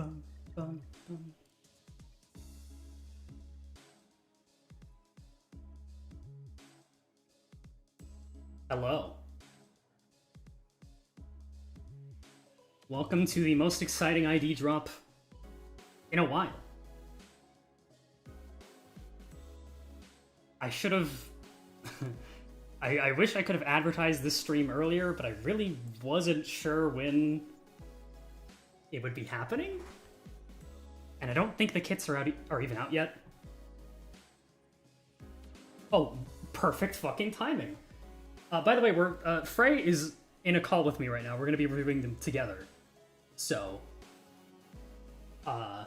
bum, bum, bum. Hello. Welcome to the most exciting ID drop in a while. I should have... I wish I could have advertised this stream earlier, but I really wasn't sure when it would be happening. And I don't think the kits are even out yet. Oh, perfect fucking timing. By the way, Frey is in a call with me right now. We're going to be reviewing them together. So, I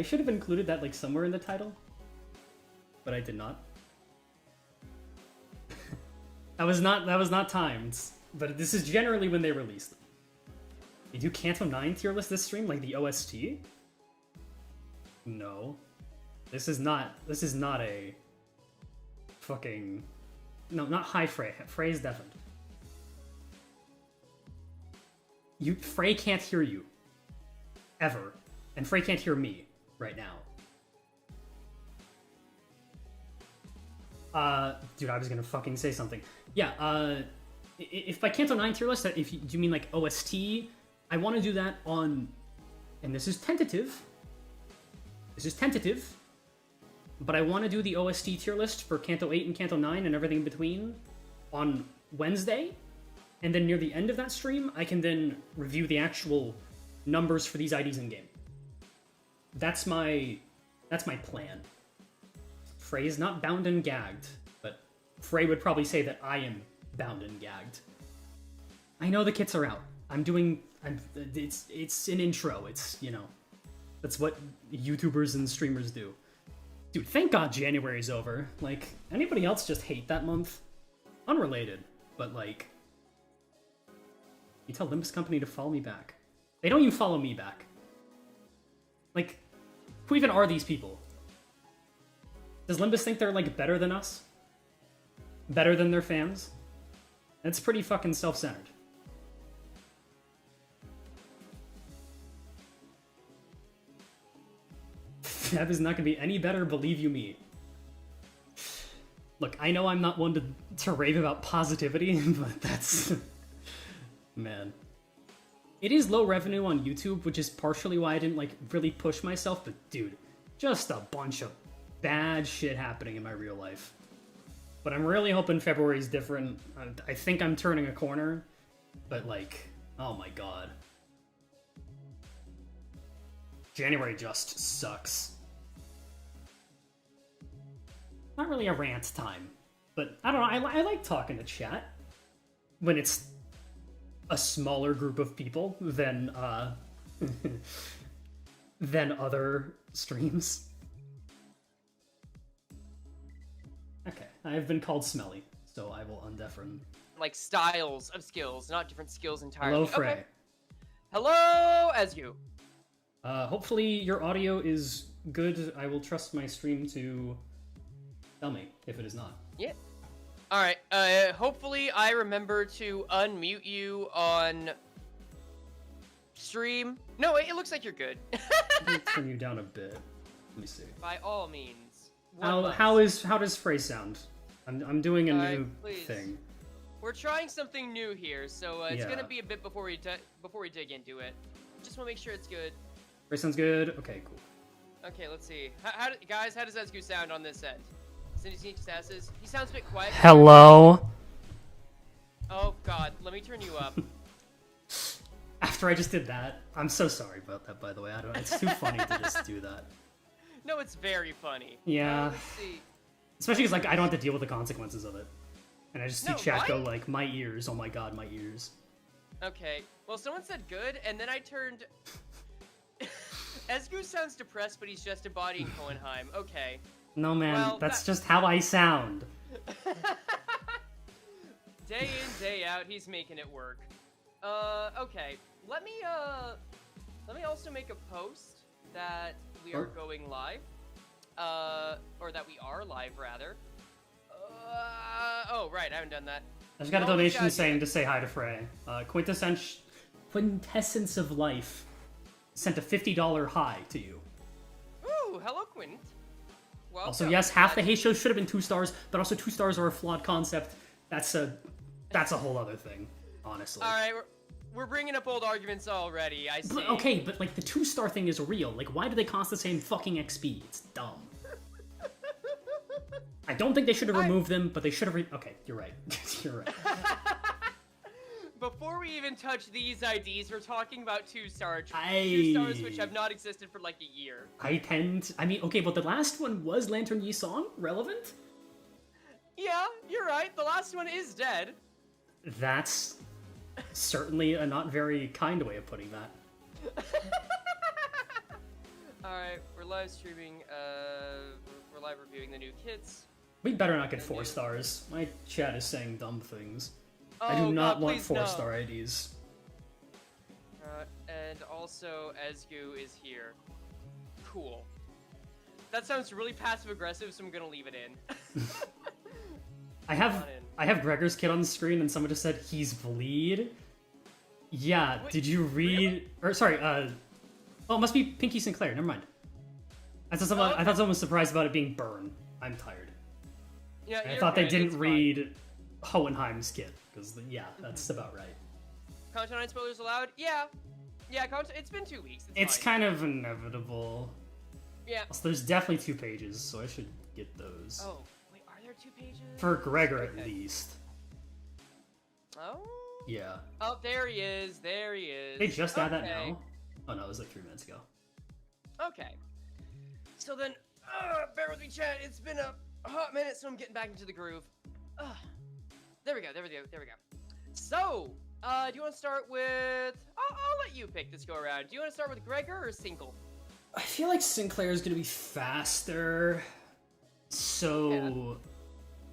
should have included that like somewhere in the title, but I did not. That was not timed, but this is generally when they release them. You do Kanto 9 tier list this stream, like the OST? No. This is not a fucking... No, not High Frey. Frey is deafened. Frey can't hear you. Ever. And Frey can't hear me right now. Dude, I was gonna fucking say something. Yeah, if by Kanto 9 tier list, do you mean like OST? I want to do that on, and this is tentative. This is tentative. But I want to do the OST tier list for Kanto 8 and Kanto 9 and everything in between on Wednesday. And then near the end of that stream, I can then review the actual numbers for these IDs in game. That's my plan. Frey is not bound and gagged, but Frey would probably say that I am bound and gagged. I know the kits are out. It's an intro. It's, you know, that's what YouTubers and streamers do. Dude, thank God January's over. Like, anybody else just hate that month? Unrelated, but like, you tell Limbus Company to follow me back. They don't even follow me back. Like, who even are these people? Does Limbus think they're, like, better than us? Better than their fans? That's pretty fucking self-centered. That is not gonna be any better, believe you me. Look, I know I'm not one to rave about positivity, but that's... Man. It is low revenue on YouTube, which is partially why I didn't, like, really push myself, but dude, just a bunch of bad shit happening in my real life. But I'm really hoping February's different. I think I'm turning a corner, but like, oh my god. January just sucks. Not really a rant time, but I don't know, I like talking to chat when it's a smaller group of people than than other streams. Okay, I have been called smelly, so I will undeafen. Like styles of skills, not different skills entirely. Hello, Frey. Okay. Hello, as you. Hopefully your audio is good. I will trust my stream to tell me if it is not. Yeah. Alright, hopefully I remember to unmute you on stream. No, it looks like you're good. Let me turn you down a bit. Let me see. By all means. How does Frey sound? I'm doing a new thing. We're trying something new here, so it's Yeah. gonna be a bit before we dig into it. Just want to make sure it's good. Frey sounds good. Okay, cool. Okay, let's see. Guys, how does Ezgu sound on this end? Cindy Stasses? He sounds a bit quiet. Hello. Oh god, let me turn you up. After I just did that, I'm so sorry about that. By the way, I don't. It's too funny to just do that. No, it's very funny. Yeah. Let's see. Especially because like I don't have to deal with the consequences of it, and I just see No, chat what? go like, my ears. Oh my god, my ears. Okay. Well, someone said good, and then I turned. Ezgu sounds depressed, but he's just embodying Hohenheim. Okay. No man, Well, that's just how I sound. Day in, day out, he's making it work. Okay. Let me also make a post that we are going live. Or that we are live, rather. Oh, right, I haven't done that. I just got a donation saying to say hi to Frey. Quintessence of life. sent a $50 hi to you. Ooh, hello, Quint. Welcome. Also, yes, half the hate shows should have been 2 stars, but also 2 stars are a flawed concept. That's a whole other thing, honestly. All right, we're bringing up old arguments already. I see. But, okay, but like the 2-star thing is real. Like, why do they cost the same fucking XP? It's dumb. I don't think they should have removed them, but they should have. Okay, you're right. You're right. Before we even touch these IDs, we're talking about 2-star. 2 stars which have not existed for like a year. I mean, okay, but the last one was Lantern Yi Song relevant? Yeah, you're right. The last one is dead. That's certainly a not very kind way of putting that. Alright, we're live streaming, we're live reviewing the new kits. We better not get 4 stars. My chat is saying dumb things. Oh, I do not God, want please 4-star IDs. And also, Ezgu is here. Cool. That sounds really passive-aggressive, so I'm gonna leave it in. I have Gregor's kit on the screen, and someone just said, he's bleed? Yeah, Wait, did you read... really? Or, sorry, oh, it must be Pinky Sinclair, never mind. I thought someone was surprised about it being Burn. I'm tired. Yeah, I thought they didn't read Hohenheim's kit, because, yeah, that's about right. Content 9 spoilers allowed? Yeah. Yeah, it's been 2 weeks. It's fine. kind of inevitable. Yeah. Also, there's definitely 2 pages, so I should get those. Oh, wait, are there 2 pages? For Gregor, at least. Oh? Yeah. Oh, there he is. There he is. They just add that now? Oh no, it was like 3 minutes ago. Okay. So then, bear with me, chat. It's been a hot minute, so I'm getting back into the groove. There we go. So, do you want to start with... I'll let you pick this go around. Do you want to start with Gregor or Sinkle? I feel like Sinclair is gonna be faster. So... Yeah.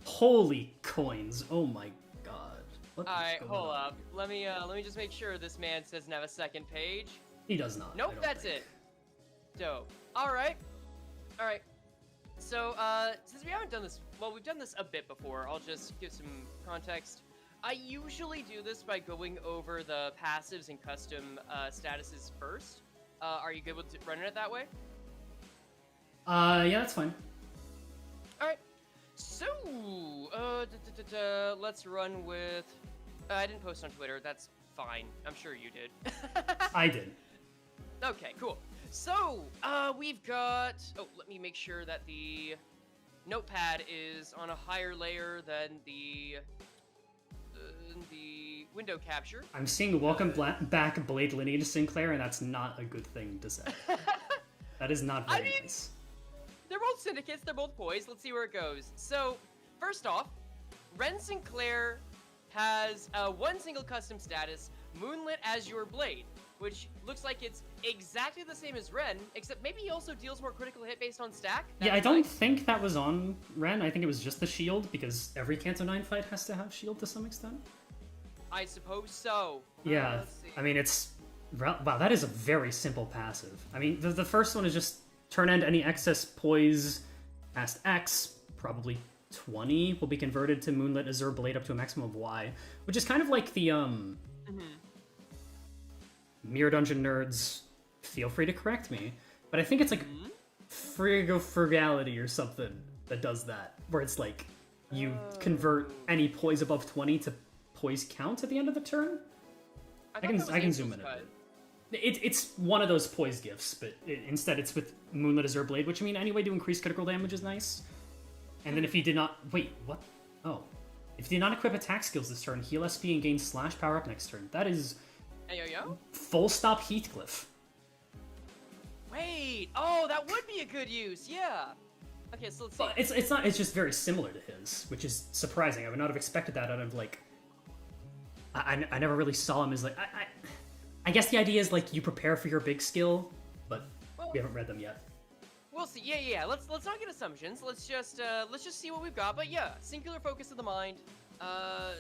Holy coins. Oh my god. Alright, hold up. Let me just make sure this man doesn't have a second page. He does not. Nope, that's it. Dope. Alright. So, since we haven't done this... Well, we've done this a bit before. I'll just give some context. I usually do this by going over the passives and custom statuses first. Are you good with running it that way? Yeah, that's fine. Alright. So, let's run with... I didn't post on Twitter. That's fine. I'm sure you did. I did. Okay, cool. So, we've got... Oh, let me make sure that the notepad is on a higher layer than the window capture. I'm seeing Welcome Back Blade Lineage Sinclair, and that's not a good thing to say. That is not very nice. They're both syndicates, they're both poised. Let's see where it goes. So, first off, Ren Sinclair has one single custom status, Moonlit as your blade, which looks like it's exactly the same as Ren, except maybe he also deals more critical hit based on stack. Yeah, I don't think that was on Ren. I think it was just the shield, because every Kanto 9 fight has to have shield to some extent. I suppose so. Yeah, Let's see. I mean, it's... Wow, that is a very simple passive. I mean, the first one is just turn end any excess poise past X, probably 20, will be converted to Moonlit Azure Blade up to a maximum of Y, which is kind of like the, Mirror Dungeon nerds, feel free to correct me, but I think it's like Frugality or something that does that, where it's like, you convert any poise above 20 to poise count at the end of the turn? I can zoom in a bit. It's one of those poise gifts, but instead it's with Moonlit Azure Blade, which I mean, any way to increase critical damage is nice. And then if he did not... Wait, what? Oh. If he did not equip attack skills this turn, heal SP and gain slash power up next turn. That is... Yo. Full stop Heathcliff. Wait! Oh, that would be a good use, yeah! Okay, so let's see. Well, it's not... It's just very similar to his, which is surprising. I would not have expected that out of, like... I never really saw him as, like... I guess the idea is, like, you prepare for your big skill, but we haven't read them yet. We'll see. Yeah. Let's not get assumptions. Let's just see what we've got. But yeah, singular focus of the mind. I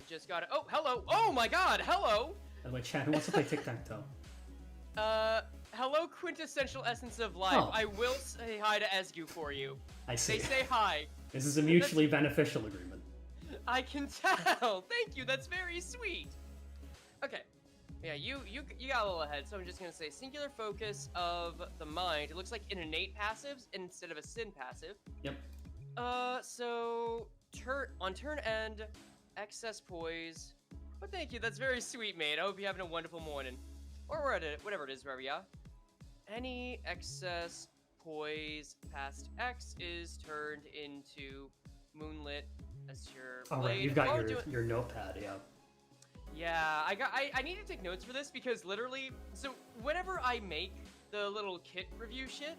just got it. Oh, hello. Oh my God, hello. By the way, chat, who wants to play tic-tac-toe? Hello, quintessential essence of life. Oh. I will say hi to Ezgu for you. I see. They say hi. This is a mutually beneficial agreement. I can tell. Thank you. That's very sweet. Okay. Yeah, you got a little ahead, so I'm just gonna say singular focus of the mind. It looks like an innate passive instead of a sin passive. Yep. So on turn end, excess poise. Well, thank you. That's very sweet, mate. I hope you're having a wonderful morning, or whatever it is, wherever you are. Any excess poise past X is turned into moonlit as your blade. All right, you've got your notepad, yeah. Yeah, I need to take notes for this because literally, so whenever I make the little kit review shit,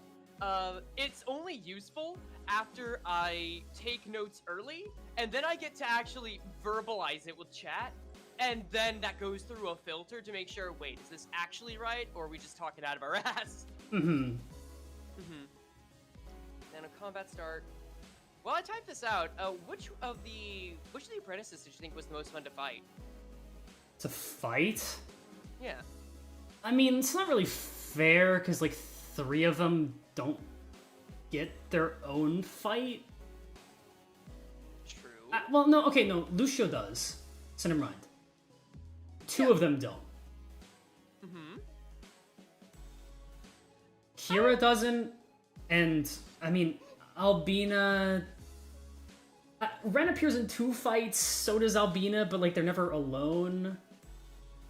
it's only useful after I take notes early, and then I get to actually verbalize it with chat, and then that goes through a filter to make sure, wait, is this actually right, or are we just talking out of our ass? Mm-hmm. Then a combat start. While I type this out, which of the apprentices did you think was the most fun to fight? To fight? Yeah. I mean, it's not really fair, because, like, 3 of them don't get their own fight. True. Well, no, okay, no, Lucio does. So never mind. 2 of them don't. Kira doesn't, and, I mean, Albina... Ren appears in 2 fights, so does Albina, but, like, they're never alone.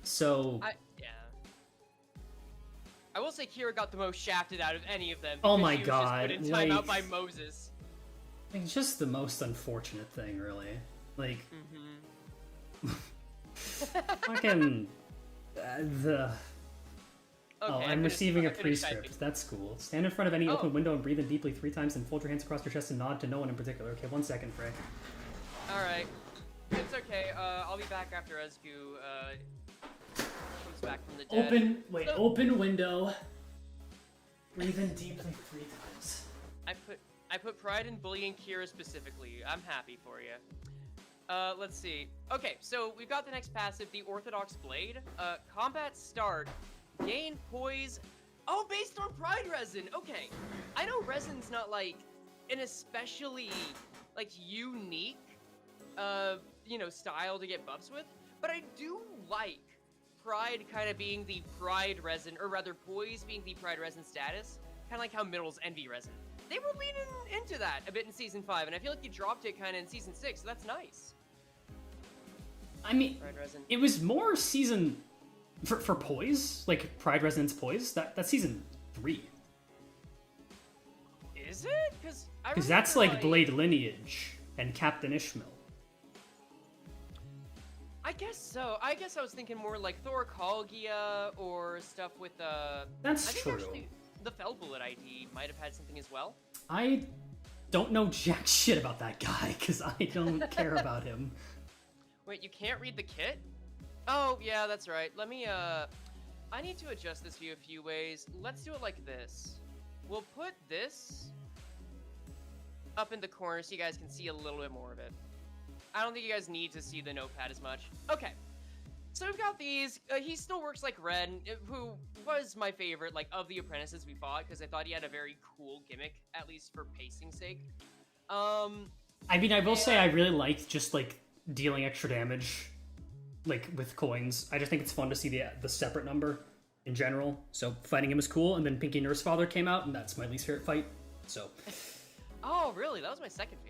So... Yeah. I will say Kira got the most shafted out of any of them. Oh my she god. Was just put in timeout by Moses. Like, just the most unfortunate thing, really. Like... Fucking... the... Okay, oh, I'm receiving a prescript. That's cool. Stand in front of any open window and breathe in deeply 3 times, and fold your hands across your chest and nod to no one in particular. Okay, 1 second, Frey. Alright. It's okay. I'll be back after Ezgu comes back from the dead. Open window. Breathe in deeply 3 times. I put pride in bullying Kira specifically. I'm happy for you. Let's see. Okay, so we've got the next passive, the Orthodox Blade. Combat start. Gain poise. Oh, based on pride resin. Okay. I know resin's not like an especially like unique style to get buffs with, but I do like pride kind of being the pride resin, or rather poise being the pride resin status, kind of like how middle's envy resin. They were leaning into that a bit in season 5, and I feel like you dropped it kind of in season 6, so that's nice. I mean, it was more season for poise, like pride resonance poise. That's season 3. Is it? Because that's like Blade Lineage and Captain Ishmael. I guess so. I guess I was thinking more like Thoracalgia or stuff with That's I think true. Actually, the Fell Bullet ID might have had something as well. I don't know jack shit about that guy because I don't care about him. Wait, you can't read the kit? Oh, yeah, that's right. Let me, I need to adjust this view a few ways. Let's do it like this. We'll put this up in the corner so you guys can see a little bit more of it. I don't think you guys need to see the notepad as much. Okay. So we've got these. He still works like Ren, who was my favorite, like, of the apprentices we fought, because I thought he had a very cool gimmick, at least for pacing's sake. I mean, I will say I really liked just, like, dealing extra damage, like, with coins. I just think it's fun to see the separate number in general. So fighting him is cool, and then Pinky Nurse Father came out, and that's my least favorite fight, so... Oh, really? That was my second favorite.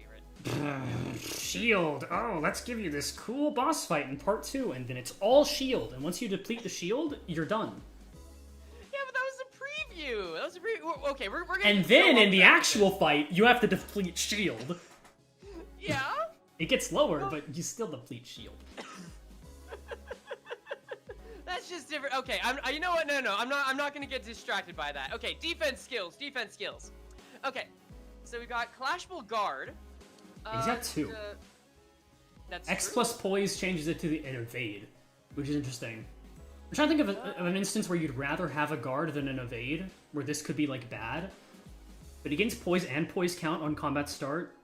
Shield. Oh, let's give you this cool boss fight in part 2, and then it's all shield, and once you deplete the shield, you're done. Yeah, but that was a preview. That was a preview. Okay, we're gonna. And then in the actual fight, you have to deplete shield. Yeah. It gets lower, but you still deplete shield. That's just different. Okay, you know what? No, I'm not gonna get distracted by that. Okay, defense skills. Okay, so we got Clashful Guard. He's got 2. That's X true. plus poise changes it to the evade, which is interesting. I'm trying to think of an instance where you'd rather have a guard than an evade, where this could be, like, bad. But he gains poise and poise count on combat start.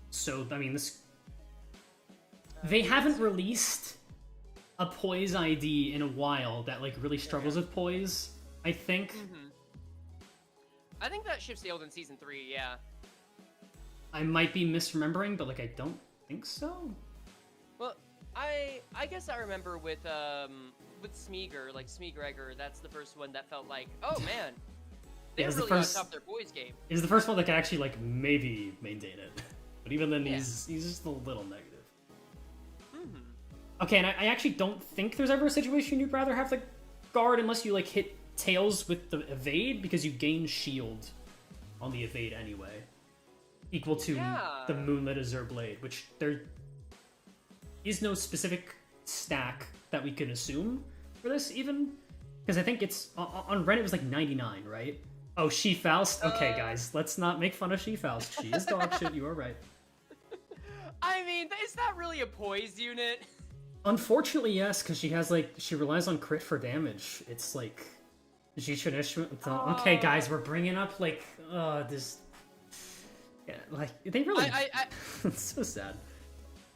So, I mean, this... They haven't released a poise ID in a while that, like, really struggles with poise, I think. I think that ship sailed in season 3, yeah. I might be misremembering, but, like, I don't think so. Well, I guess I remember with Smeagol, like Smeagregor, that's the first one that felt like, oh man, they really got to top their boys game. It was the first one that could actually like maybe maintain it, but even then he's just a little negative. Okay, and I actually don't think there's ever a situation you'd rather have the guard unless you like hit tails with the evade, because you gain shield on the evade anyway, equal to the Moonlit Azure Blade, which there is no specific stack that we can assume for this even, because I think it's on Ren it was like 99, right? Oh, She-Faust. Okay, guys, let's not make fun of She-Faust. She is dog shit. You are right. I mean, is that really a poise unit? Unfortunately, yes, because she relies on crit for damage. It's like Okay, guys, we're bringing up like this. Yeah, like they really. It's so sad.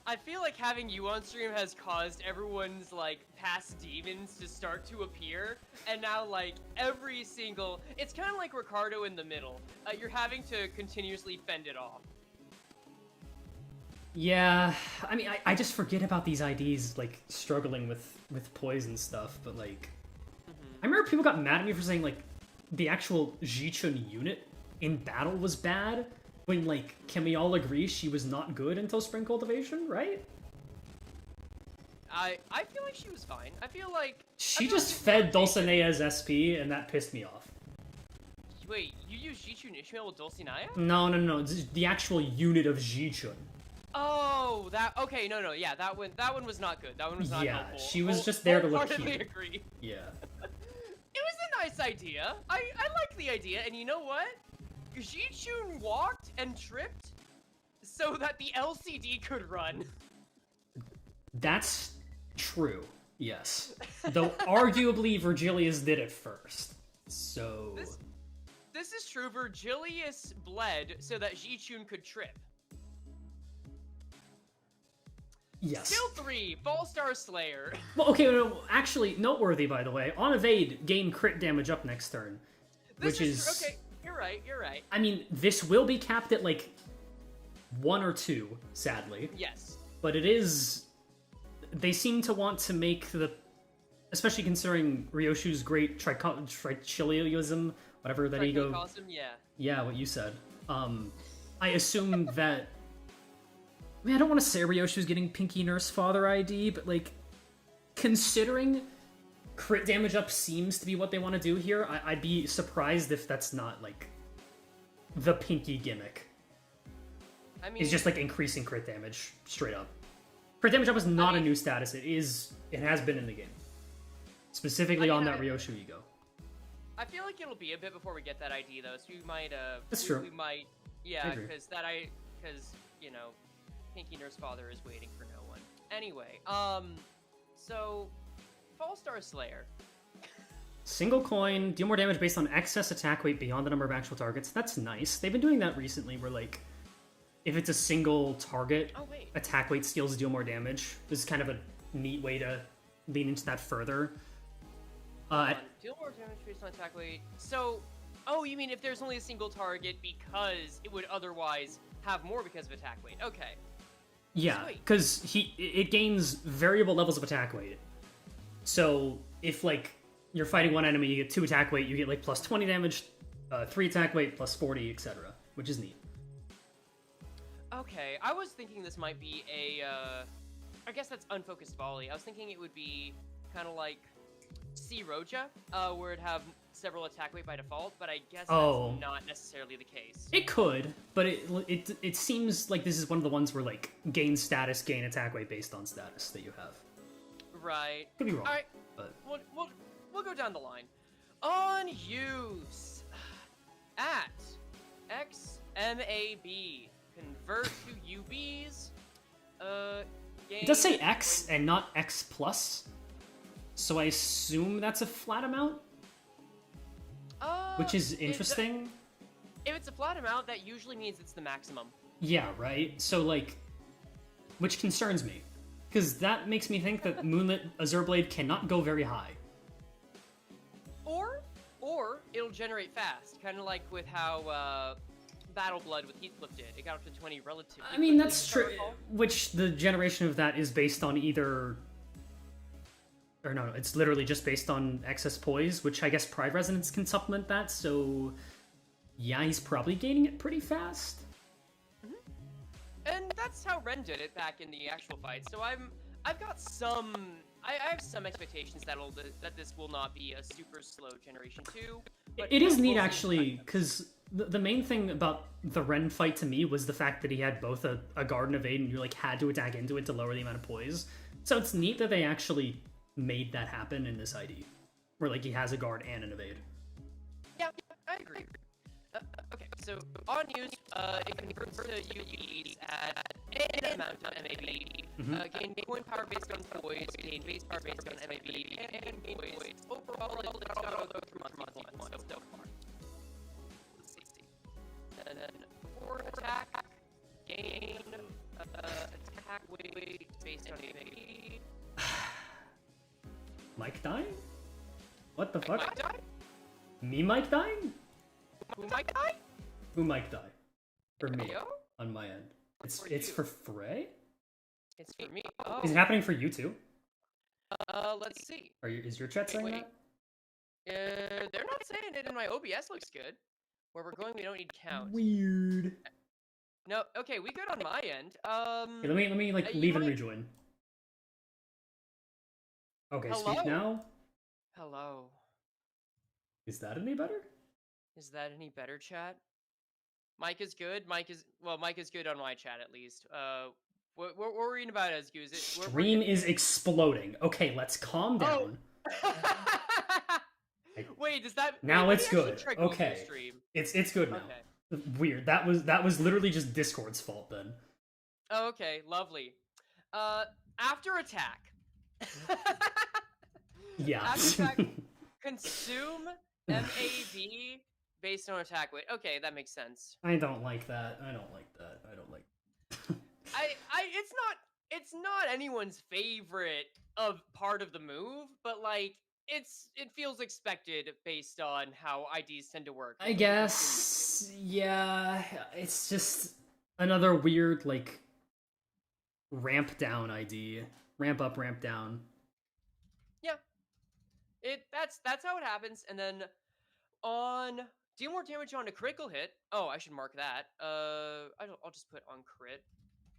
I feel like having you on stream has caused everyone's like past demons to start to appear, and now like every single. It's kind of like Ricardo in the middle. You're having to continuously fend it off. Yeah, I mean, I just forget about these IDs, like, struggling with poise and stuff, but, like... I remember people got mad at me for saying, like, the actual Ji-Chun unit in battle was bad, when, like, can we all agree she was not good until Spring Cultivation, right? I feel like she was fine. I feel like... She just fed Dulcinea's SP, and that pissed me off. Wait, you use Ji-Chun Ishmael with Dulcinea? No, the actual unit of Ji-Chun. Oh, okay, no, yeah, that one was not good. That one was not helpful. Yeah, she was just there to look cute. I agree. Yeah. It was a nice idea. I like the idea, and you know what? Ji-Chun walked and tripped so that the LCD could run. That's true, yes. Though arguably Virgilius did it first, so... This is true. Virgilius bled so that Ji-Chun could trip. Yes. Skill 3, Fallstar Slayer. Well, okay, no, actually, noteworthy, by the way. On evade, gain crit damage up next turn. Which is... Okay, you're right. I mean, this will be capped at, like, 1 or 2, sadly. Yes. But it is... They seem to want to make the... Especially considering Ryoshu's great trichilialism, whatever that ego... Yeah. Yeah, what you said. I assume that... I mean, I don't want to say Ryoshu's getting Pinky Nurse Father ID, but, like, considering crit damage up seems to be what they want to do here, I'd be surprised if that's not, like, the Pinky gimmick. I mean... It's just, like, increasing crit damage, straight up. Crit damage up is not a new status. It has been in the game. Specifically on that Ryoshu ego. I feel like it'll be a bit before we get that ID, though, so we might, That's true. We might... Yeah, because you know... Pinky Nurse Father is waiting for no one. Anyway, so Fallstar Slayer. Single coin, deal more damage based on excess attack weight beyond the number of actual targets. That's nice. They've been doing that recently where, like, if it's a single target, attack weight steals deal more damage. This is kind of a neat way to lean into that further. Deal more damage based on attack weight. So, you mean if there's only a single target because it would otherwise have more because of attack weight. Okay. Yeah, because it gains variable levels of attack weight. So if, like, you're fighting one enemy, you get 2 attack weight, you get, like, plus 20 damage, 3 attack weight, plus 40, etc. Which is neat. Okay, I was thinking this might be I guess that's unfocused volley. I was thinking it would be kind of like C Roja, where it'd have several attack weight by default, but I guess that's not necessarily the case. It could, but it seems like this is one of the ones where, like, gain status, gain attack weight based on status that you have. Right. Could be wrong. All right. But... We'll go down the line. On use at XMAB convert to UBs. It does say X and not X plus, so I assume that's a flat amount. Which is interesting. If it's a flat amount, that usually means it's the maximum. Yeah, right? So, like, which concerns me. Because that makes me think that Moonlit Azure Blade cannot go very high. Or it'll generate fast. Kind of like with how Battle Blood with Heathcliff did. It got up to 20 relatively. I mean, quickly, that's if I true. recall. Which the generation of that is based on either. Or no, it's literally just based on excess poise, which I guess Pride Resonance can supplement that, so. Yeah, he's probably gaining it pretty fast. And that's how Ren did it back in the actual fight. So I've got some. I have some expectations that this will not be a super slow Generation 2. But It is neat, we'll see actually, because the main thing about the Ren fight to me was the fact that he had both a guard and evade, and you like had to attack into it to lower the amount of poise. So it's neat that they actually made that happen in this ID, where like he has a guard and an evade. Yeah, I agree. Okay, so on use, it converts to UEs at any amount of MAB. Gain point power based on poise, gain base power based on MAB, and gain poise. Overall, it's got all go through month so far. Let's see. And then for attack, gain attack weight based on MAB. Mike dying? What the fuck? Mike die? Me Mike dying? Who might die? Who Mike die? For me, Yo? on my end. It's For it's you. for Frey? It's for me. Oh. Is it happening for you too? Let's see. Is your chat saying Wait. that? They're not saying it, and my OBS looks good. Where we're going, we don't need count. Weird. No, okay, we good on my end. Okay, let me like you leave and might- rejoin. Okay, Hello? speak now. Hello. Is that any better? Is that any better, chat? Mike is good. Mike is good on my chat at least. What we're reading about Esgu is it? Stream is exploding. Okay, let's calm down. Wait, does that Now wait, it's let me actually good. try going through Okay. Stream. It's good now. Okay. Weird. That was literally just Discord's fault then. Oh, okay, lovely. After attack. Yeah. After attack, consume MAV based on attack weight. Okay, that makes sense. I don't like that. I don't like. It's not anyone's favorite of part of the move, but like it feels expected based on how IDs tend to work. I guess. Yeah. It's just another weird like ramp down ID. Ramp up, ramp down. Yeah. That's how it happens, and then on deal more damage on a critical hit. Oh, I should mark that. I'll just put on crit.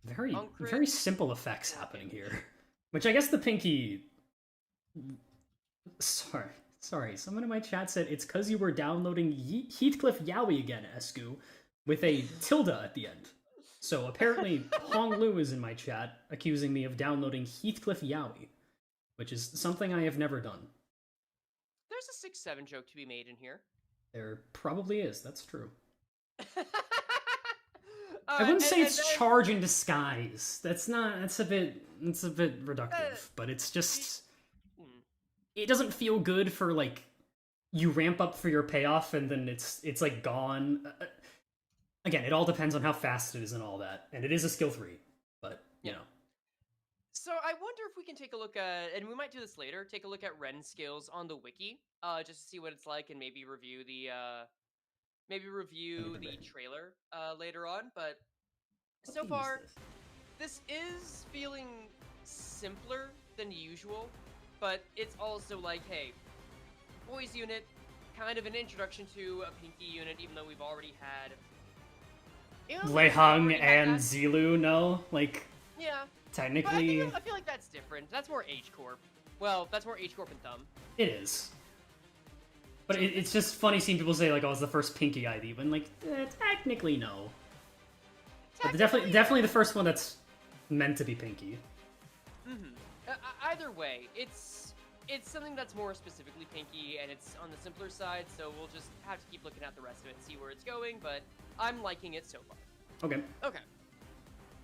Very simple effects happening here. Which I guess the pinky. Sorry. Someone in my chat said it's because you were downloading Heathcliff Yowie again, Esku, with a tilde at the end. So apparently Hong Lu is in my chat accusing me of downloading Heathcliff Yowie, which is something I have never done. There's a 6-7 joke to be made in here. There probably is. That's true. I wouldn't say it's then, charge in disguise. That's a bit reductive, but it's just it doesn't feel good for like you ramp up for your payoff and then it's like gone. Again, it all depends on how fast it is and all that. And it is a skill 3, but you know. So I wonder if we can take a look at, and we might do this later, take a look at Ren skills on the wiki, just to see what it's like and maybe review the trailer later on, but so far this is feeling simpler than usual, but it's also like, hey, boys unit, kind of an introduction to a pinky unit, even though we've already had Lei Hung and Zilu, no? Like, yeah. technically... But I feel like that's different. That's more H-Corp. Well, that's more H-Corp and Thumb. It is. But it's just funny seeing people say, like, oh, it's the first pinky ID, when, like, technically, no. But definitely the first one that's meant to be pinky. Either way, it's something that's more specifically pinky, and it's on the simpler side, so we'll just have to keep looking at the rest of it and see where it's going, but I'm liking it so far. Okay.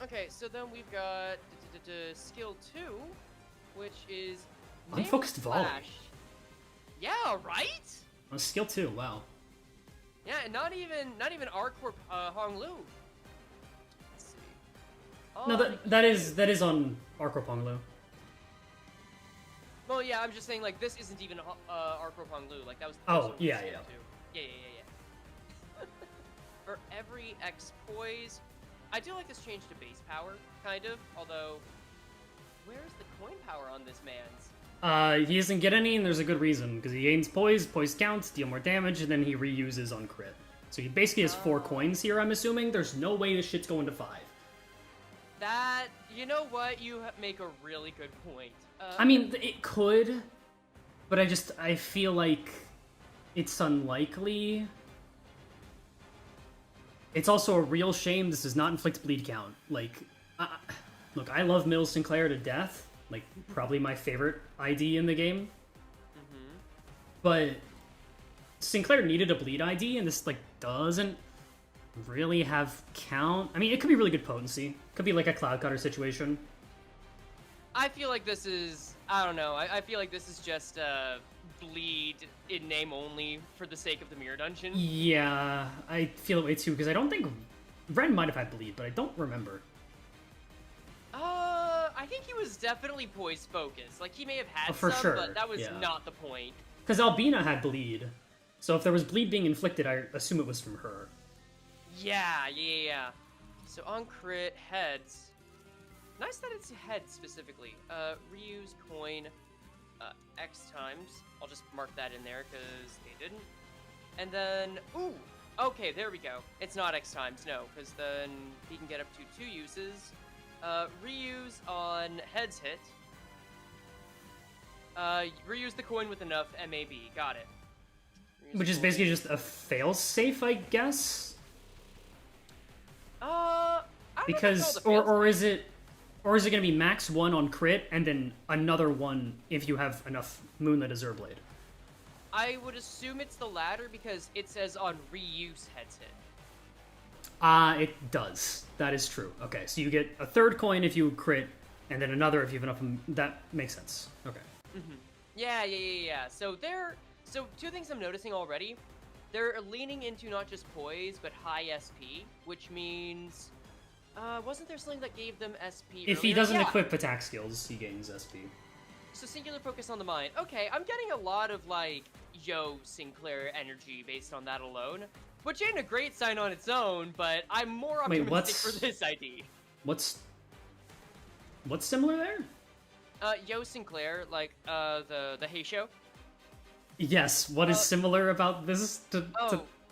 Okay, so then we've got skill 2, which is Unfocused volley. Yeah, right? Oh, skill 2, wow. Yeah, and not even R-Corp Hong Lu. Let's see. No, that is on Arco Ponglu. Well, yeah, I'm just saying, like, this isn't even R-Corp Hong Lu. Like, that was... Oh, yeah. Yeah. for every X poise. I do like this change to base power, kind of, although where's the coin power on this man's? He doesn't get any, and there's a good reason, because he gains poise counts, deal more damage, and then he reuses on crit. So he basically has 4 coins here, I'm assuming. There's no way this shit's going to 5. That, you know what, you make a really good point. I mean, it could, but I feel like it's unlikely. It's also a real shame this does not inflict bleed count. Like, look, I love Mill Sinclair to death. Like, probably my favorite ID in the game. Mm-hmm. But Sinclair needed a bleed ID, and this, like, doesn't really have count. I mean, it could be really good potency. Could be like a Cloud Cutter situation. I feel like this is, I don't know, I feel like this is just bleed in name only for the sake of the mirror dungeon. Yeah, I feel that way too, because I don't think Ren might have had bleed, but I don't remember. I think he was definitely poise focused. Like, he may have had for some, sure. but that was Yeah. not the point. Because Albina had bleed, so if there was bleed being inflicted, I assume it was from her. Yeah. So on crit, heads. Nice that it's head specifically. Reuse coin X times. I'll just mark that in there because they didn't. And then, ooh, okay, there we go. It's not X times, no, because then he can get up to 2 uses. Reuse on heads hit. Reuse the coin with enough MAB. Got it. Which is basically just a fail-safe, I guess? I don't know if Because, that's all the or is it going to be max 1 on crit, and then another 1 if you have enough Moonlit Azure Blade? I would assume it's the latter because it says on reuse heads hit. It does. That is true. Okay, so you get a 3rd coin if you crit, and then another if you have enough. That makes sense. Okay. Mm-hmm. Yeah. So 2 things I'm noticing already. They're leaning into not just poise, but high SP, which means... wasn't there something that gave them SP If he earlier? doesn't Yeah. equip attack skills, he gains SP. So singular focus on the mind. Okay, I'm getting a lot of, like, yo, Sinclair energy based on that alone. Which ain't a great sign on its own, but I'm more optimistic for this ID. What's similar there? Yo, Sinclair, like, the Hey Show. Yes, what is similar about this to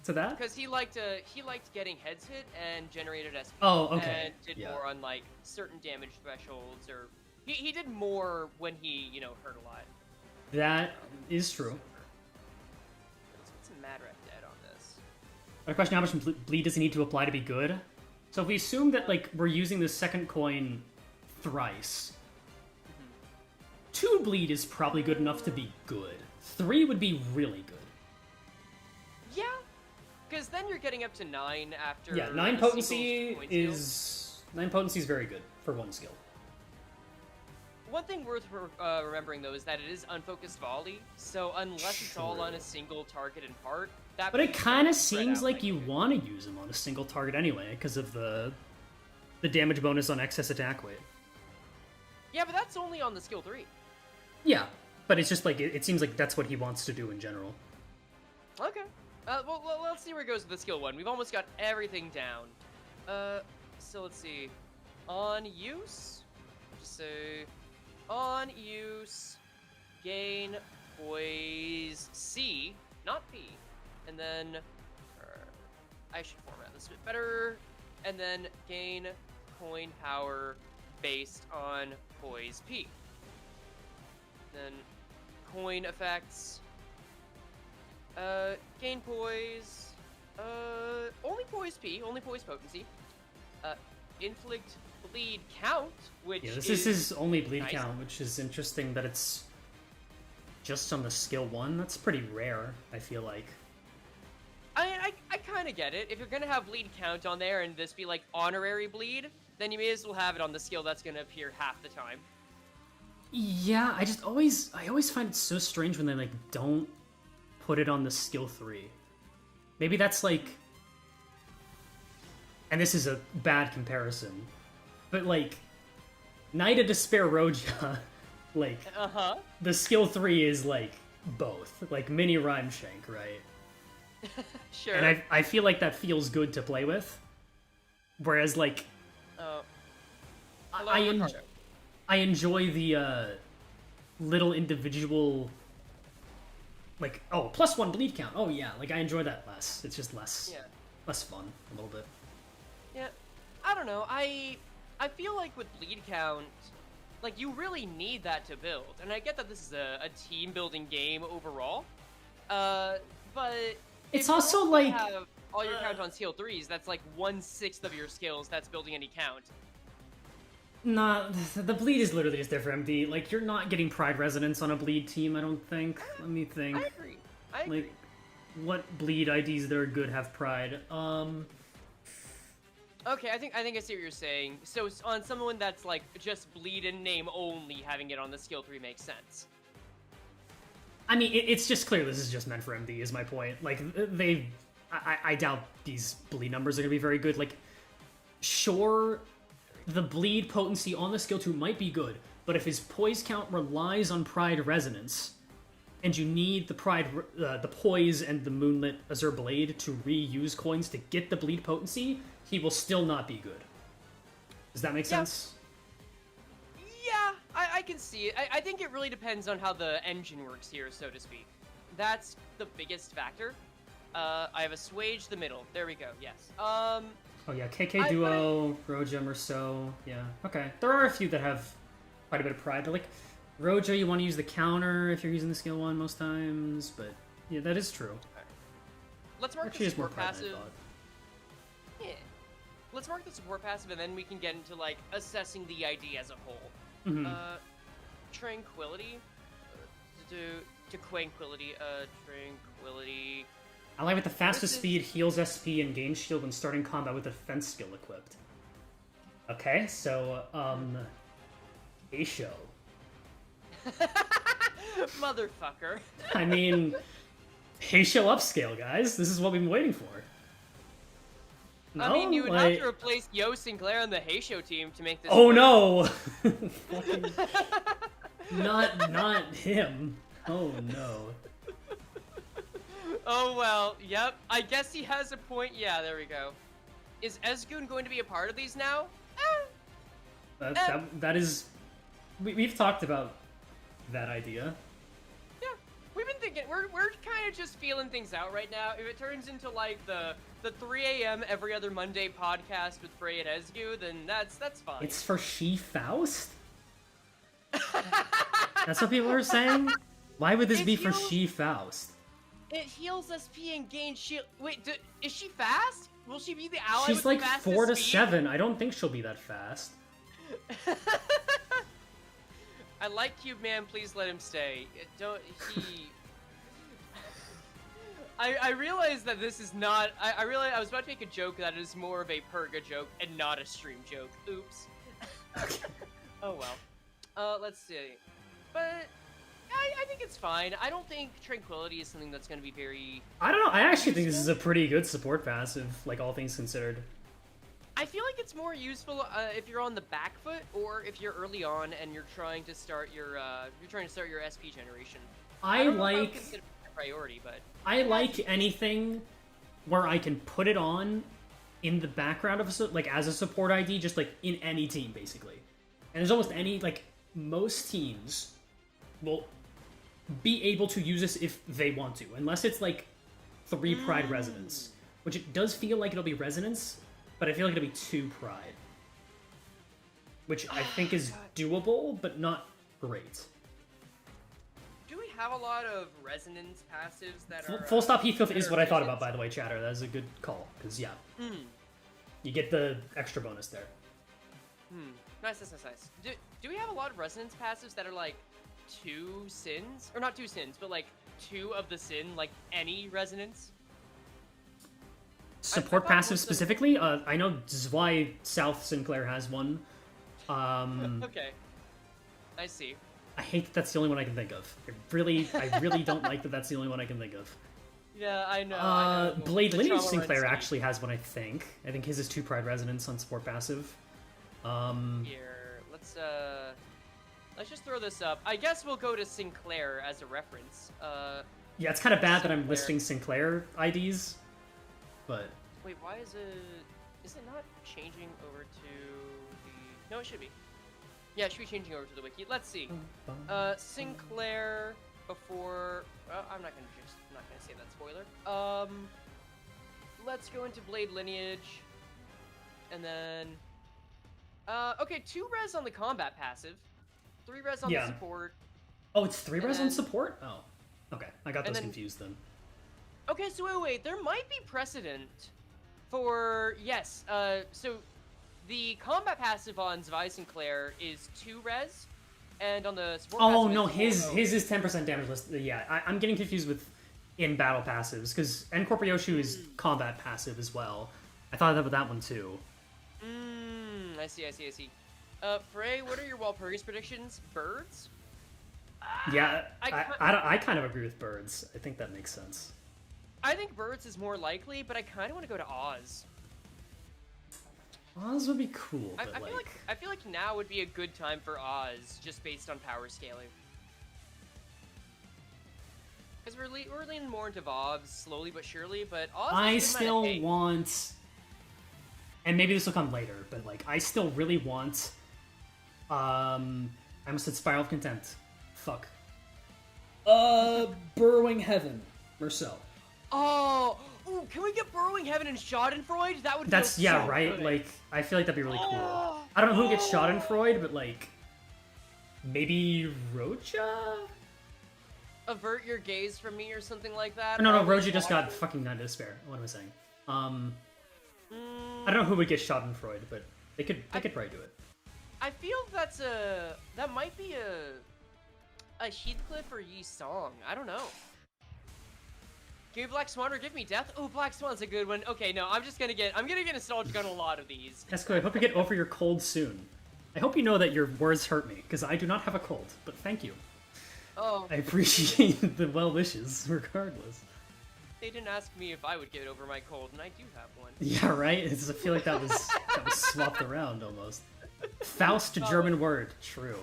that? Because he liked getting heads hit and generated SP. Oh, okay. And did more on, like, certain damage thresholds, or... He did more when he, hurt a lot. That is true. Let's get some Mad Rep dead on this. A question, how much bleed does he need to apply to be good? So if we assume that, like, we're using the 2nd coin thrice, 2 bleed is probably good enough to be good. 3 would be really good. Yeah, because then you're getting up to 9 after... Yeah, 9 potency is very good for 1 skill. One thing worth remembering, though, is that it is unfocused volley, so unless it's all on a single target and part, that... But it kind of seems like you want to use him on a single target anyway, because of the damage bonus on excess attack weight. Yeah, but that's only on the skill 3. Yeah, but it's just like, it seems like that's what he wants to do in general. Okay. Well, let's see where it goes with the skill 1. We've almost got everything down. So let's see. On use? Just say... On use, gain poise C, not P, and then I should format this a bit better, and then gain coin power based on poise P. Then coin effects, gain poise, only poise P, only poise potency, inflict bleed count, which yeah, this is only bleed nice. count, which is interesting that it's just on the skill 1. That's pretty rare, I feel like. I kind of get it. If you're gonna have bleed count on there and this be like honorary bleed, then you may as well have it on the skill that's gonna appear half the time. Yeah, I always find it so strange when they like don't put it on the skill 3. Maybe that's like, and this is a bad comparison, but like Knight of Despair Roja, like the skill 3 is like both, like mini Rhyme Shank, right? Sure. And I feel like that feels good to play with. Whereas, like, Oh. Hello, I Ricardo. I enjoy the little individual, like, oh, +1 bleed count. Oh yeah, like I enjoy that less. It's just less fun a little bit. Yeah, I don't know. I feel like with bleed count, like you really need that to build, and I get that this is a team building game overall. But It's if you also only like have all your count on skill 3s, that's like 1/6 of your skills that's building any count. nah, the bleed is literally just there for MD. Like you're not getting pride resonance on a bleed team. I don't think. Let me think. I agree. I agree. Like, what bleed IDs that are good have pride? Okay, I think I see what you're saying. So on someone that's like just bleed in name only, having it on the skill 3 makes sense. I mean, it's just clear this is just meant for MD. Is my point. Like I doubt these bleed numbers are gonna be very good. Like, sure, the bleed potency on the skill 2 might be good, but if his poise count relies on pride resonance, and you need the pride, the poise and the moonlit azure blade to reuse coins to get the bleed potency, he will still not be good. Does that make sense? Yeah, I can see it. I think it really depends on how the engine works here, so to speak. That's the biggest factor. I have assuaged the middle. There we go. Yes. Oh yeah, KK Duo, Roja, Merceau. Yeah, okay. There are a few that have quite a bit of pride. But like Roja, you want to use the counter if you're using the skill 1 most times, but yeah, that is true. Okay. Let's mark Actually, the it's more support pride than I passive. thought. Yeah. Let's mark the support passive, and then we can get into like assessing the ID as a whole. Mhm. Tranquility. Tranquility. Tranquility. I like with the fastest This is- speed, heals SP, and gains shield when starting combat with a defense skill equipped. Okay, so, Aisho. Motherfucker. I mean, Aisho upscale, guys. This is what we've been waiting for. No? I mean, you would like... have to replace Sinclair on the Heisho team to make this Oh work. no! Fucking... not him. Oh no. Oh well, yep. I guess he has a point. Yeah, there we go. Is Ezgoon going to be a part of these now? That is... We've talked about that idea. Yeah, we've been thinking. We're kind of just feeling things out right now. If it turns into like the 3 a.m. every other Monday podcast with Frey and Ezgu, then that's fine. It's for She-Faust? That's what people are saying? Why would this be for She-Faust? It heals SP and gains shield. Wait, is she fast? Will she be the ally? She's with like the fastest 4 to speed? 7. I don't think she'll be that fast. I like Cube Man. Please let him stay. Don't he? I realize that this is not. I realize I was about to make a joke that is more of a Purga joke and not a stream joke. Oops. Oh well. Let's see. But I think it's fine. I don't think Tranquility is something that's going to be very... I don't know. I actually think this is a pretty good support passive, like all things considered. I feel like it's more useful if you're on the back foot or if you're early on and you're trying to start your SP generation. I don't know if I would consider it a priority, but I like anything where I can put it on in the background of like as a support ID, just like in any team basically. And there's almost any like most teams will be able to use this if they want to, unless it's like 3 pride resonance, which it does feel like it'll be resonance, but I feel like it'll be 2 pride, which I think is doable, but not great. Do we have a lot of resonance passives that are... Full stop Heathcliff is what I thought about, by the way, chatter. That is a good call, because, yeah. You get the extra bonus there. Nice. Do we have a lot of resonance passives that are, like, 2 sins? Or not 2 sins, but, like, 2 of the sin, like, any resonance? Support passive specifically? I know Zwei South Sinclair has one. Okay. I see. I hate that that's the only one I can think of. I really don't like that that's the only one I can think of. Yeah, I know. Blade Lineage Sinclair actually has one, I think. I think his is 2 pride resonance on support passive. Here, let's just throw this up. I guess we'll go to Sinclair as a reference. Yeah, it's kind of bad that I'm Sinclair. listing Sinclair IDs, but Wait, why is it? Is it not changing over to the? No, it should be. Yeah, it should be changing over to the wiki. Let's see. Sinclair before. Well, I'm not gonna say that spoiler. Let's go into Blade lineage, and then. Okay, 2 res on the combat passive, 3 res on the support. Oh, it's 3 res on support? Oh, okay. I got those confused then. Okay, so wait. There might be precedent for yes. So the combat passive on Zvi Sinclair is 2 res, and on the support. Oh no, his is 10% damage list. Yeah, I'm getting confused with in battle passives because Encorpioshu is combat passive as well. I thought about that one too. I see. Frey, what are your Walpurgis predictions? Birds? Yeah, I kind of agree with birds. I think that makes sense. I think birds is more likely, but I kind of want to go to Oz. Oz would be cool, but I feel like now would be a good time for Oz, just based on power scaling. Because we're leaning more into Vovs, slowly but surely, but Oz I still want... And maybe this will come later, but like, I still really want... I almost said Spiral of Contempt. Fuck. Burrowing Heaven. Merceau. Oh! Ooh, can we get Burrowing Heaven and Schadenfreude? That would be so right? Good. Like, I feel like that'd be really cool. I don't know who gets Schadenfreude, but like... Maybe Roja? Avert your gaze from me or something like that? No, Roja just got fucking Night of Despair. What am I saying? I don't know who would get Schadenfreude, but they could probably do it. I feel that might be a Heathcliff or Yi Song. I don't know. Give me Black Swan or give me Death. Oh, Black Swan's a good one. Okay, no, I'm gonna get nostalgic on a lot of these. Esco, I hope you get over your cold soon. I hope you know that your words hurt me, because I do not have a cold, but thank you. Oh. I appreciate the well wishes, regardless. They didn't ask me if I would get over my cold, and I do have one. Yeah, right? I feel like that was swapped around, almost. Faust, German word. True.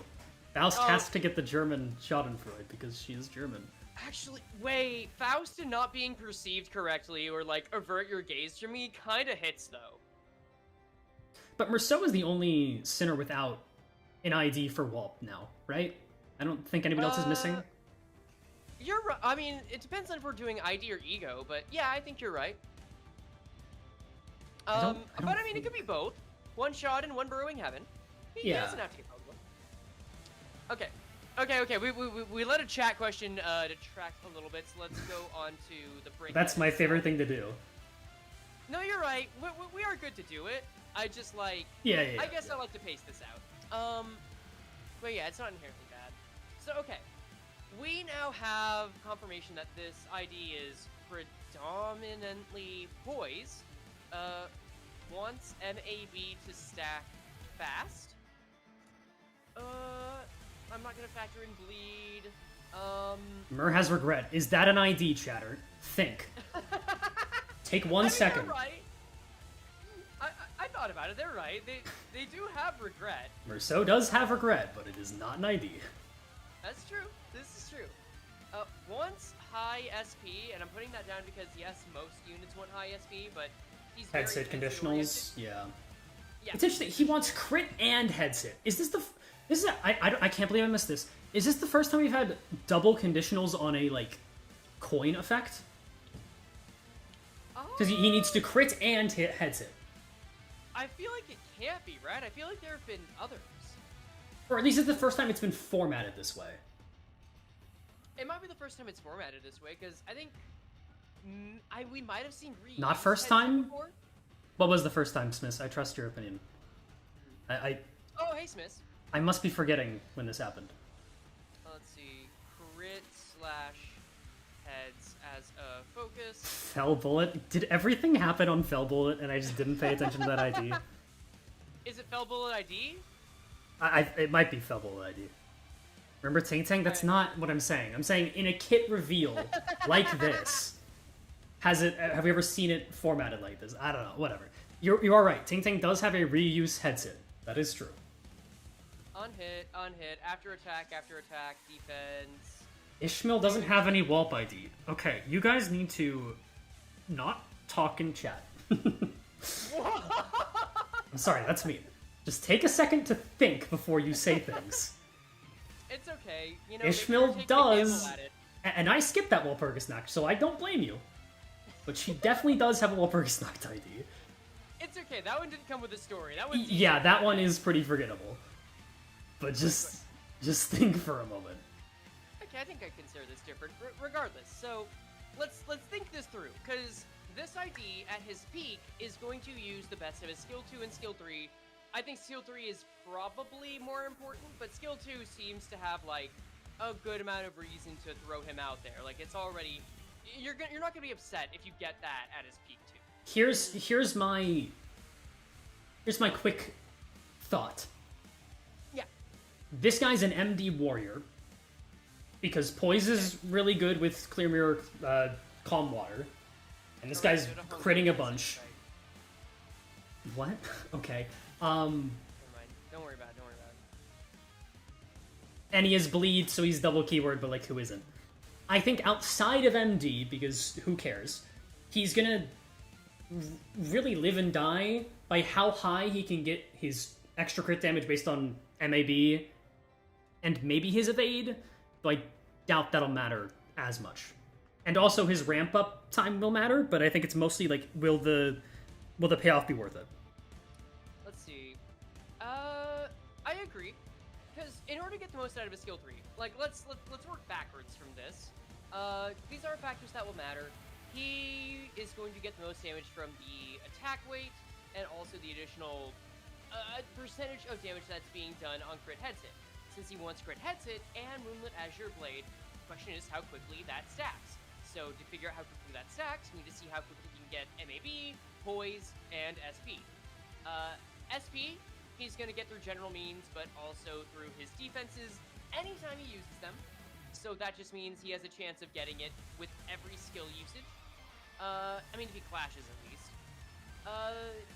Faust has to get the German Schadenfreude, because she is German. Actually, wait, Faust and not being perceived correctly, or like, avert your gaze from me, kinda hits, though. But Merceau is the only sinner without an ID for Walp now, right? I don't think anybody else is missing. You're right. I mean, it depends on if we're doing ID or ego, but yeah, I think you're right. But I mean, it could be both. One shot and one Burrowing Heaven. He doesn't have to get both of them. Okay. We let a chat question detract a little bit, so let's go on to the break. That's my favorite thing to do. No, you're right. We are good to do it. I just like... I guess I like to pace this out. But yeah, it's not inherently bad. So, okay. We now have confirmation that this ID is predominantly poise. Wants MAB to stack fast. I'm not gonna factor in bleed. Mur has regret. Is that an ID, chatter? Think. Take 1 second. They're right. I thought about it. They're right. They do have regret. Merceau does have regret, but it is not an ID. That's true. This is true. Wants high SP, and I'm putting that down because yes, most units want high SP, but he's very headset conditionals. Yeah. Yeah. It's interesting. He wants crit and headset. Is this the? This is. I can't believe I missed this. Is this the first time we've had double conditionals on a like coin effect? Because he needs to crit and hit headset. I feel like it can't be, right? I feel like there have been others. Or at least it's the first time it's been formatted this way. It might be the first time it's formatted this way, because I think we might have seen reuse. Not first time? Before. What was the first time, Smith? I trust your opinion. Oh, hey, Smith. I must be forgetting when this happened. Let's see. Crit / heads as a focus. Fell Bullet? Did everything happen on Fell Bullet and I just didn't pay attention to that ID? Is it Fell Bullet ID? It might be Fell Bullet ID. Remember Ting Tang? That's not what I'm saying. I'm saying in a kit reveal like this, have we ever seen it formatted like this? I don't know. Whatever. You are right. Ting Tang does have a reuse headset. That is true. On hit, after attack, defense. Ishmael doesn't have any Whelp ID. Okay, you guys need to not talk in chat. I'm sorry, that's me. Just take a second to think before you say things. It's okay. You know, Ishmael does, and I skipped that Walpurgisnacht, so I don't blame you. But she definitely does have a Walpurgisnacht ID. It's okay. That one didn't come with a story. That one. Yeah, that one is pretty forgettable. But just think for a moment. Okay, I think I consider this different. Regardless, so let's think this through, because this ID at his peak is going to use the best of his skill 2 and skill 3. I think skill 3 is probably more important, but skill 2 seems to have like a good amount of reason to throw him out there. Like it's already, you're not gonna be upset if you get that at his peak too. Here's my quick thought. Yeah. This guy's an MD warrior because poise is really good with clear mirror, calm water, and this guy's critting a bunch. What? Okay. Never mind. Don't worry about it. And he has bleed, so he's double keyword, but like who isn't? I think outside of MD, because who cares, he's gonna really live and die by how high he can get his extra crit damage based on MAB and maybe his evade, but I doubt that'll matter as much. And also his ramp up time will matter, but I think it's mostly like will the payoff be worth it? Let's see. I agree. Because in order to get the most out of a skill 3, like let's work backwards from this. These are factors that will matter. He is going to get the most damage from the attack weight and also the additional percentage of damage that's being done on crit heads hit. Since he wants crit heads hit and Moonlit Azure Blade, the question is how quickly that stacks. So to figure out how quickly that stacks, we need to see how quickly he can get MAB, Poise, and SP. SP, he's going to get through general means, but also through his defenses anytime he uses them. So that just means he has a chance of getting it with every skill usage. I mean, if he clashes at least.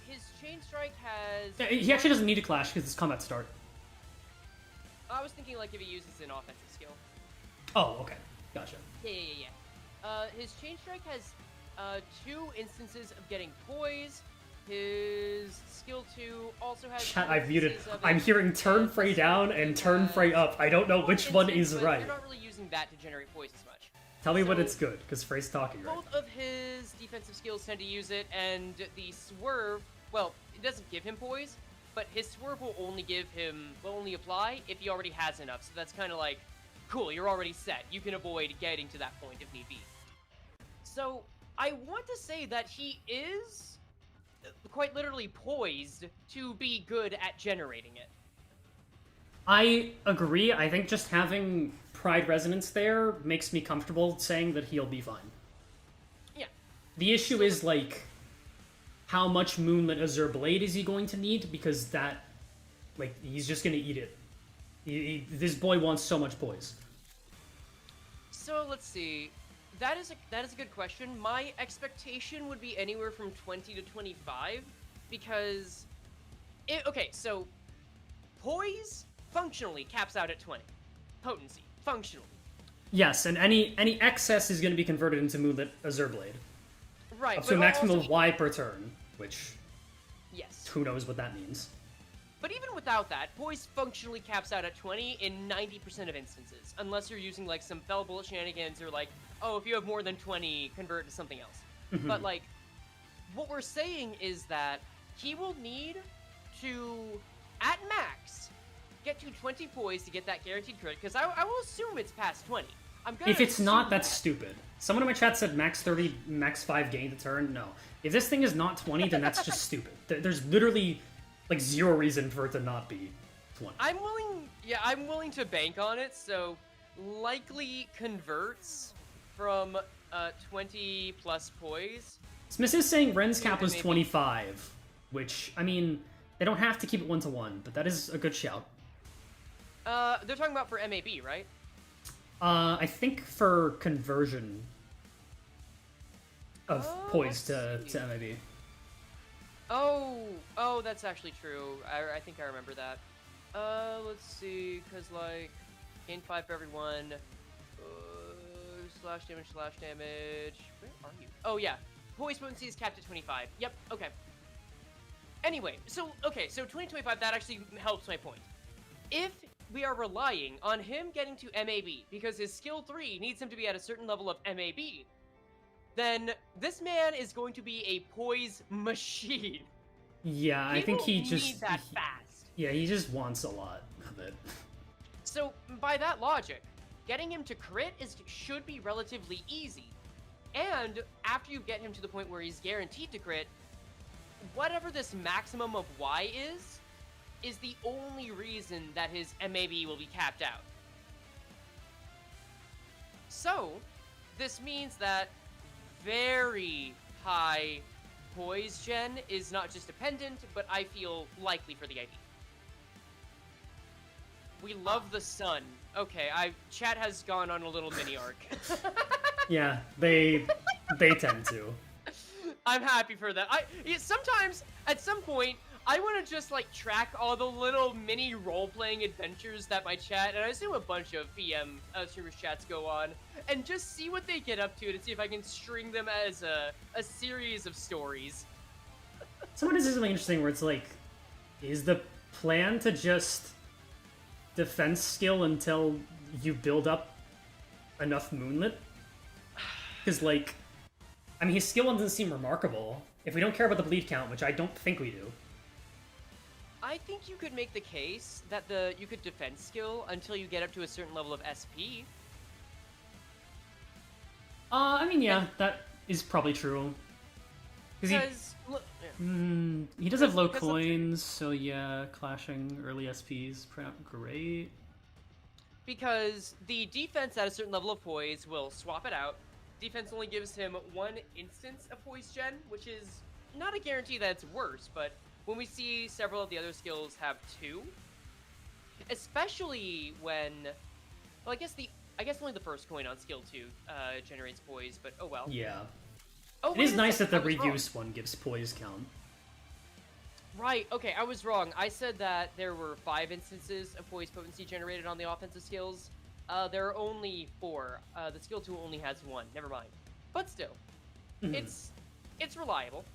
His Chain Strike has... He actually doesn't need to clash because it's combat start. I was thinking like if he uses an offensive skill. Oh, okay. Gotcha. Yeah. His Chain Strike has 2 instances of getting Poise. His skill 2 also has... Chat, I've muted. I'm hearing turn Frey down and turn Frey up. I don't know which one is right. You're not really using that to generate Poise as much. Tell me when it's good, because Frey's talking right. Both of his defensive skills tend to use it, and the Swerve, well, it doesn't give him Poise, but his Swerve will only apply if he already has enough. So that's kind of like, cool, you're already set. You can avoid getting to that point if need be. So I want to say that he is quite literally poised to be good at generating it. I agree. I think just having Pride Resonance there makes me comfortable saying that he'll be fine. Yeah. The issue is, like, how much Moonlit Azure Blade is he going to need? Because that, like, he's just going to eat it. This boy wants so much poise. So, let's see. That is a good question. My expectation would be anywhere from 20 to 25, because... okay, so... Poise functionally caps out at 20. Potency, functionally. Yes, and any excess is going to be converted into Moonlit Azure Blade. Right, up to a maximum of Y per turn, which... Yes. Who knows what that means. But even without that, Poise functionally caps out at 20 in 90% of instances, unless you're using, like, some fell bullet shenanigans or, like, oh, if you have more than 20, convert it to something else. Mm-hmm. But, like, what we're saying is that he will need to, at max, get to 20 Poise to get that guaranteed crit, because I will assume it's past 20. If it's not, that's stupid. Someone in my chat said max 30, max 5 gain to turn. No. If this thing is not 20, then that's just stupid. There's literally... like, zero reason for it to not be 20. I'm willing to bank on it, so likely converts from 20 plus Poise. Smith is saying Ren's cap was 25, which, I mean, they don't have to keep it 1-to-1, but that is a good shout. They're talking about for MAB, right? I think for conversion of Poise to MAB. Oh, that's actually true. I think I remember that. Let's see, because, like, gain 5 for everyone. Slash damage, slash damage. Where are you? Oh, yeah. Poise potency is capped at 25. Yep, okay. Anyway, so 2025, that actually helps my point. If we are relying on him getting to MAB, because his skill 3 needs him to be at a certain level of MAB, then this man is going to be a poise machine. Yeah, I think he just need that fast. Yeah, he just wants a lot of it. So by that logic, getting him to crit should be relatively easy. And after you get him to the point where he's guaranteed to crit, whatever this maximum of Y is the only reason that his MAB will be capped out. So, this means that very high poise gen is not just dependent, but I feel likely for the ID. We love the sun. Okay, chat has gone on a little mini arc. Yeah, they tend to. I'm happy for that. Sometimes, at some point, I want to just, like, track all the little mini role-playing adventures that my chat, and I assume a bunch of PM streamers chats go on, and just see what they get up to see if I can string them as a series of stories. Someone says something interesting where it's like, is the plan to just defense skill until you build up enough moonlit? Because, like, I mean, his skill 1 doesn't seem remarkable. If we don't care about the bleed count, which I don't think we do. I think you could make the case that you could defense skill until you get up to a certain level of SP. I mean, yeah, that is probably true. Because he does have low coins, so yeah, clashing early SPs, great. Because the defense at a certain level of poise will swap it out. Defense only gives him 1 instance of poise gen, which is not a guarantee that it's worse, but when we see several of the other skills have 2, especially when, well, I guess only the first coin on skill 2 generates poise, but oh well. Yeah. Oh, it is nice that the reduced one gives poise count. Right, okay, I was wrong. I said that there were 5 instances of poise potency generated on the offensive skills. There are only 4. The skill 2 only has 1. Never mind. But still, it's reliable.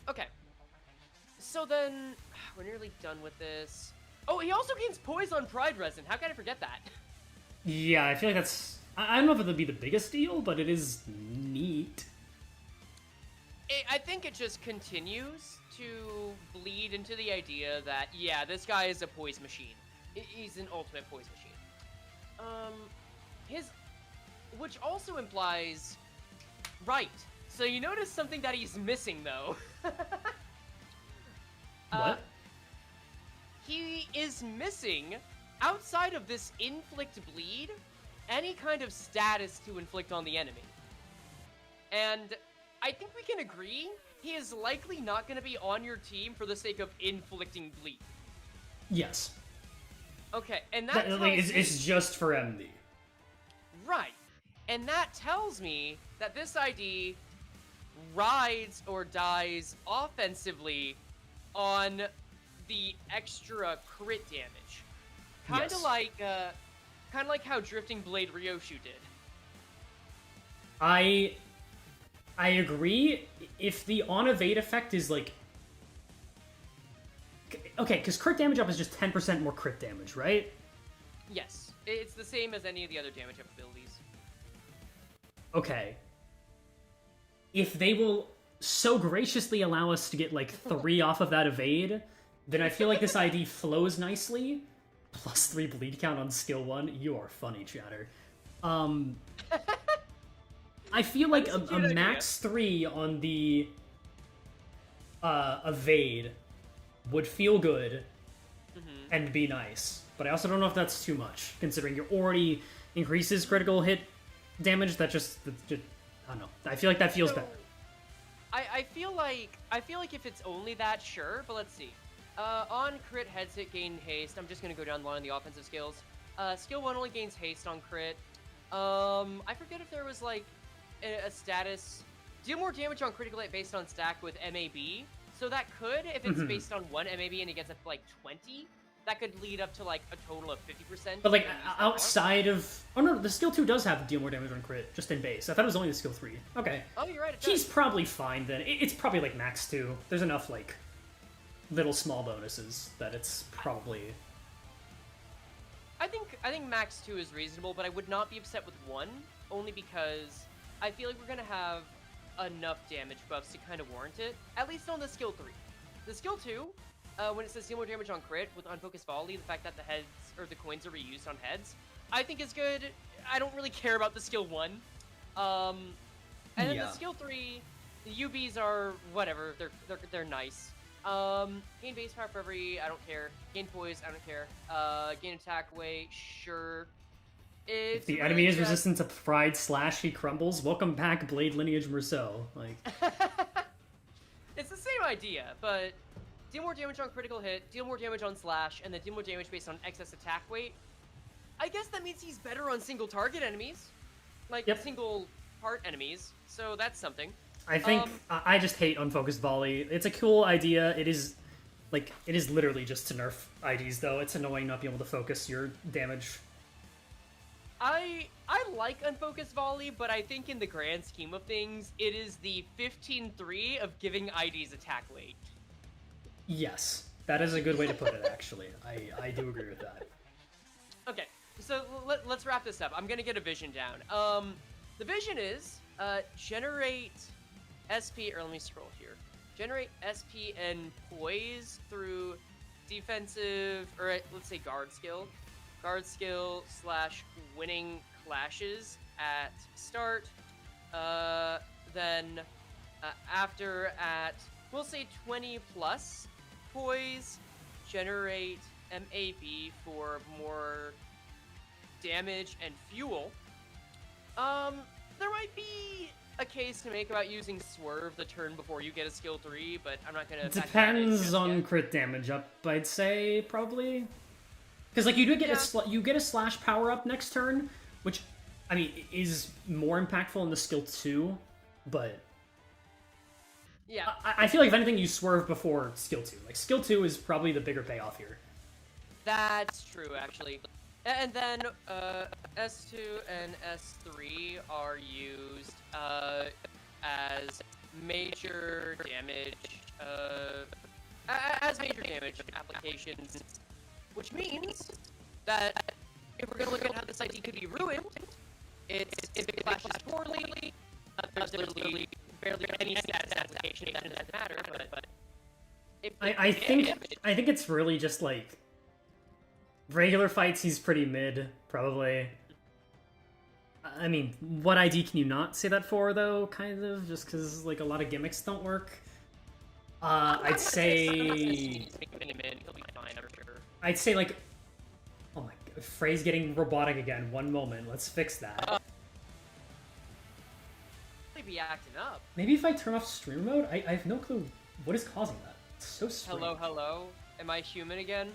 Okay. So then, we're nearly done with this. Oh, he also gains poise on Pride Resin. How can I forget that? Yeah, I feel like that's... I don't know if it'll be the biggest deal, but it is neat. I think it just continues to bleed into the idea that, yeah, this guy is a poise machine. He's an ultimate poise machine. Which also implies... Right. So you notice something that he's missing, though. What? He is missing, outside of this inflict bleed, any kind of status to inflict on the enemy. And I think we can agree, he is likely not going to be on your team for the sake of inflicting bleed. Yes. Okay, and that tells me... It's just for MD. Right. And that tells me that this ID rides or dies offensively on the extra crit damage. Kind of like how Drifting Blade Ryoshu did. I agree. If the on-evade effect is like... Okay, because crit damage up is just 10% more crit damage, right? Yes. It's the same as any of the other damage up abilities. Okay. If they will so graciously allow us to get, like, 3 off of that evade, then I feel like this ID flows nicely. Plus 3 bleed count on skill 1. You are funny, chatter. I feel like a max 3 on the evade would feel good and be nice. But I also don't know if that's too much, considering you already increases critical hit damage. That just I don't know. I feel like that feels better. I feel like if it's only that, sure, but let's see. On crit, heads hit, gain haste. I'm just gonna go down the line of the offensive skills. Skill 1 only gains haste on crit. I forget if there was like a status. Deal more damage on critical hit based on stack with MAB. So that could, if it's based on 1 MAB and it gets up to like 20. that could lead up to like a total of 50%. But like outside of, oh no, the skill 2 does have deal more damage on crit just in base. I thought it was only the skill 3. Okay. Oh, you're right. He's probably fine then. It's probably like max 2. There's enough like little small bonuses that it's probably. I think max 2 is reasonable, but I would not be upset with 1, only because I feel like we're gonna have enough damage buffs to kind of warrant it. At least on the skill 3. The skill 2, when it says deal more damage on crit with unfocused volley, the fact that the heads or the coins are reused on heads, I think is good. I don't really care about the skill 1. And then the skill 3, the UBs are whatever. They're nice. Gain base power for every, I don't care. Gain poise, I don't care. Gain attack weight, sure. If the enemy is resistant to Pride / he crumbles, welcome back Blade Lineage Merceau. Like it's the same idea, but deal more damage on critical hit, deal more damage on slash, and then deal more damage based on excess attack weight. I guess that means he's better on single target enemies. Like single part enemies, so that's something. I think I just hate unfocused volley. It's a cool idea. It is literally just to nerf IDs though. It's annoying not being able to focus your damage. I like unfocused volley, but I think in the grand scheme of things, it is the 15-3 of giving IDs attack weight. Yes, that is a good way to put it. Actually, I do agree with that. Okay, so let's wrap this up. I'm gonna get a vision down. The vision is generate SP, or let me scroll here. Generate SP and poise through defensive, or let's say guard skill. Guard skill / winning clashes at start. Then after at, we'll say 20 plus poise, generate MAB for more damage and fuel. There might be a case to make about using Swerve the turn before you get a skill 3, but I'm not gonna. Depends on crit damage up, I'd say probably. Because like you do get you get a slash power up next turn, which I mean is more impactful in the skill 2, but yeah, I feel like if anything you swerve before skill 2. Like skill 2 is probably the bigger payoff here. That's true actually. And then S2 and S3 are used as major damage applications, which means that if we're going to look at how this ID could be ruined, it's if it clashes poorly, there's literally barely any status application, it doesn't matter, but if I think it's really just like regular fights he's pretty mid, probably. I mean, what ID can you not say that for though, kind of, just because like a lot of gimmicks don't work. I'd say like, oh my god, Frey's getting robotic again. One moment, let's fix that. Be acting up. Maybe if I turn off stream mode, I have no clue what is causing that. It's so strange. Hello, am I human again?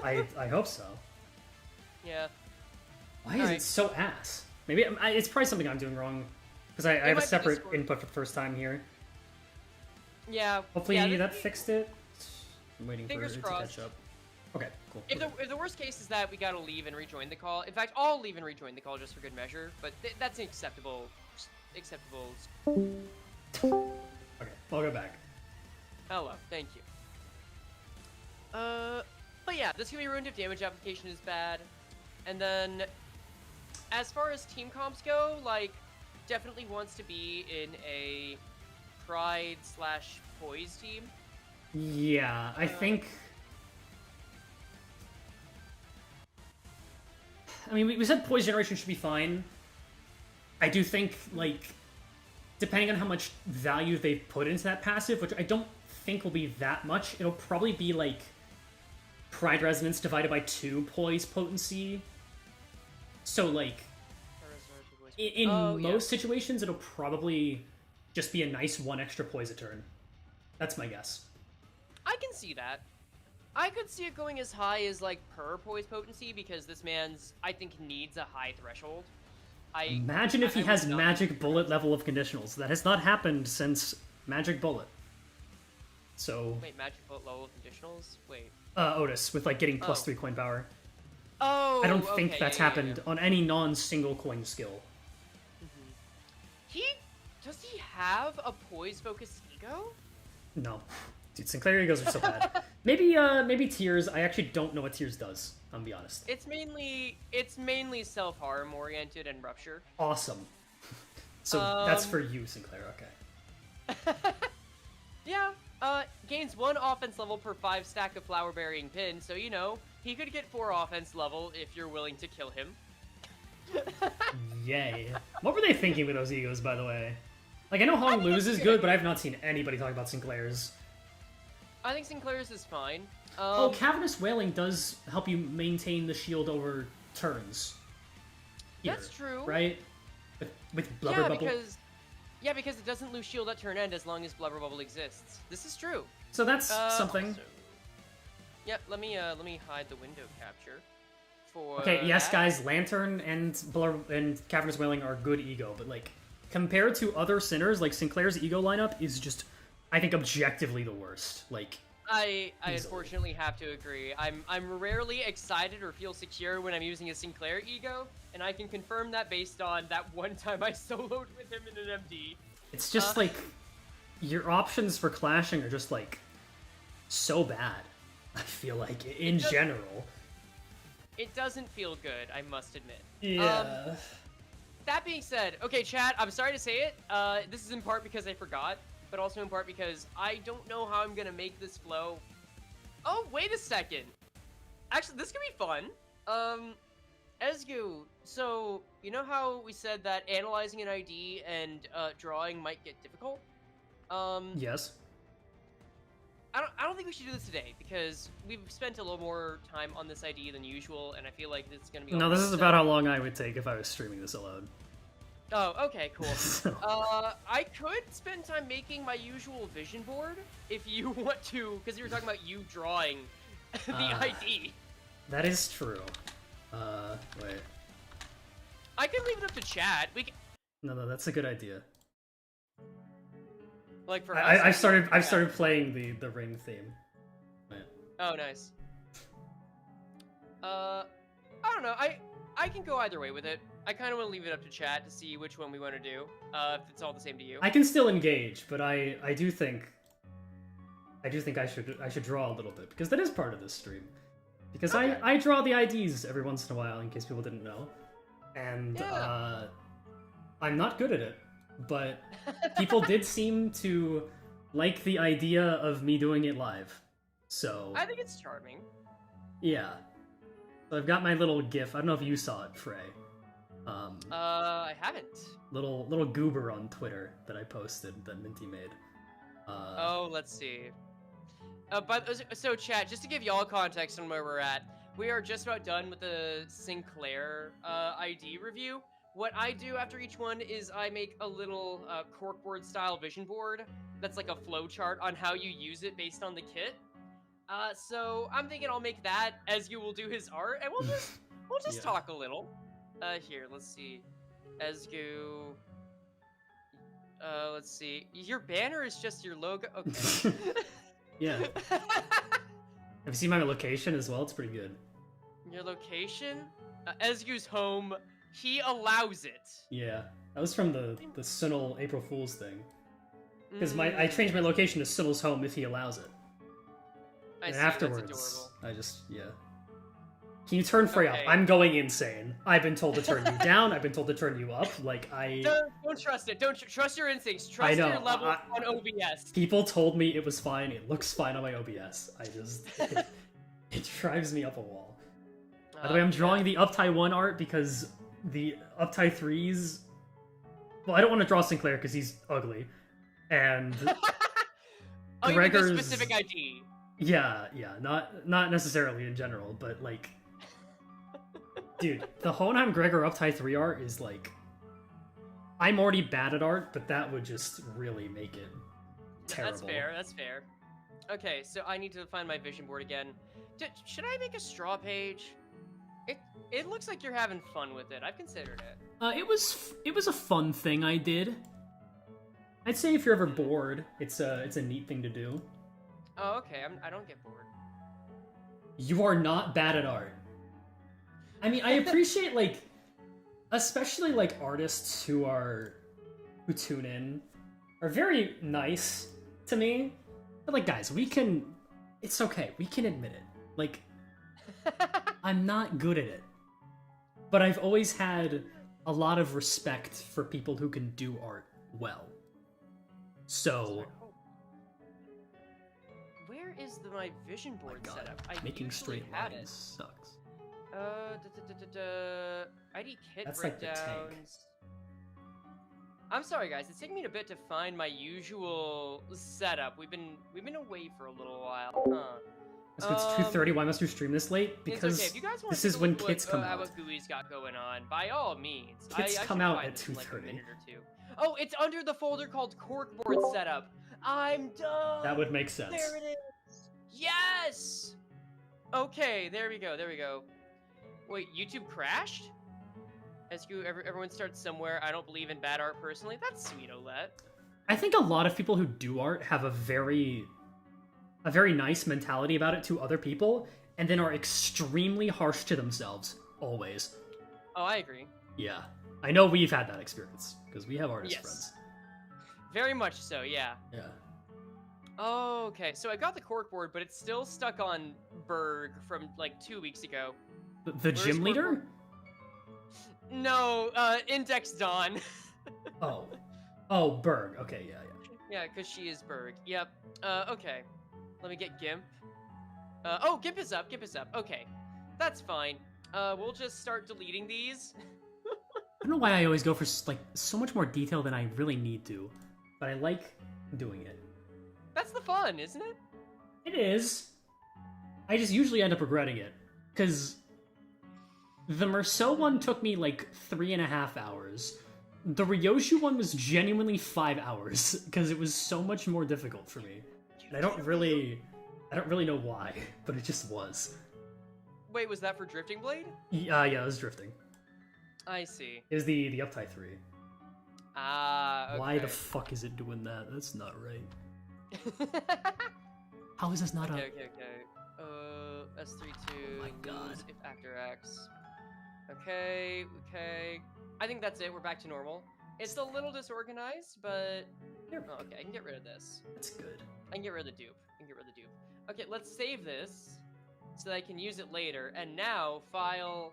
I hope so. Yeah. Why is it so ass? Maybe it's probably something I'm doing wrong because I have a separate input for the first time here. Yeah. Hopefully that fixed it. I'm waiting for it crossed. to catch up. Okay, cool. If the worst case is that we gotta leave and rejoin the call, in fact, I'll leave and rejoin the call just for good measure. But that's acceptable. Okay, I'll go back. Hello, thank you. But yeah, this can be ruined if damage application is bad. And then, as far as team comps go, like, definitely wants to be in a Pride / Poise team. Yeah, I think... I mean, we said Poise generation should be fine. I do think, like, depending on how much value they've put into that passive, which I don't think will be that much, it'll probably be, like, Pride Resonance divided by 2 Poise potency. So, like, in most situations, it'll probably just be a nice 1 extra Poise a turn. That's my guess. I can see that. I could see it going as high as, like, per Poise potency, because this man's, I think, needs a high threshold. Imagine if he has Magic Bullet level of conditionals. That has not happened since Magic Bullet. So... Wait, Magic Bullet level of conditionals? Wait. Otis, with like getting Oh. +3 coin power. Oh, I don't think okay, that's yeah, yeah, happened yeah. on any non-single coin skill. Does he have a poise focused ego? No. Dude, Sinclair egos are so bad. Maybe Tears. I actually don't know what Tears does, I'll be honest. It's mainly self-harm oriented and rupture. Awesome. So that's for you, Sinclair, okay. Yeah, gains 1 offense level per 5 stack of flower burying pin, so you know, he could get 4 offense level if you're willing to kill him. Yay. What were they thinking with those egos, by the way? Like, I know Hong Lu's is good, but I've not seen anybody talk about Sinclair's. I think Sinclair's is fine. Oh, Cavernous Wailing does help you maintain the shield over turns. Here, That's true. Right? With Blubber Bubble. Because it doesn't lose shield at turn end as long as Blubber Bubble exists. This is true. So that's something. Also, yeah, let me hide the window capture. For Okay, yes, that. guys, Lantern and Cavernous Wailing are good ego, but like compared to other Sinners, like Sinclair's ego lineup is just, I think, objectively the worst. Like, I easily. unfortunately have to agree. I'm rarely excited or feel secure when I'm using a Sinclair ego, and I can confirm that based on that one time I soloed with him in an MD. It's just like your options for clashing are just like so bad. I feel like in general. It doesn't feel good, I must admit. Yeah. That being said, okay, chat, I'm sorry to say it. This is in part because I forgot, but also in part because I don't know how I'm gonna make this flow. Oh, wait a second. Actually, this could be fun. Ezgu, so you know how we said that analyzing an ID and drawing might get difficult? Yes. I don't think we should do this today because we've spent a little more time on this ID than usual, and I feel like it's gonna be. No, this is about how long I would take if I was streaming this alone. Oh, okay, cool. I could spend time making my usual vision board if you want to, because you were talking about you drawing the ID. That is true. Wait. I can leave it up to chat. We can, No, that's a good idea. like for I've started playing the ring theme. Wait. Oh, nice. I don't know. I can go either way with it. I kind of want to leave it up to chat to see which one we want to do. If it's all the same to you. I can still engage, but I do think I should draw a little bit because that is part of this stream. Because Okay. I draw the IDs every once in a while in case people didn't know, and Yeah. I'm not good at it, but people did seem to like the idea of me doing it live. So I think it's charming. yeah, so I've got my little GIF. I don't know if you saw it, Frey. I haven't. Little goober on Twitter that I posted that Minty made. Oh, let's see. So chat, just to give y'all context on where we're at, we are just about done with the Sinclair ID review. What I do after each one is I make a little corkboard style vision board that's like a flow chart on how you use it based on the kit. So I'm thinking I'll make that as you will do his art, and we'll just Yeah. talk a little. Here, let's see. Ezgu. Let's see. Your banner is just your logo. Okay. Yeah. Have you seen my location as well? It's pretty good. Your location? Ezgu's home. He allows it. Yeah. That was from the Sunil April Fool's thing. Because I Mm, changed my location to Sunil's home if he allows it. I And see, afterwards, that's adorable. I just, yeah. Can you turn Frey Okay. up? I'm going insane. I've been told to turn you down. I've been told to turn you up. Like, Don't trust it. Don't trust your instincts. Trust know, your level on OBS. People told me it was fine. It looks fine on my OBS. I just... it drives me up a wall. By the way, I'm drawing the Uptie 1 art because the Uptie 3s... Well, I don't want to draw Sinclair because he's ugly. And Oh, you mean Gregor's... this specific ID? Yeah, not necessarily in general, but like... Dude, the Hohenheim Gregor Uptie 3 art is like... I'm already bad at art, but that would just really make it terrible. That's fair. Okay, so I need to find my vision board again. Should I make a straw page? It looks like you're having fun with it. I've considered it. It was a fun thing I did. I'd say if you're ever bored, it's a neat thing to do. Oh, okay. I don't get bored. You are not bad at art. I mean, I appreciate, like, especially, like, artists who tune in are very nice to me. But, like, guys, it's okay. We can admit it. Like, I'm not good at it. But I've always had a lot of respect for people who can do art well. So... Where is my vision board setup? Making straight lines sucks. ID kit That's like the tank. breakdowns. I'm sorry, guys. It's taking me a bit to find my usual setup. We've been away for a little while. Huh. So it's 2:30. Why must you stream this late? Because okay. If you guys want this to is when kits come out. What GUI's got going on, by all means. Kits I come should out find at this in, like, 2:30. a minute or two. Oh, it's under the folder called Corkboard Setup. I'm done. That would make sense. There it is. Yes. Okay, there we go. There we go. Wait, YouTube crashed? Everyone starts somewhere. I don't believe in bad art personally. That's sweet, Olette. I think a lot of people who do art have a very nice mentality about it to other people, and then are extremely harsh to themselves, always. Oh, I agree. Yeah. I know we've had that experience, because we have artist friends. Very much so, yeah. Yeah. Okay, so I got the corkboard, but it's still stuck on Berg from, like, 2 weeks ago. The gym leader? No, Index Dawn. Oh, Berg. Okay, yeah. Yeah, because she is Berg. Yep. Okay. Let me get Gimp. Gimp is up. Okay. That's fine. We'll just start deleting these. I don't know why I always go for, like, so much more detail than I really need to, but I like doing it. That's the fun, isn't it? It is. I just usually end up regretting it, because the Merceau one took me, like, 3.5 hours. The Ryoshu one was genuinely 5 hours, because it was so much more difficult for me. And I don't really know why, but it just was. Wait, was that for Drifting Blade? Yeah, it was drifting. I see. It was the Uptie 3. Okay. Why the fuck is it doing that? That's not right. How is this not okay. S32. Oh my god. If Actor X. Okay. I think that's it. We're back to normal. It's a little disorganized, but... okay, I can get rid of this. That's good. I can get rid of the dupe. Okay, let's save this so that I can use it later. And now, file...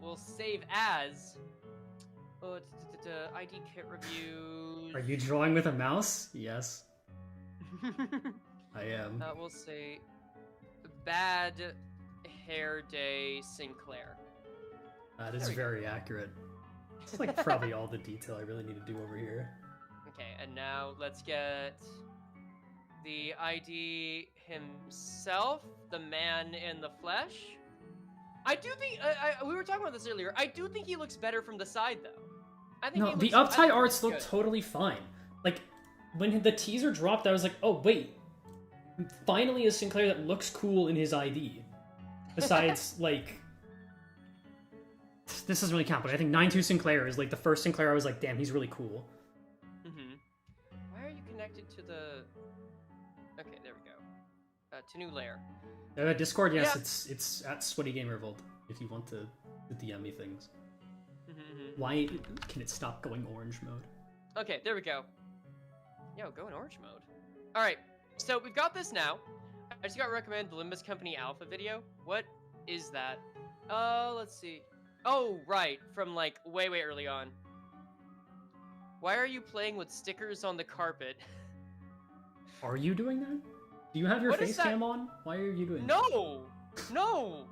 we'll save as... ID kit reviews... Are you drawing with a mouse? Yes. I am. We'll say... Bad Hair Day Sinclair. That is very accurate. It's like probably all the detail I really need to do over here. Okay, and now let's get the ID himself, the man in the flesh. I do think we were talking about this earlier. I do think he looks better from the side, though. I think the Uptie arts look totally fine. Like when the teaser dropped, I was like, oh wait, finally a Sinclair that looks cool in his ID. Besides, like, this doesn't really count, but I think 9-2 Sinclair is like the first Sinclair I was like, damn, he's really cool. Why are you connected to the... Okay, there we go. To new layer. Discord, yes, yeah. It's at Sweaty Gamer Revolt if you want to DM me things. Why can it stop going orange mode? Okay, there we go. Yo, go in orange mode. Alright, so we've got this now. I just got recommended the Limbus Company Alpha video. What is that? Let's see. Oh, right, from like way early on. Why are you playing with stickers on the carpet? Are you doing that? Do you have your face cam on? Why are you doing that? No!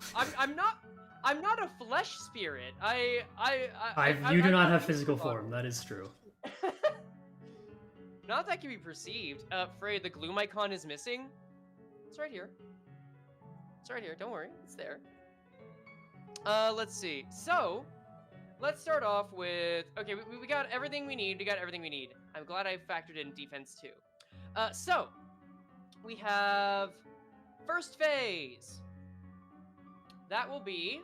I'm not a flesh spirit. You do not have physical form, that is true. Not that can be perceived. Frey, the gloom icon is missing. It's right here. Don't worry. It's there. Let's see. So, let's start off with... Okay, we got everything we need. I'm glad I factored in defense, too. So, we have... First phase. That will be...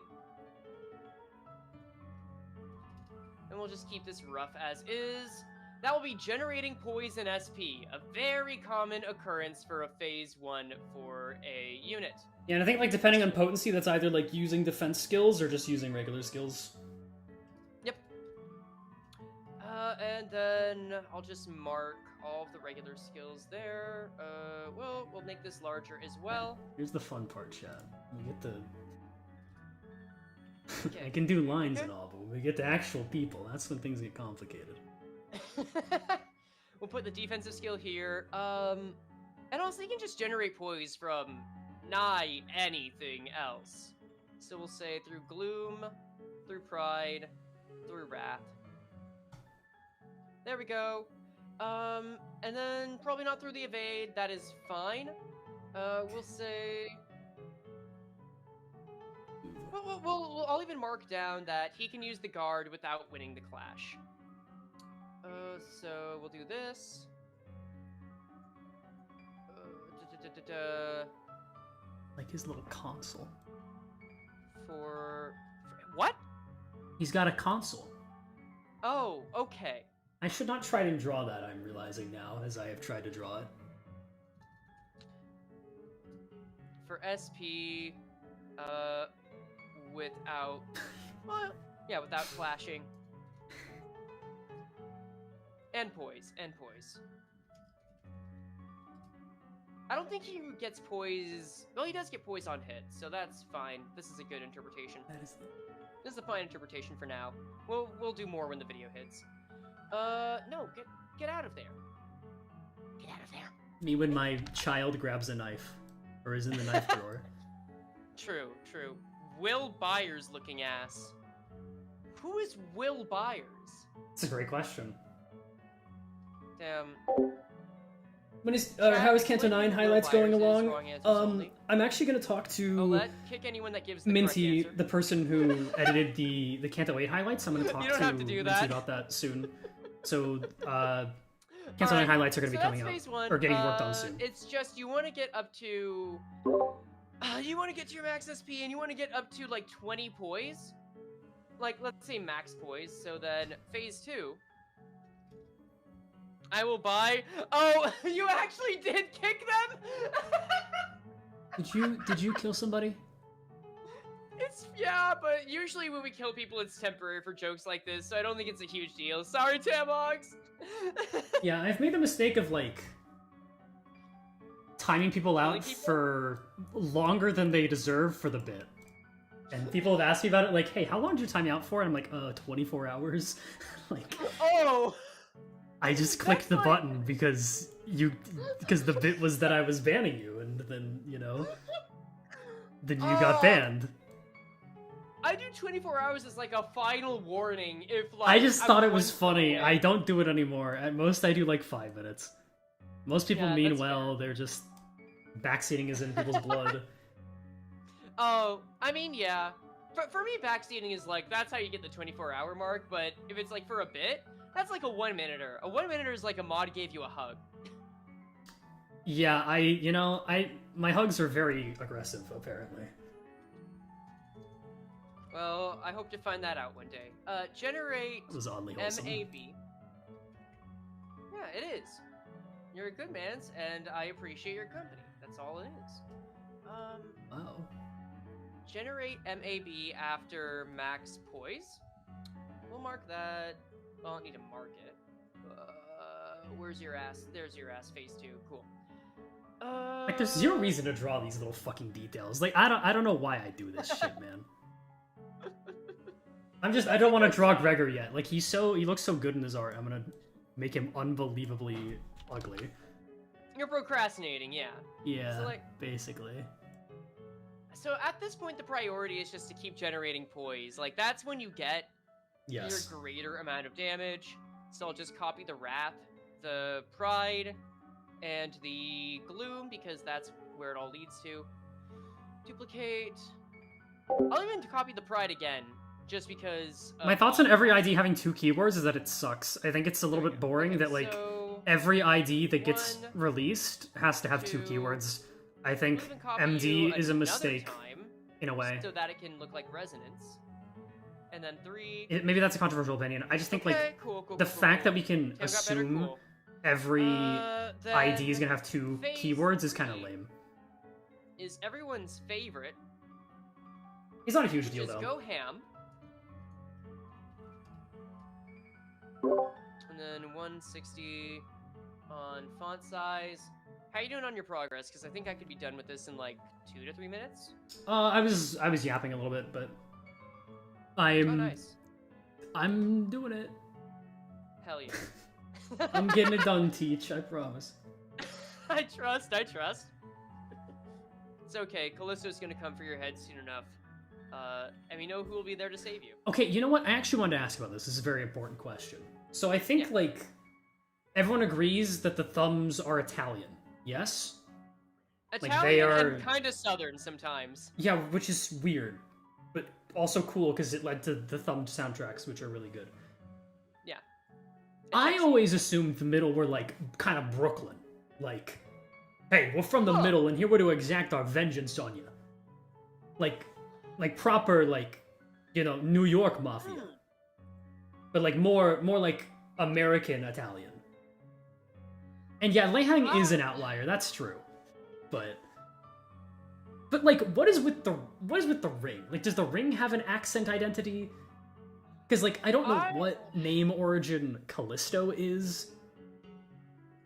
And we'll just keep this rough as is. That will be generating poison SP, a very common occurrence for a phase 1 for a unit. Yeah, and I think like depending on potency, that's either like using defense skills or just using regular skills. Yep. And then I'll just mark all of the regular skills there. We'll make this larger as well. Here's the fun part, chat. We get the... Okay. I can do lines and all, but when we get to actual people, that's when things get complicated. We'll put the defensive skill here. And also you can just generate poise from nigh anything else. So we'll say through gloom, through pride, through wrath. There we go. And then probably not through the evade. That is fine. We'll say. I'll even mark down that he can use the guard without winning the clash. So we'll do this. Like his little console. For what? He's got a console. Oh, okay. I should not try to draw that, I'm realizing now, as I have tried to draw it. For SP, without... Well, yeah, without clashing. And poise, and poise. I don't think he gets poise... Well, he does get poise on hit, so that's fine. This is a good interpretation. This is a fine interpretation for now. We'll do more when the video hits. No, get out of there. Get out of there. Me when my child grabs a knife. Or is in the knife drawer. True, true. Will Byers looking ass. Who is Will Byers? It's a great question. Damn. When is how is Kanto 9 highlights going along? I'm actually going to talk to kick anyone that gives the Minty, the person who edited the Kanto 8 highlights. I'm going to talk to Minty about that soon. So Kanto 9 highlights are going to be coming up or getting worked on soon. It's just you want to get up to you want to get to your max SP and you want to get up to like 20 poise. Like let's say max poise. So then phase 2 I will buy. Oh, you actually did kick them? Did you kill somebody? Yeah, but usually when we kill people, it's temporary for jokes like this, so I don't think it's a huge deal. Sorry, Tamogs. Yeah, I've made the mistake of like timing people out for longer than they deserve for the bit. And people have asked me about it, like, hey, how long did you time me out for? And I'm like, 24 hours. Like, oh. I just clicked the button because the bit was that I was banning you, and then, you know, then you got banned. I do 24 hours as like a final warning if like I just thought it was funny. I don't do it anymore. At most I do like 5 minutes. Most people mean well, they're just backseating is in people's blood. Oh, I mean, yeah. For me, backseating is like, that's how you get the 24-hour mark, but if it's like for a bit, that's like a 1-minuter. A 1-minuter is like a mod gave you a hug. Yeah, my hugs are very aggressive, apparently. Well, I hope to find that out one day. Generate it was oddly wholesome. MAB. Yeah, it is. You're a good man's, and I appreciate your company. That's all it is. Wow. Generate MAB after max poise. We'll mark that. Well, I don't need to mark it. Where's your ass? There's your ass. Phase 2. Cool. Like, there's zero reason to draw these little fucking details. Like, I don't know why I do this shit, man. I don't want to draw Gregor yet. Like, he looks so good in his art. I'm gonna make him unbelievably ugly. You're procrastinating, yeah. Yeah, so, like, basically. So at this point, the priority is just to keep generating poise. Like, that's when you get your greater amount of damage. So I'll just copy the Wrath, the Pride, and the Gloom, because that's where it all leads to. Duplicate. I'll even copy the Pride again, just because... My thoughts on every ID having 2 keywords is that it sucks. I think it's a little bit boring that, like, every ID that gets released has to have 2 keywords. I think MD is a mistake, in a way. So that it can look like resonance. and then 3. Maybe that's a controversial opinion. I just think Okay, like cool, the fact that we can Tim got better, assume cool. every Then ID is gonna have 2 phase keywords is kind of 3 lame. Is everyone's favorite, It's not a huge which deal is though. Go Ham. And then 160 on font size. How you doing on your progress? Because I think I could be done with this in like 2 to 3 minutes. I was yapping a little bit, but Oh, nice. I'm doing it. Hell yeah. I'm getting it done, Teach. I promise. I trust. It's okay. Callisto's gonna come for your head soon enough. And we know who will be there to save you. Okay, you know what? I actually wanted to ask about this. This is a very important question. So I think like everyone agrees that the thumbs are Italian. Yes? Italian they are... and kind of southern sometimes. Yeah, which is weird, but also cool because it led to the thumb soundtracks, which are really good. Yeah. I always assumed the middle were like kind of Brooklyn. Like, hey, we're from the middle and here we're to exact our vengeance on you. Like proper, like, you know, New York mafia. But like more like American Italian. And yeah, Lehang is an outlier, that's true. But like what is with the ring? Like does the ring have an accent identity? Because like I don't know what name origin Callisto is,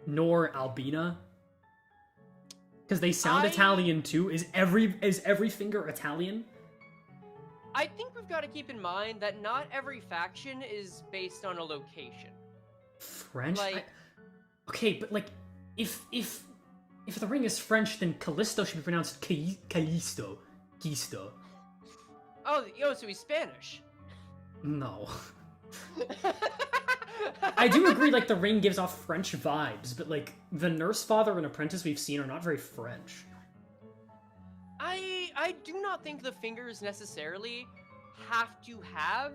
nor Albina. Because they sound Italian too. Is every finger Italian? I think we've got to keep in mind that not every faction is based on a location. French? Like, okay, but like, if the ring is French, then Callisto should be pronounced Callisto. Quisto. Oh, so he's Spanish. No. I do agree, like, the ring gives off French vibes, but like, the nurse father and apprentice we've seen are not very French. I do not think the fingers necessarily have to have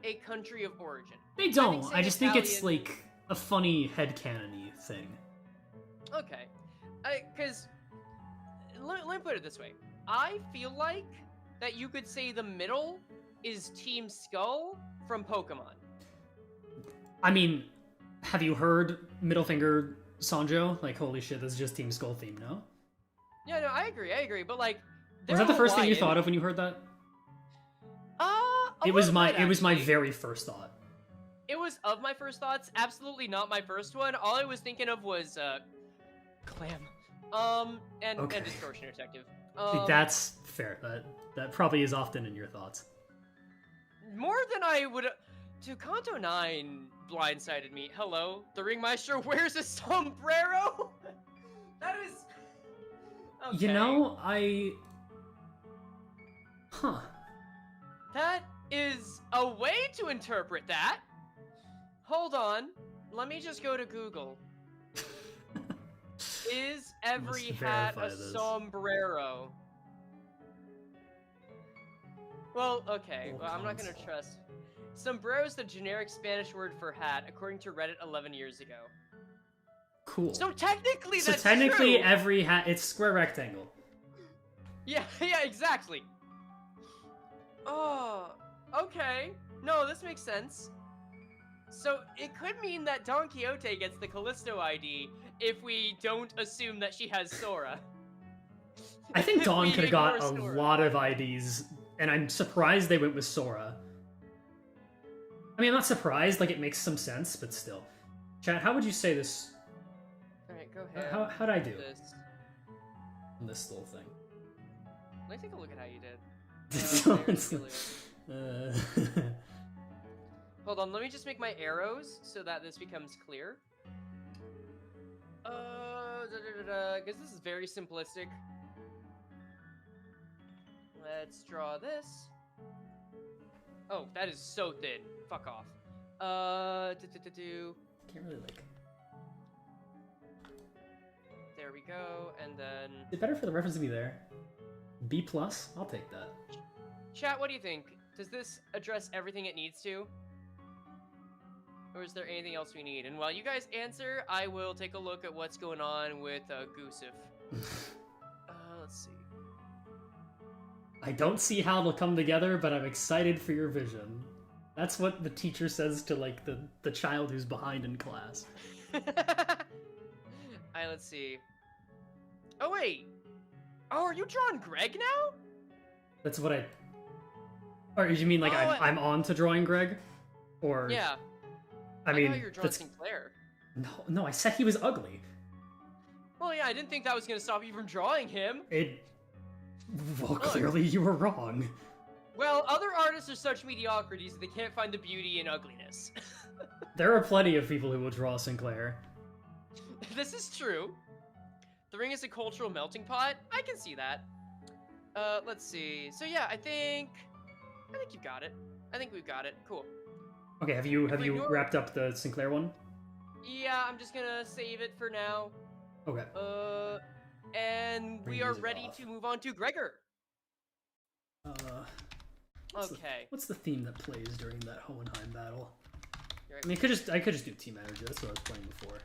a country of origin. They don't. I just think it's Italian... like a funny headcanon-y thing. Okay. Because, let me put it this way. I feel like that you could say the middle is Team Skull from Pokemon. I mean, have you heard Middle Finger Sanjo? Like, holy shit, this is just Team Skull theme, no? Yeah, no, I agree, but like... Was that the first thing you thought of when you heard that? It was my very first thought. It was of my first thoughts, absolutely not my first one. All I was thinking of was, Clam. And Distortion Detective. That's fair. That probably is often in your thoughts. More than I would... To Kanto 9 blindsided me. Hello, the Ringmeister wears a sombrero? That is... Okay. You know, Huh. That is a way to interpret that. Hold on. Let me just go to Google. Is every hat a sombrero? Well, okay. Well, I'm not gonna trust. Sombrero is the generic Spanish word for hat, according to Reddit 11 years ago. Cool. So technically, that's true. Every hat, it's square rectangle. Yeah, exactly. Oh, okay. No, this makes sense. So it could mean that Don Quixote gets the Callisto ID if we don't assume that she has Sora. I think Don could have got a lot of IDs, and I'm surprised they went with Sora. I mean, I'm not surprised, like, it makes some sense, but still. Chat, how would you say this? Alright, go ahead. How'd I do? This little thing. Let me take a look at how you did. Hold on, let me just make my arrows so that this becomes clear. Because this is very simplistic. Let's draw this. Oh, that is so thin. Fuck off. Can't really, like... There we go, and then... Is it better for the reference to be there? B+? I'll take that. Chat, what do you think? Does this address everything it needs to? Or is there anything else we need? And while you guys answer, I will take a look at what's going on with Goosef. Let's see. I don't see how it'll come together, but I'm excited for your vision. That's what the teacher says to, like, the child who's behind in class. Alright, let's see. Oh, wait. Oh, are you drawing Greg now? That's what I... Or you mean, like, I'm on to drawing Greg? Or... Yeah. I mean, thought you were drawing Sinclair. No, I said he was ugly. Well, yeah, I didn't think that was going to stop you from drawing him. Well, clearly you were wrong. Well, other artists are such mediocrities that they can't find the beauty in ugliness. There are plenty of people who will draw Sinclair. This is true. The ring is a cultural melting pot. I can see that. Let's see. So yeah, I think you got it. I think we've got it. Cool. Okay, have you wrapped up the Sinclair one? Yeah, I'm just gonna save it for now. Okay. And we are ready to move on to Gregor. Okay. What's the theme that plays during that Hohenheim battle? Right. I mean, I could just do Team Energy. That's what I was playing before.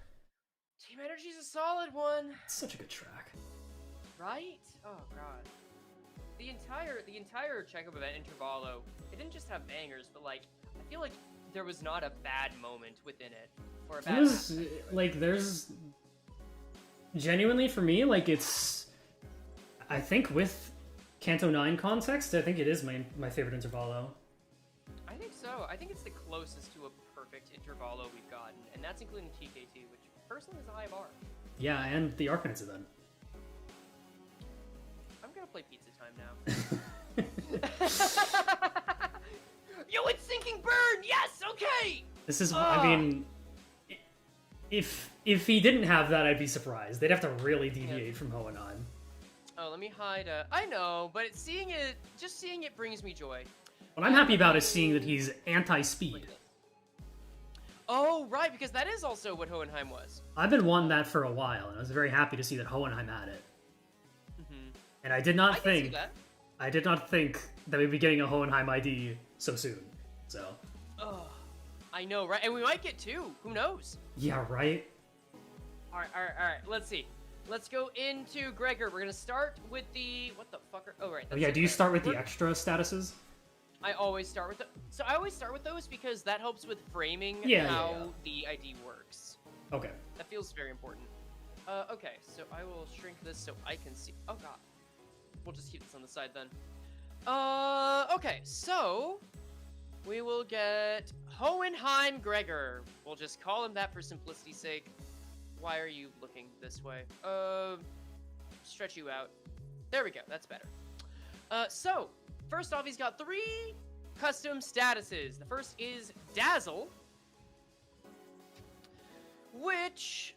Team Energy's a solid one. It's such a good track. Right? Oh god. The entire check-up event Intervallo, it didn't just have bangers, but like I feel like there was not a bad moment within it. Or a bad It was like there's genuinely for me, like it's I think with Canto 9 context, I think it is my favorite Intervallo. I think so. I think it's the closest to a perfect Intervallo we've gotten, and that's including TK2, which personally is a high bar. Yeah, and the Arcanines event. I'm gonna play Pizza Time now. Yo, it's Sinking Burn! Yes, okay! This is, I mean, if he didn't have that, I'd be surprised. They'd have to really deviate from Hohenheim. Oh, let me hide. I know, but just seeing it brings me joy. What I'm happy about is seeing that he's anti-speed. Oh, right, because that is also what Hohenheim was. I've been wanting that for a while, and I was very happy to see that Hohenheim had it. Mm-hmm. And I did not think that we'd be getting a Hohenheim ID so soon. So. Oh, I know, right? And we might get two. Who knows? Yeah, right. All right. Let's see. Let's go into Gregor. We're gonna start with the what the fucker? Oh right. Oh yeah. Do you start with the extra statuses? I always start with I always start with those because that helps with framing how the ID works. Okay. That feels very important. Okay, so I will shrink this so I can see. Oh god. We'll just keep this on the side then. Okay, so we will get Hohenheim Gregor. We'll just call him that for simplicity's sake. Why are you looking this way? Stretch you out. There we go, that's better. So, first off, he's got 3 custom statuses. The first is Dazzle, which,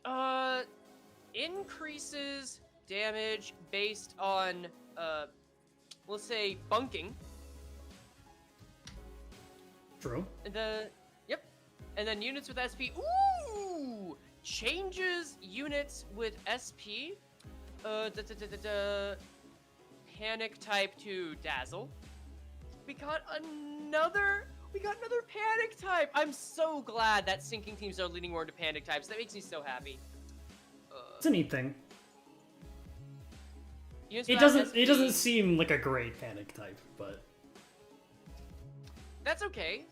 increases damage based on, let's say, bunking. True. Yep. And then units with SP, ooh! Changes units with SP, Panic type to Dazzle. We got another Panic type! I'm so glad that sinking teams are leaning more into Panic types. That makes me so happy. It's a neat thing. It doesn't seem like a great Panic type, but that's okay.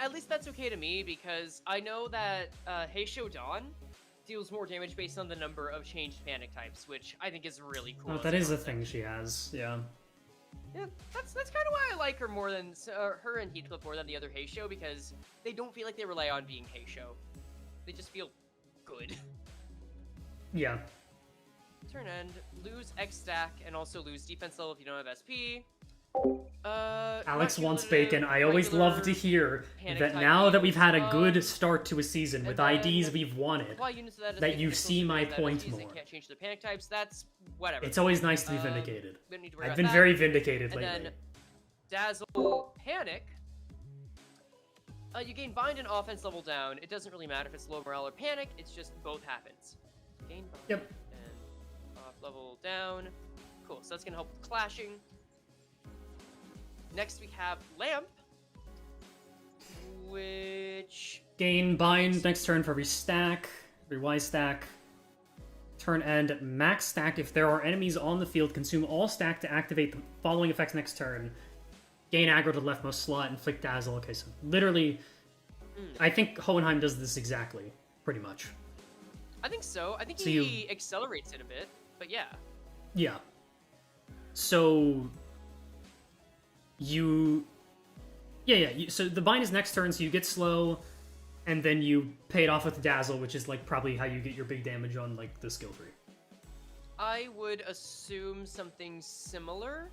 At least that's okay to me, because I know that Heisho Dawn deals more damage based on the number of changed Panic types, which I think is really cool. Oh, that is a thing she has, yeah. Yeah, that's kind of why I like her more than her and Heathcliff more than the other Heisho, because they don't feel like they rely on being Heisho. They just feel good. Yeah. Turn end, lose X stack, and also lose defense level if you don't have SP. Alex wants bacon. I always love to hear that now that we've had a good start to a season with IDs we've wanted, that you see my point more. Can't change their Panic types. That's whatever. It's always nice to be vindicated. I've been that. very vindicated lately. And then Dazzle Panic. You gain Bind and offense level down. It doesn't really matter if it's low morale or Panic. It's just both happens. Gain Bind and off level down. Cool. So that's gonna help with clashing. Next we have Lamp, which... Gain Bind next turn for every stack, every Y stack. Turn end, max stack. If there are enemies on the field, consume all stack to activate the following effects next turn. gain aggro to the leftmost slot, inflict dazzle. Okay, so literally, I think Hohenheim does this exactly, pretty much. I think so. I think So he accelerates it a bit, but yeah. Yeah. So so the bind is next turn, so you get slow, and then you pay it off with dazzle, which is like probably how you get your big damage on like the skill tree. I would assume something similar.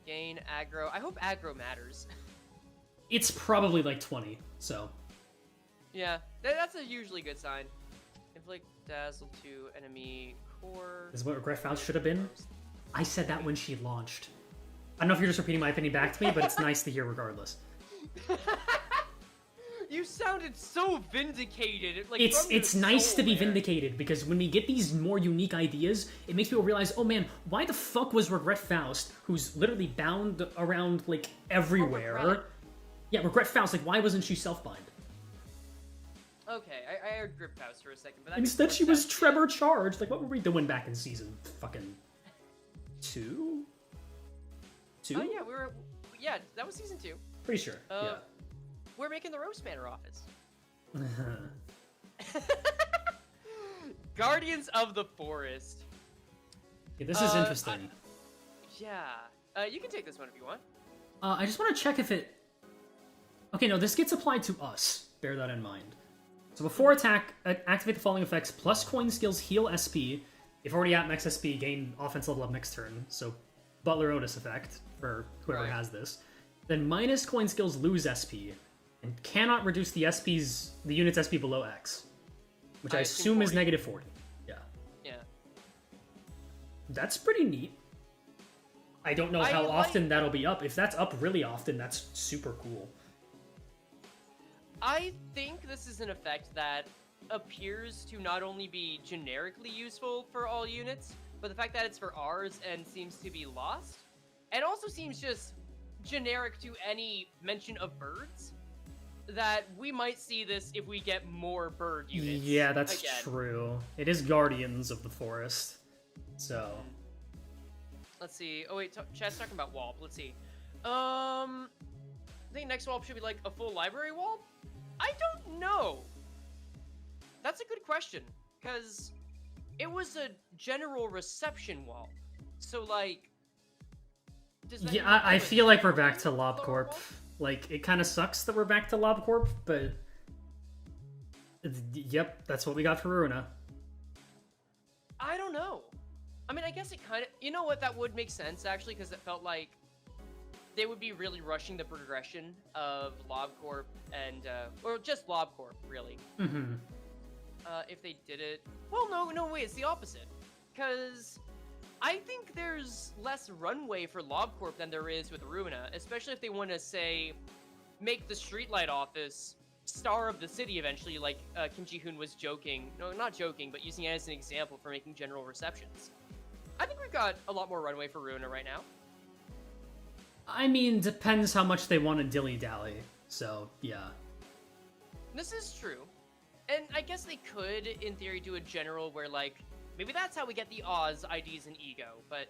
Gain aggro. I hope aggro matters. It's probably like 20, so. Yeah, that's a usually good sign. Inflict dazzle to enemy core. Is what Regret Faust should have been? I said that when she launched. I don't know if you're just repeating my opinion back to me, but it's nice to hear regardless. You sounded so vindicated. Like, it's nice to be vindicated, because when we get these more unique ideas, it makes people realize, oh man, why the fuck was Regret Faust, who's literally bound around, like, everywhere... Regret. Yeah, Regret Faust, like, why wasn't she self-bind? Okay, I heard Grip House for a second, but that Instead she was Tremor Charged. Like, what were we doing back in season fucking 2? 2? Oh yeah, yeah, that was season 2. Pretty sure, yeah. We're making the Roast Manor office. Guardians of the Forest. Yeah, this is interesting. Yeah. You can take this one if you want. I just want to check if it... Okay, no, this gets applied to us. Bear that in mind. So before attack, activate the following effects. Plus coin skills heal SP. If already at max SP, gain offense level up next turn. So Butler Otis effect for whoever has this. Then minus coin skills lose SP. And cannot reduce the unit's SP below X. Which I assume is negative 40. Yeah. Yeah. That's pretty neat. I don't know how often that'll be up. If that's up really often, that's super cool. I think this is an effect that appears to not only be generically useful for all units, but the fact that it's for ours and seems to be lost. It also seems just generic to any mention of birds. That we might see this if we get more bird units. Yeah, that's true. It is Guardians of the Forest. So... Let's see. Oh wait, chat's talking about Walp. Let's see. I think next Walp should be like a full library Walp? I don't know. That's a good question, because it was a general reception Walp. So like... Yeah, I feel like we're back to LobCorp. Like, it kind of sucks that we're back to LobCorp, but... Yep, that's what we got for Runa. I don't know. I mean, I guess it kind of... You know what? That would make sense, actually, because it felt like they would be really rushing the progression of LobCorp and... or just LobCorp, really. Mm-hmm. If they did it... Well, no, wait, it's the opposite. Because... I think there's less runway for LobCorp than there is with Runa, especially if they want to, say, make the Streetlight office star of the city eventually, like Kim Ji-hoon was joking. No, not joking, but using it as an example for making general receptions. I think we've got a lot more runway for Runa right now. I mean, depends how much they want to dilly-dally, so, yeah. This is true. And I guess they could, in theory, do a general where, like, maybe that's how we get the Oz, IDs, and Ego, but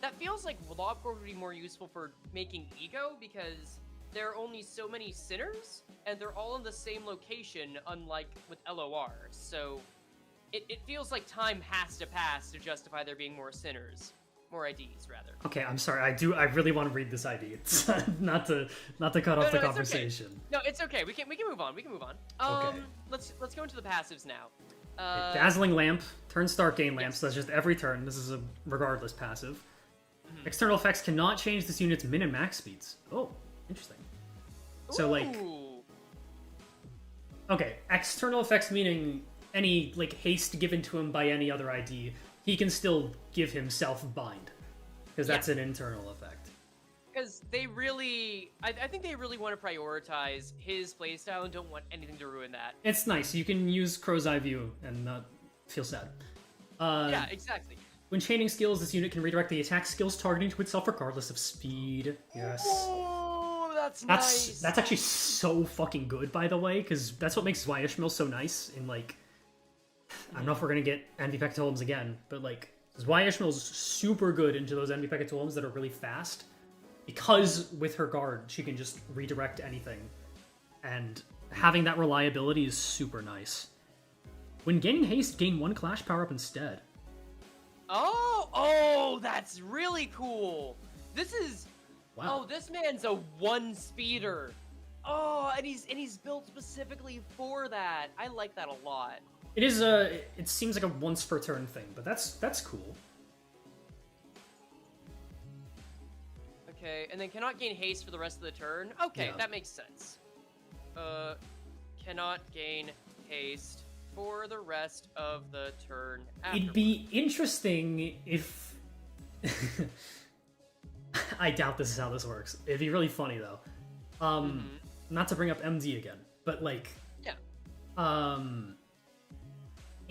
that feels like LobCorp would be more useful for making Ego, because there are only so many Sinners, and they're all in the same location, unlike with LOR, so it feels like time has to pass to justify there being more Sinners. More IDs, rather. Okay, I'm sorry, I really want to read this ID. It's not to cut off the conversation. Okay. No, it's okay, we can move on, Okay. Let's go into the passives now. Dazzling Lamp, turn start gain lamp, so that's just every turn. This is a regardless passive. Mm-hmm. External effects cannot change this unit's min and max speeds. Oh, interesting. So, like... Okay, external effects meaning any, like, haste given to him by any other ID, he can still give himself bind. Because that's an internal effect. Because they really... I think they really want to prioritize his playstyle and don't want anything to ruin that. It's nice. You can use Crow's Eye View and not feel sad. Yeah, exactly. When chaining skills, this unit can redirect the attack skills targeting to itself regardless of speed. Yes. Oh, that's nice. That's actually so fucking good, by the way, because that's what makes Zweischmil so nice in, like... I don't know if we're going to get Envy Pecatolems again, but, like, Zweischmil's super good into those Envy Pecatolems that are really fast. because with her guard, she can just redirect anything. And having that reliability is super nice. When gaining haste, gain 1 clash power-up instead. Oh, that's really cool. This is... Wow. Oh, this man's a 1-speeder. Oh, and he's built specifically for that. I like that a lot. It is a... It seems like a once per turn thing, but that's cool. Okay, and then cannot gain haste for the rest of the turn. Okay, Yeah. that makes sense. Cannot gain haste for the rest of the turn afterwards. It'd be interesting if... I doubt this is how this works. It'd be really funny, though. Not to bring up MD again, but, like... Yeah.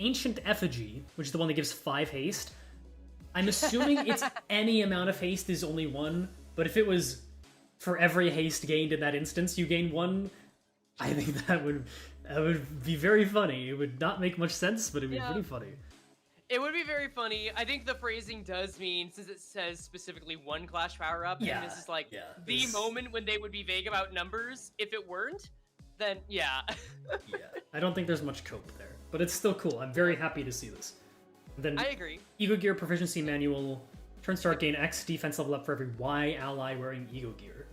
Ancient Effigy, which is the one that gives 5 haste, I'm assuming it's any amount of haste is only 1, but if it was for every haste gained in that instance, you gain 1, I think that would be very funny. It would not make much sense, but it'd be pretty funny. It would be very funny. I think the phrasing does mean, since it says specifically 1 clash power-up, and this is like the moment when they would be vague about numbers. If it weren't, then yeah. Yeah, I don't think there's much cope there, but it's still cool. I'm very happy to see this. And then I agree. Ego Gear Proficiency Manual. Turn start, gain X defense level up for every Y ally wearing Ego Gear.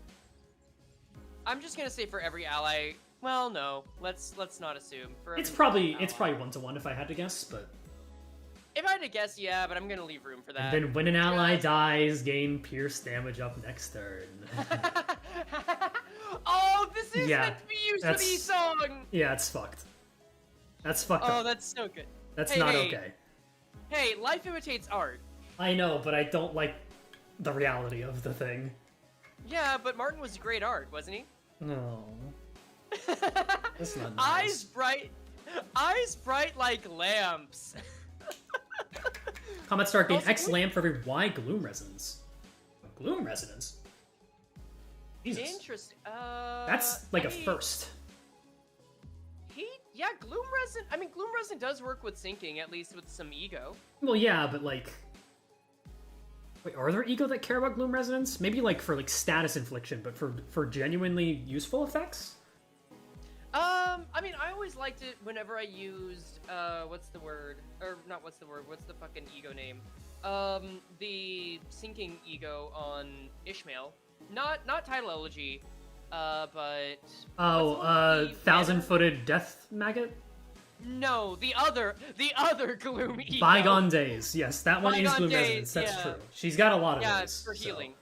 I'm just gonna say for every ally. Well, no. Let's not assume. For It's every probably ally. 1-to-1 if I had to guess, but... If I had to guess, yeah, but I'm gonna leave room for that. And then when an ally dies, gain Pierce damage up next turn. Oh, this is Yeah, meant to be used with E-Song! Yeah, it's fucked. That's fucked Oh, up. that's so good. That's Hey, not hey. okay. Hey, life imitates art. I know, but I don't like the reality of the thing. Yeah, but Martin was great art, wasn't he? No. That's not nice. Eyes bright like lamps. Combat start, gain Also, X lamp for every Y gloom resonance. Gloom resonance? Jesus. Interesting. That's like a first. Gloom resin. I mean, gloom resin does work with sinking, at least with some ego. Well, yeah, but like... Wait, are there ego that care about gloom resonance? Maybe like for like status infliction, but for genuinely useful effects? I mean, I always liked it whenever I used, what's the word? Or, not what's the word, what's the fucking ego name? The sinking ego on Ishmael. Not title elegy, but... Oh, thousand-footed death maggot? No, the other gloom ego. Bygone Days, yes, that one is Bygone gloom Days, resonance, that's yeah. true. She's got a lot of Yeah, those. for healing.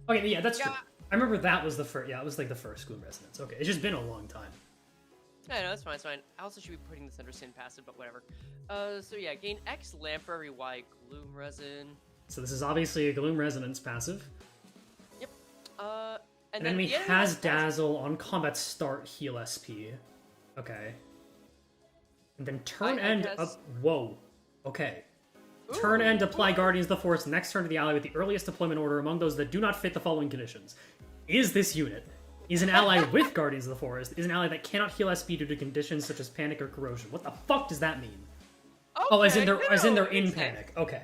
Okay, yeah, that's true. Yeah. I remember that was the first, it was like the first gloom resonance. Okay, it's just been a long time. Yeah, no, that's fine, it's fine. I also should be putting this under Sin passive, but whatever. So yeah, gain X lamp for every Y gloom resin. So this is obviously a gloom resonance passive. Yep. An enemy has Dazzle on combat start, heal SP. Okay. And then turn end guess. up. Whoa. Okay. Turn end, apply Guardians of the Forest next turn to the ally with the earliest deployment order among those that do not fit the following conditions. Is this unit? Is an ally with Guardians of the Forest? Is an ally that cannot heal SP due to conditions such as panic or corrosion? What the fuck does that mean? Okay, Oh, as in they're it in makes sense. panic. Okay.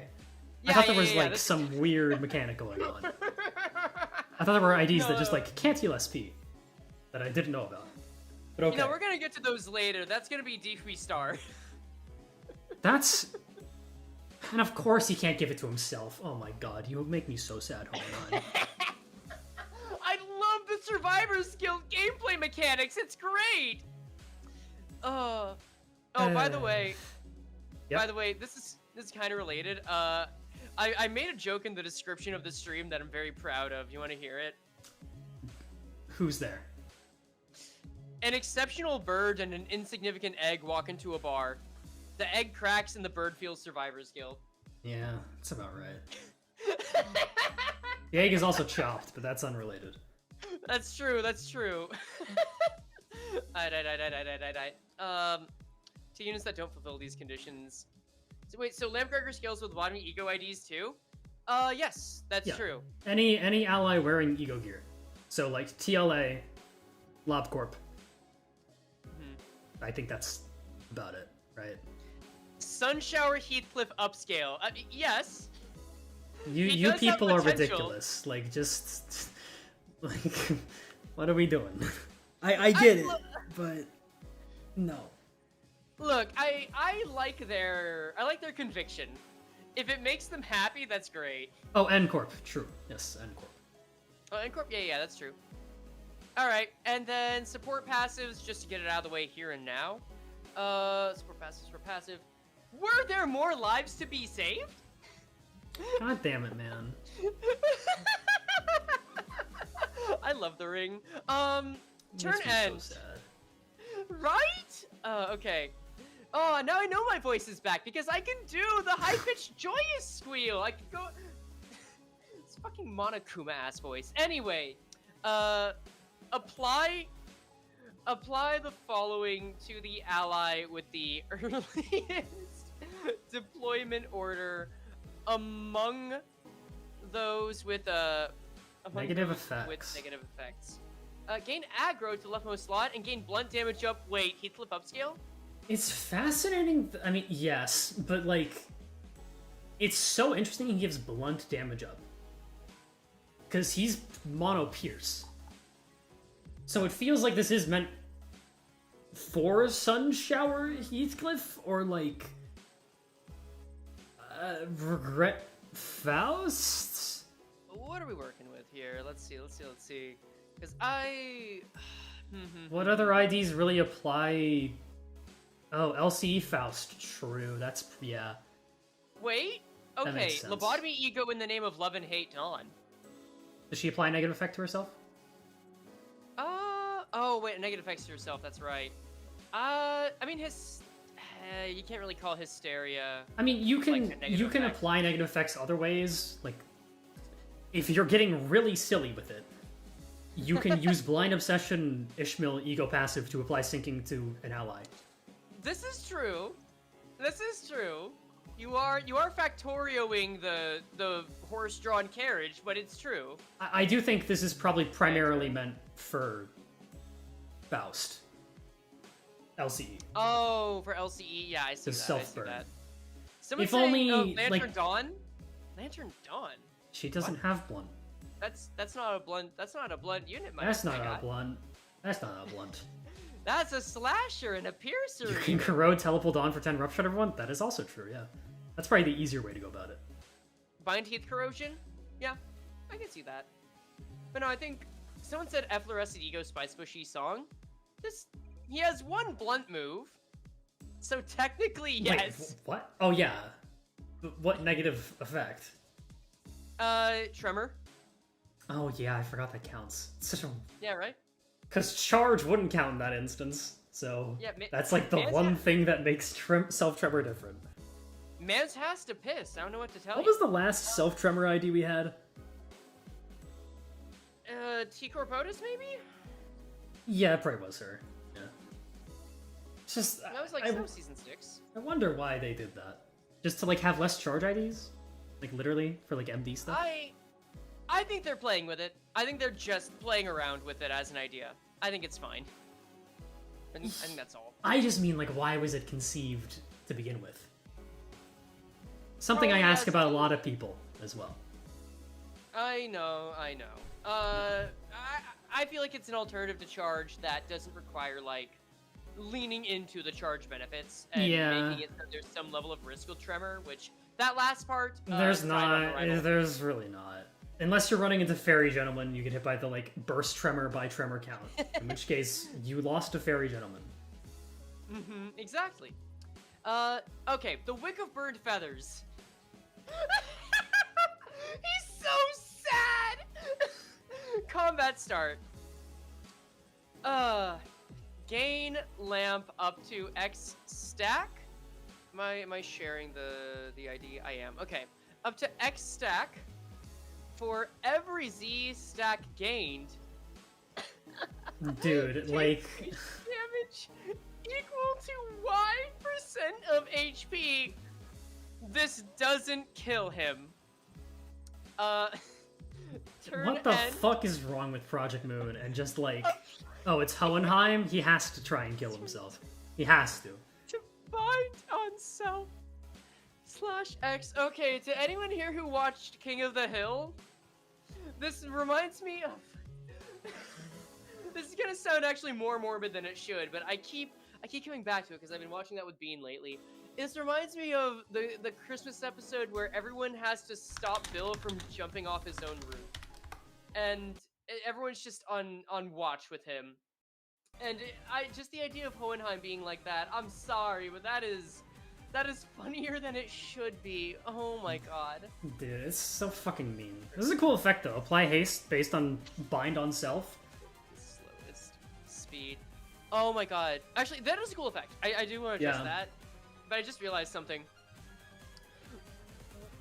Yeah, I thought there was yeah, like this- some weird mechanic going on. I thought there were IDs that just like can't heal SP that I didn't know about. But okay. You know, we're gonna get to those later. That's gonna be D3 star. That's... And of course he can't give it to himself. Oh my god, you make me so sad, Hohenheim. I love the Survivor's Guild gameplay mechanics. It's great. Oh, by the way, Yep. this is kind of related. I made a joke in the description of the stream that I'm very proud of. You want to hear it? Who's there? An exceptional bird and an insignificant egg walk into a bar. The egg cracks and the bird feels Survivor's Guild. Yeah, that's about right. The egg is also chopped, but that's unrelated. That's true. That's true. To units that don't fulfill these conditions. So wait, so Lamp Gregor scales with bottom ego IDs too? Yes, that's true. Any ally wearing ego gear. So like TLA, LobCorp. I think that's about it, right? Sunshower Heathcliff upscale. Yes. You does have people are potential. ridiculous. Like just Like, what are we doing? I get it, but no. Look, I like their conviction. If it makes them happy, that's great. Oh, N Corp, true. Yes, N Corp. Oh, N Corp, yeah, that's true. All right, and then support passives, just to get it out of the way here and now. Support passive. Were there more lives to be saved? God damn it, man. I love the ring. Turn end. So sad. Right? Okay. Oh, now I know my voice is back because I can do the high-pitched joyous squeal. I can go... It's fucking Monokuma-ass voice. Anyway, apply the following to the ally with the earliest deployment order among those with negative effects. With negative effects. Gain aggro to leftmost slot and gain blunt damage up. Wait, heat flip upscale? It's fascinating. I mean, yes, but like, it's so interesting he gives blunt damage up. Because he's mono pierce. So it feels like this is meant for Sun Shower Heathcliff, or like, Regret Faust? What are we working with here? Let's see. Because What other IDs really apply? Oh, LCE Faust. True. That's, yeah. Wait. That Okay. makes sense. Lobotomy ego in the name of love and hate on. Does she apply negative effect to herself? Oh wait, negative effects to herself. That's right. I mean you can't really call hysteria. I mean, you can like a negative effect. apply negative effects other ways. Like, if you're getting really silly with it, you can use Blind Obsession Ishmael Ego Passive to apply syncing to an ally. This is true. You are factorioing the horse-drawn carriage, but it's true. I do think this is probably primarily meant for Faust. LCE. Oh, for LCE, yeah, I see The that. self-burn. Someone's If saying, only, Lantern like- Dawn? Lantern Dawn? She doesn't have blunt. That's not a blunt unit, my That's not guy. a blunt. That's not a blunt. That's a slasher and a piercer. You can corrode Telepult on for 10 Rough Shredder one? That is also true, yeah. That's probably the easier way to go about it. Bind Teeth Corrosion? Yeah, I can see that. But no, I think someone said Efflorescent Ego Spice Bushy song. He has one blunt move, so technically yes. Wait, what? Oh yeah. What negative effect? Tremor. Oh yeah, I forgot that counts. It's such a... Yeah, right? Because charge wouldn't count in that instance, so Yeah, that's like the one thing that makes self-tremor different. Mans has to piss. I don't know what to tell What you. was the last self-tremor ID we had? T Corpotus maybe? Yeah, it probably was her. Yeah. It's just... That was like season 6. I wonder why they did that. Just to like have less charge IDs? Like literally, for like MD stuff? I think they're playing with it. I think they're just playing around with it as an idea. I think it's fine. I think that's all. I just mean, like, why was it conceived to begin with? Something I ask about a lot of people as well. I know. I feel like it's an alternative to charge that doesn't require, like, leaning into the charge benefits and making it so there's some level of risk with tremor, which, that last part... There's not. There's really not. Unless you're running into Fairy Gentleman, you get hit by the, like, burst tremor by tremor count. In which case, you lost a Fairy Gentleman. Mm-hmm, exactly. Okay, the Wick of Burned Feathers. He's so sad! Combat start. Gain lamp up to X stack. Am I sharing the ID? I am. Okay. Up to X stack. For every Z stack gained. Dude, like... Damage equal to Y% of HP. This doesn't kill him. Turn What the end. fuck is wrong with Project Moon? And just like... Oh, it's Hohenheim? He has to try and kill himself. He has to. To bind on self. /X. Okay, to anyone here who watched King of the Hill, this reminds me This is gonna sound actually more morbid than it should, but I keep coming back to it because I've been watching that with Bean lately. This reminds me of the Christmas episode where everyone has to stop Bill from jumping off his own roof, and everyone's just on watch with him. And just the idea of Hohenheim being like that. I'm sorry, but that is funnier than it should be. Oh my god. Dude, it's so fucking mean. This is a cool effect though. Apply haste based on bind on self. Slowest speed. Oh my god. Actually, that is a cool effect. I do want to address that. But I just realized something.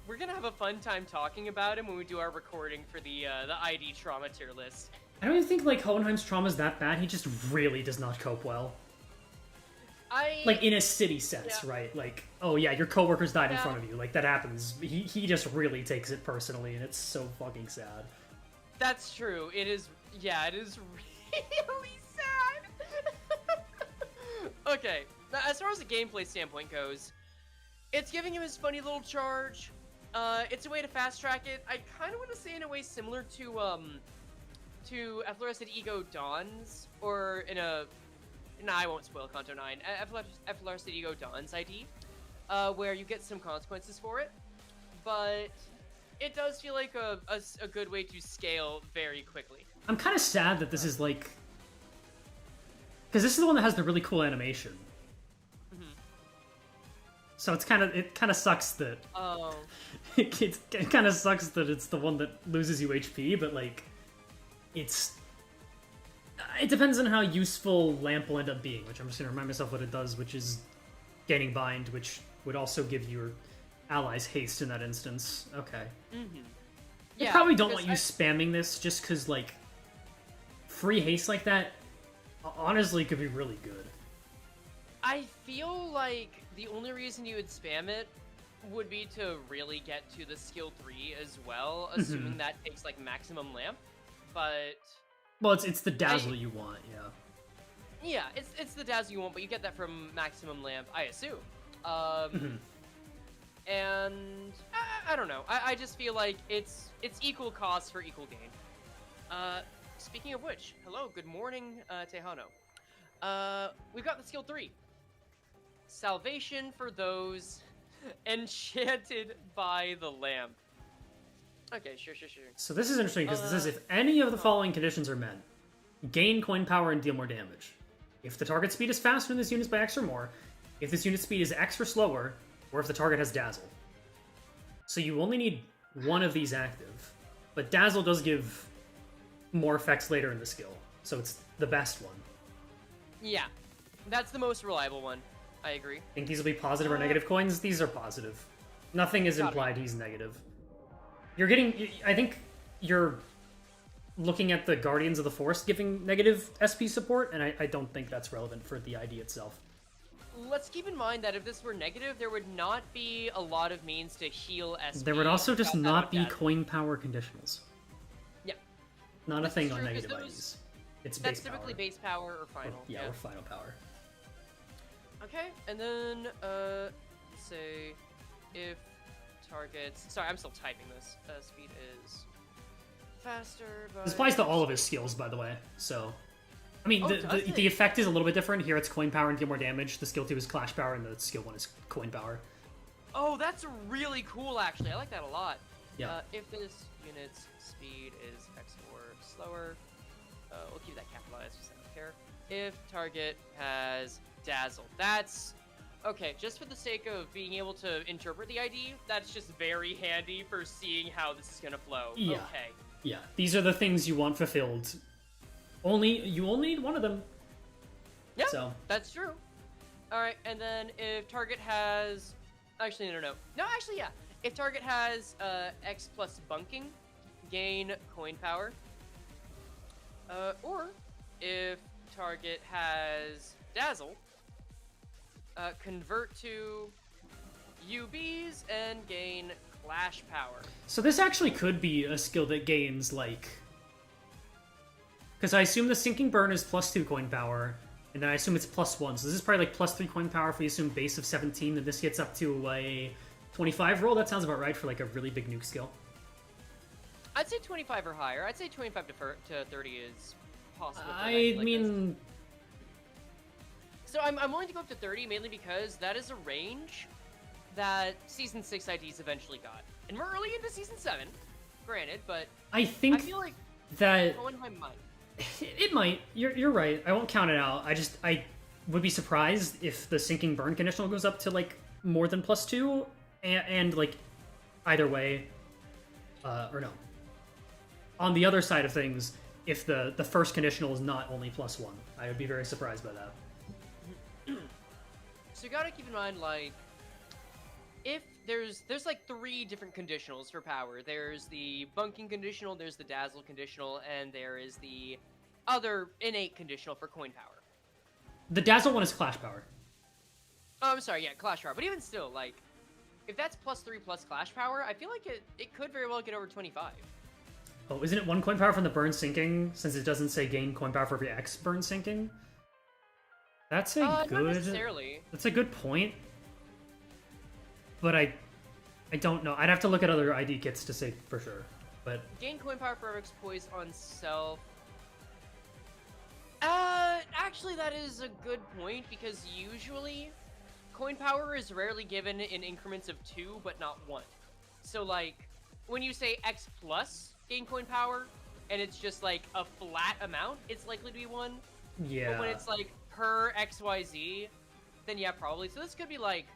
We're gonna have a fun time talking about him when we do our recording for the ID trauma tier list. I don't even think like Hohenheim's trauma is that bad. He just really does not cope well. Like in a city sense, right? Like, oh yeah, your coworkers died in front of you. Like that happens. He just really takes it personally, and it's so fucking sad. That's true. It is. Yeah, it is really sad. Okay, now, as far as the gameplay standpoint goes, it's giving him his funny little charge. It's a way to fast track it. I kind of want to say in a way similar to Efflorescent Ego Dawn's, or in a... Nah, I won't spoil Kanto 9. Efflorescent Ego Dawn's ID, where you get some consequences for it, but it does feel like a good way to scale very quickly. I'm kind of sad that this is like... Because this is the one that has the really cool animation. Mm-hmm. So it kind of sucks that... Oh. it kind of sucks that it's the one that loses you HP, but like... It depends on how useful Lamp will end up being, which I'm just going to remind myself what it does, which is gaining bind, which would also give your allies haste in that instance. Okay. Mm-hmm. I probably don't want you spamming this, just because, like, free haste like that, honestly, could be really good. I feel like the only reason you would spam it would be to really get to the skill 3 as well, assuming that takes, like, maximum Lamp. But well, it's the dazzle you want, yeah. Yeah, it's the dazzle you want, but you get that from maximum lamp, I assume. And I don't know. I just feel like it's equal cost for equal gain. Speaking of which, hello, good morning, Tejano. We've got the skill 3. Salvation for those enchanted by the lamp. Okay, sure. So this is interesting, because it says if any of the following conditions are met, gain coin power and deal more damage. If the target speed is faster than this unit's by X or more, if this unit's speed is X or slower, or if the target has Dazzle. So you only need one of these active, but Dazzle does give more effects later in the skill, so it's the best one. Yeah, that's the most reliable one. I agree. Think these will be positive or negative coins? These are positive. Nothing is implied he's negative. You're getting... I think you're looking at the Guardians of the Forest giving negative SP support, and I don't think that's relevant for the ID itself. Let's keep in mind that if this were negative, there would not be a lot of means to heal SP. There would also just not be coin power conditionals. Yeah. Not a thing on negative IDs. It's base power. That's typically base power or final. Or final power. Okay, and then, let's say, if targets... Sorry, I'm still typing this. Speed is faster by... This applies to all of his skills, by the way, so... I mean, the effect is a little bit different. Here it's coin power and deal more damage. The skill 2 is clash power, and the skill 1 is coin power. Oh, that's really cool, actually. I like that a lot. Yeah. If this unit's speed is X or slower, we'll keep that capitalized because I don't care. If target has Dazzle. That's... Okay, just for the sake of being able to interpret the ID, that's just very handy for seeing how this is going to flow. Yeah. Okay. Yeah, these are the things you want fulfilled. You only need one of them. Yeah, so. That's true. Alright, and then if target has... Actually, no. No, actually, yeah. If target has X plus bunking, gain coin power. Or if target has Dazzle, convert to UBs and gain clash power. So this actually could be a skill that gains, like... Because I assume the Sinking Burn is +2 coin power, and then I assume it's +1. So this is probably like +3 coin power if we assume base of 17, then this gets up to a 25 roll. That sounds about right for like a really big nuke skill. I'd say 25 or higher. I'd say 25 to 30 is possible. I mean... So I'm willing to go up to 30, mainly because that is a range that Season 6 IDs eventually got. And we're early into Season 7, granted, but I feel like that... Hohenheim might. It might. You're right. I won't count it out. I would be surprised if the sinking burn conditional goes up to, like, more than +2, and like, either way, or no. On the other side of things, if the first conditional is not only +1, I would be very surprised by that. So you gotta keep in mind, like, if there's like 3 different conditionals for power. There's the bunking conditional, there's the dazzle conditional, and there is the other innate conditional for coin power. The dazzle one is clash power. Oh, I'm sorry, yeah, clash power. But even still, like, if that's +3 plus clash power, I feel like it could very well get over 25. Oh, isn't it 1 coin power from the burn sinking, since it doesn't say gain coin power for every X burn sinking? That's a good... Not necessarily. That's a good point. But I don't know. I'd have to look at other ID kits to say for sure. But gain coin power for X poise on self. Actually, that is a good point, because usually coin power is rarely given in increments of 2, but not 1. So, like, when you say X plus gain coin power, and it's just, like, a flat amount, it's likely to be 1. yeah. But when it's, like, per XYZ, then yeah, probably. So this could be, like,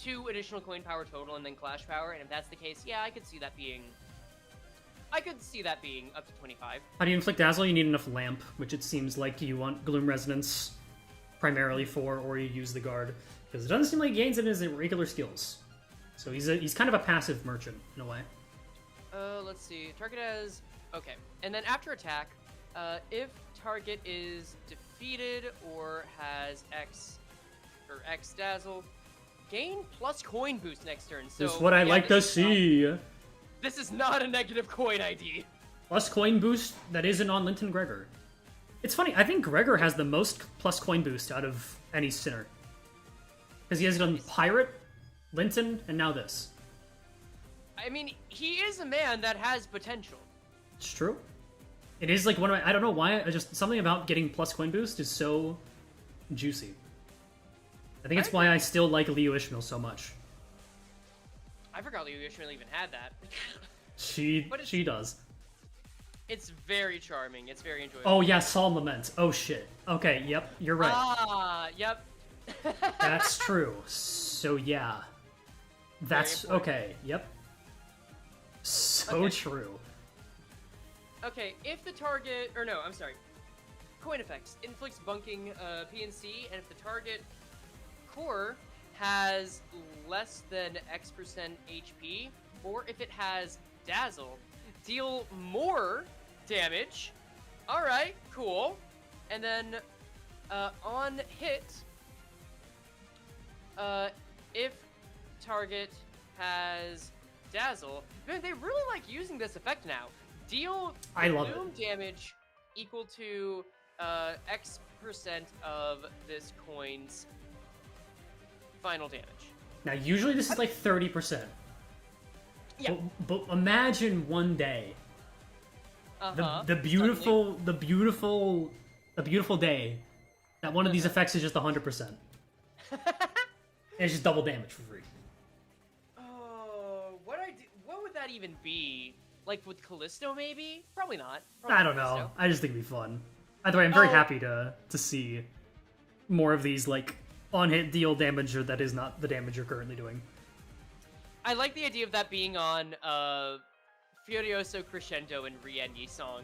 2 additional coin power total and then clash power, and if that's the case, yeah, I could see that being up to 25. How do you inflict dazzle? You need enough lamp, which it seems like you want gloom resonance primarily for, or you use the guard, because it doesn't seem like he gains it in his regular skills. So he's kind of a passive merchant in a way. Let's see. Target has... Okay. And then after attack, if target is defeated or has X dazzle, gain plus coin boost next turn. So this is what I like to see. This is not a negative coin ID. Plus coin boost that isn't on Linton Gregor. It's funny, I think Gregor has the most plus coin boost out of any Sinner. Because he has it on Pirate, Linton, and now this. I mean, he is a man that has potential. It's true. It is like one of my... I don't know why, just something about getting plus coin boost is so juicy. I think it's why I still like Leo Ishmael so much. I forgot Leo Ishmael even had that. She does. It's very charming. It's very enjoyable. Oh yeah, Solemn Lament. Oh shit. Okay, yep, you're right. Ah, yep. That's true. So yeah. That's okay, yep. So true. Okay, if the target... Or no, I'm sorry. Coin effects. Inflicts bunking PNC, and if the target core has less than X% HP, or if it has dazzle, deal more damage. Alright, cool. And then on hit, if target has dazzle, man, they really like using this effect now. Deal bloom damage equal to X% of this coin's final damage. Now, usually this is like 30%. Yeah. But imagine one day, the beautiful day that one of these effects is just 100%. And it's just double damage for free. Oh, what would that even be? Like with Callisto, maybe? Probably not. I don't know. I just think it'd be fun. Either way, I'm very happy to see more of these, like, on-hit deal damage that is not the damage you're currently doing. I like the idea of that being on Furioso Crescendo and Rienyi song.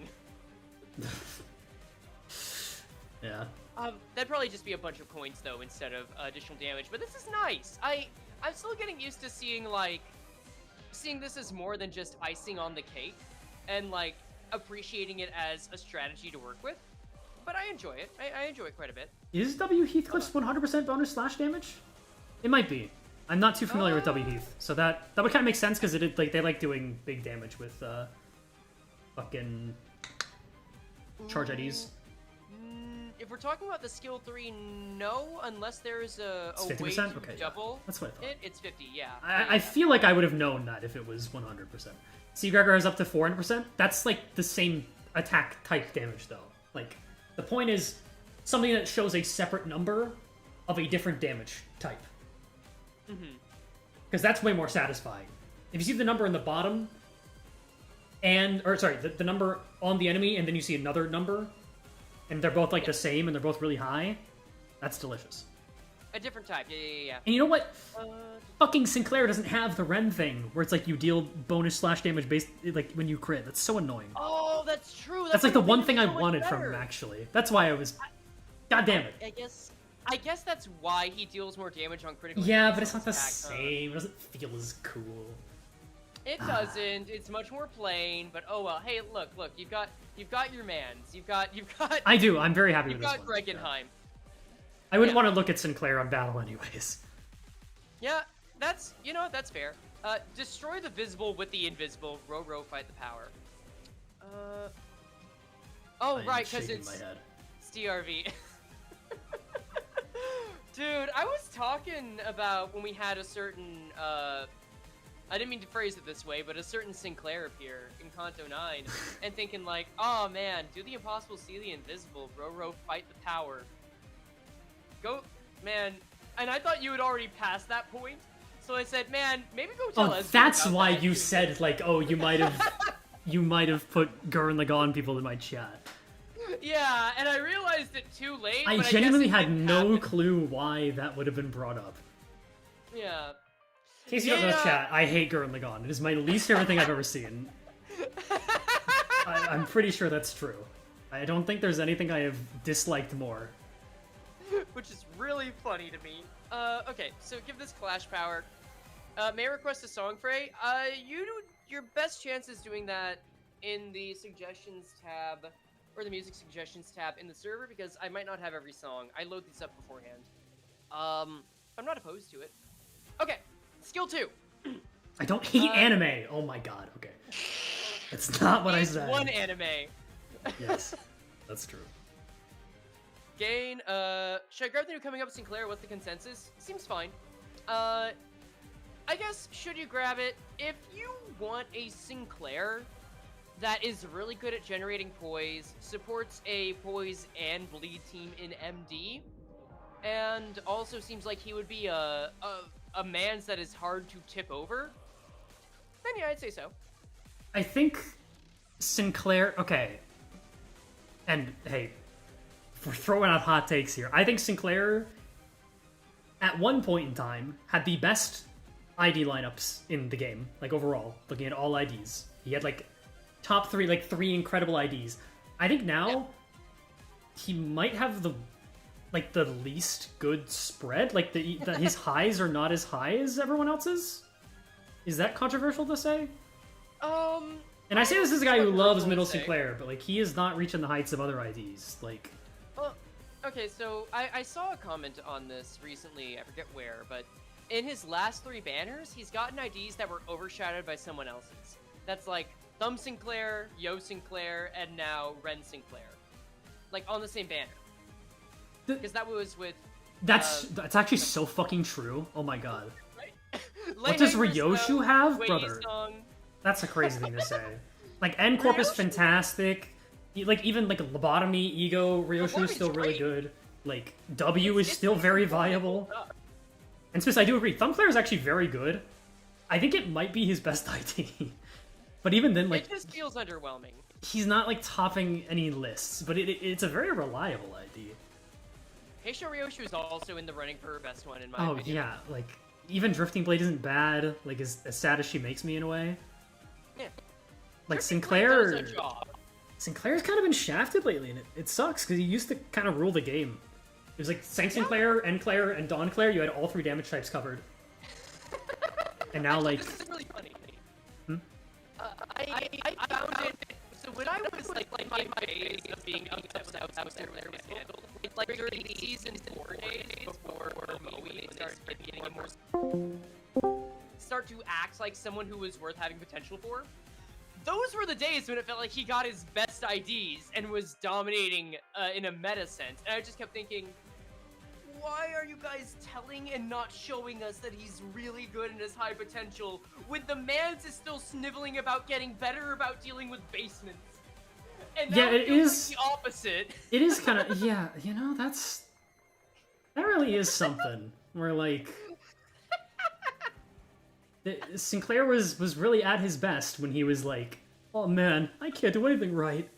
Yeah. That'd probably just be a bunch of coins, though, instead of additional damage. But this is nice. I'm still getting used to seeing this as more than just icing on the cake, and, like, appreciating it as a strategy to work with. But I enjoy it. I enjoy it quite a bit. Is W Heathcliff's 100% bonus slash damage? It might be. I'm not too familiar with W Heath, so that would kind of make sense, because they like doing big damage with fucking charge IDs. If if we're talking about the skill 3, no, unless there's a way 50%? to Okay, yeah. double That's what I thought. it's 50, yeah. I feel like I would have known that if it was 100%. See, Gregor is up to 400%. That's like the same attack type damage, though. Like, the point is something that shows a separate number of a different damage type. Because that's way more satisfying. If you see the number in the bottom, the number on the enemy, and then you see another number, and they're both like the same, and they're both really high, that's delicious. A different type, yeah. And you know what? Fucking Sinclair doesn't have the Ren thing, where it's like you deal bonus slash damage based like when you crit. That's so annoying. Oh, that's true. That's like the one thing I wanted from him, actually. That's why I was. God damn it. I guess that's why he deals more damage on critical. Yeah, but it's not the same. It doesn't feel as cool. It doesn't. It's much more plain. But oh well. Hey, look. You've got your mans. You've got. I do. I'm very happy with this one. You've got Hohenheim. I wouldn't want to look at Sinclair on battle anyways. Yeah, that's fair. Destroy the visible with the invisible. Row fight the power. Oh right, because it's DRV. Dude, I was talking about when we had a certain, I didn't mean to phrase it this way, but a certain Sinclair appear in Kanto 9, and thinking like, oh man, do the impossible, see the invisible, row, fight the power. Go, man, and I thought you had already passed that point, so I said, man, maybe go tell us. That's why you said, like, oh, you might have put Gurren Lagann people in my chat. Yeah, and I realized it too late. I genuinely had no clue why that would have been brought up. Yeah. In case you don't know, chat, I hate Gurren Lagann. It is my least favorite thing I've ever seen. I'm pretty sure that's true. I don't think there's anything I have disliked more. Which is really funny to me. Okay, so give this Clash Power. May I request a song, Frey? You do your best chance is doing that in the suggestions tab, or the music suggestions tab in the server, because I might not have every song. I load these up beforehand. I'm not opposed to it. Okay, skill 2. I don't hate anime. Oh my god, okay. That's not what I said. One anime. Yes, that's true. Gain, should I grab the new coming up Sinclair? What's the consensus? Seems fine. I guess, should you grab it? If you want a Sinclair that is really good at generating poise, supports a poise and bleed team in MD, and also seems like he would be a mans that is hard to tip over, then yeah, I'd say so. I think Sinclair, okay, and hey, we're throwing out hot takes here. I think Sinclair, at one point in time, had the best ID lineups in the game, like overall, looking at all IDs. He had like top 3, like 3 incredible IDs. I think now he might have the least good spread. Like his highs are not as high as everyone else's. Is that controversial to say? And I say this as a guy who loves middle Sinclair, but like he is not reaching the heights of other IDs. Like, well, okay, so I saw a comment on this recently. I forget where, but in his last 3 banners, he's gotten IDs that were overshadowed by someone else's. That's like Thumb Sinclair, Yo Sinclair, and now Ren Sinclair, like on the same banner. Because that was with. That's actually so fucking true. Oh my god. Right? What does Ryoshu have, brother? That's a crazy thing to say. Like N Corp is fantastic. Like even like Lobotomy, Ego, Ryoshu is still really good. Like W is still very viable. And Smith, I do agree. Thumbclair is actually very good. I think it might be his best ID. But even then, like, it just feels underwhelming. He's not like topping any lists, but it's a very reliable ID. Heisho Ryoshu is also in the running for best one in my opinion. Oh yeah, like even Drifting Blade isn't bad. Like as sad as she makes me in a way. Yeah. Like Drifting Sinclair. Blade does a job. Sinclair's kind of been shafted lately, and it sucks because he used to kind of rule the game. It was like Sinclair, N-Clair, and Dawn-Clair. You had all 3 damage types covered. And now, like... This is really funny. I found it... So when I was, like in my phase of being upset I was there handled, like, during the season 4 days before Moe started getting more... Start to act like someone who was worth having potential for, those were the days when it felt like he got his best IDs and was dominating in a meta sense. And I just kept thinking, why are you guys telling and not showing us that he's really good and has high potential when the man's is still sniveling about getting better about dealing with basements? And Yeah, now it feels is like the opposite. It is kind of, yeah, you know, that really is something. Where, like, Sinclair was really at his best when he was like, oh man, I can't do anything right.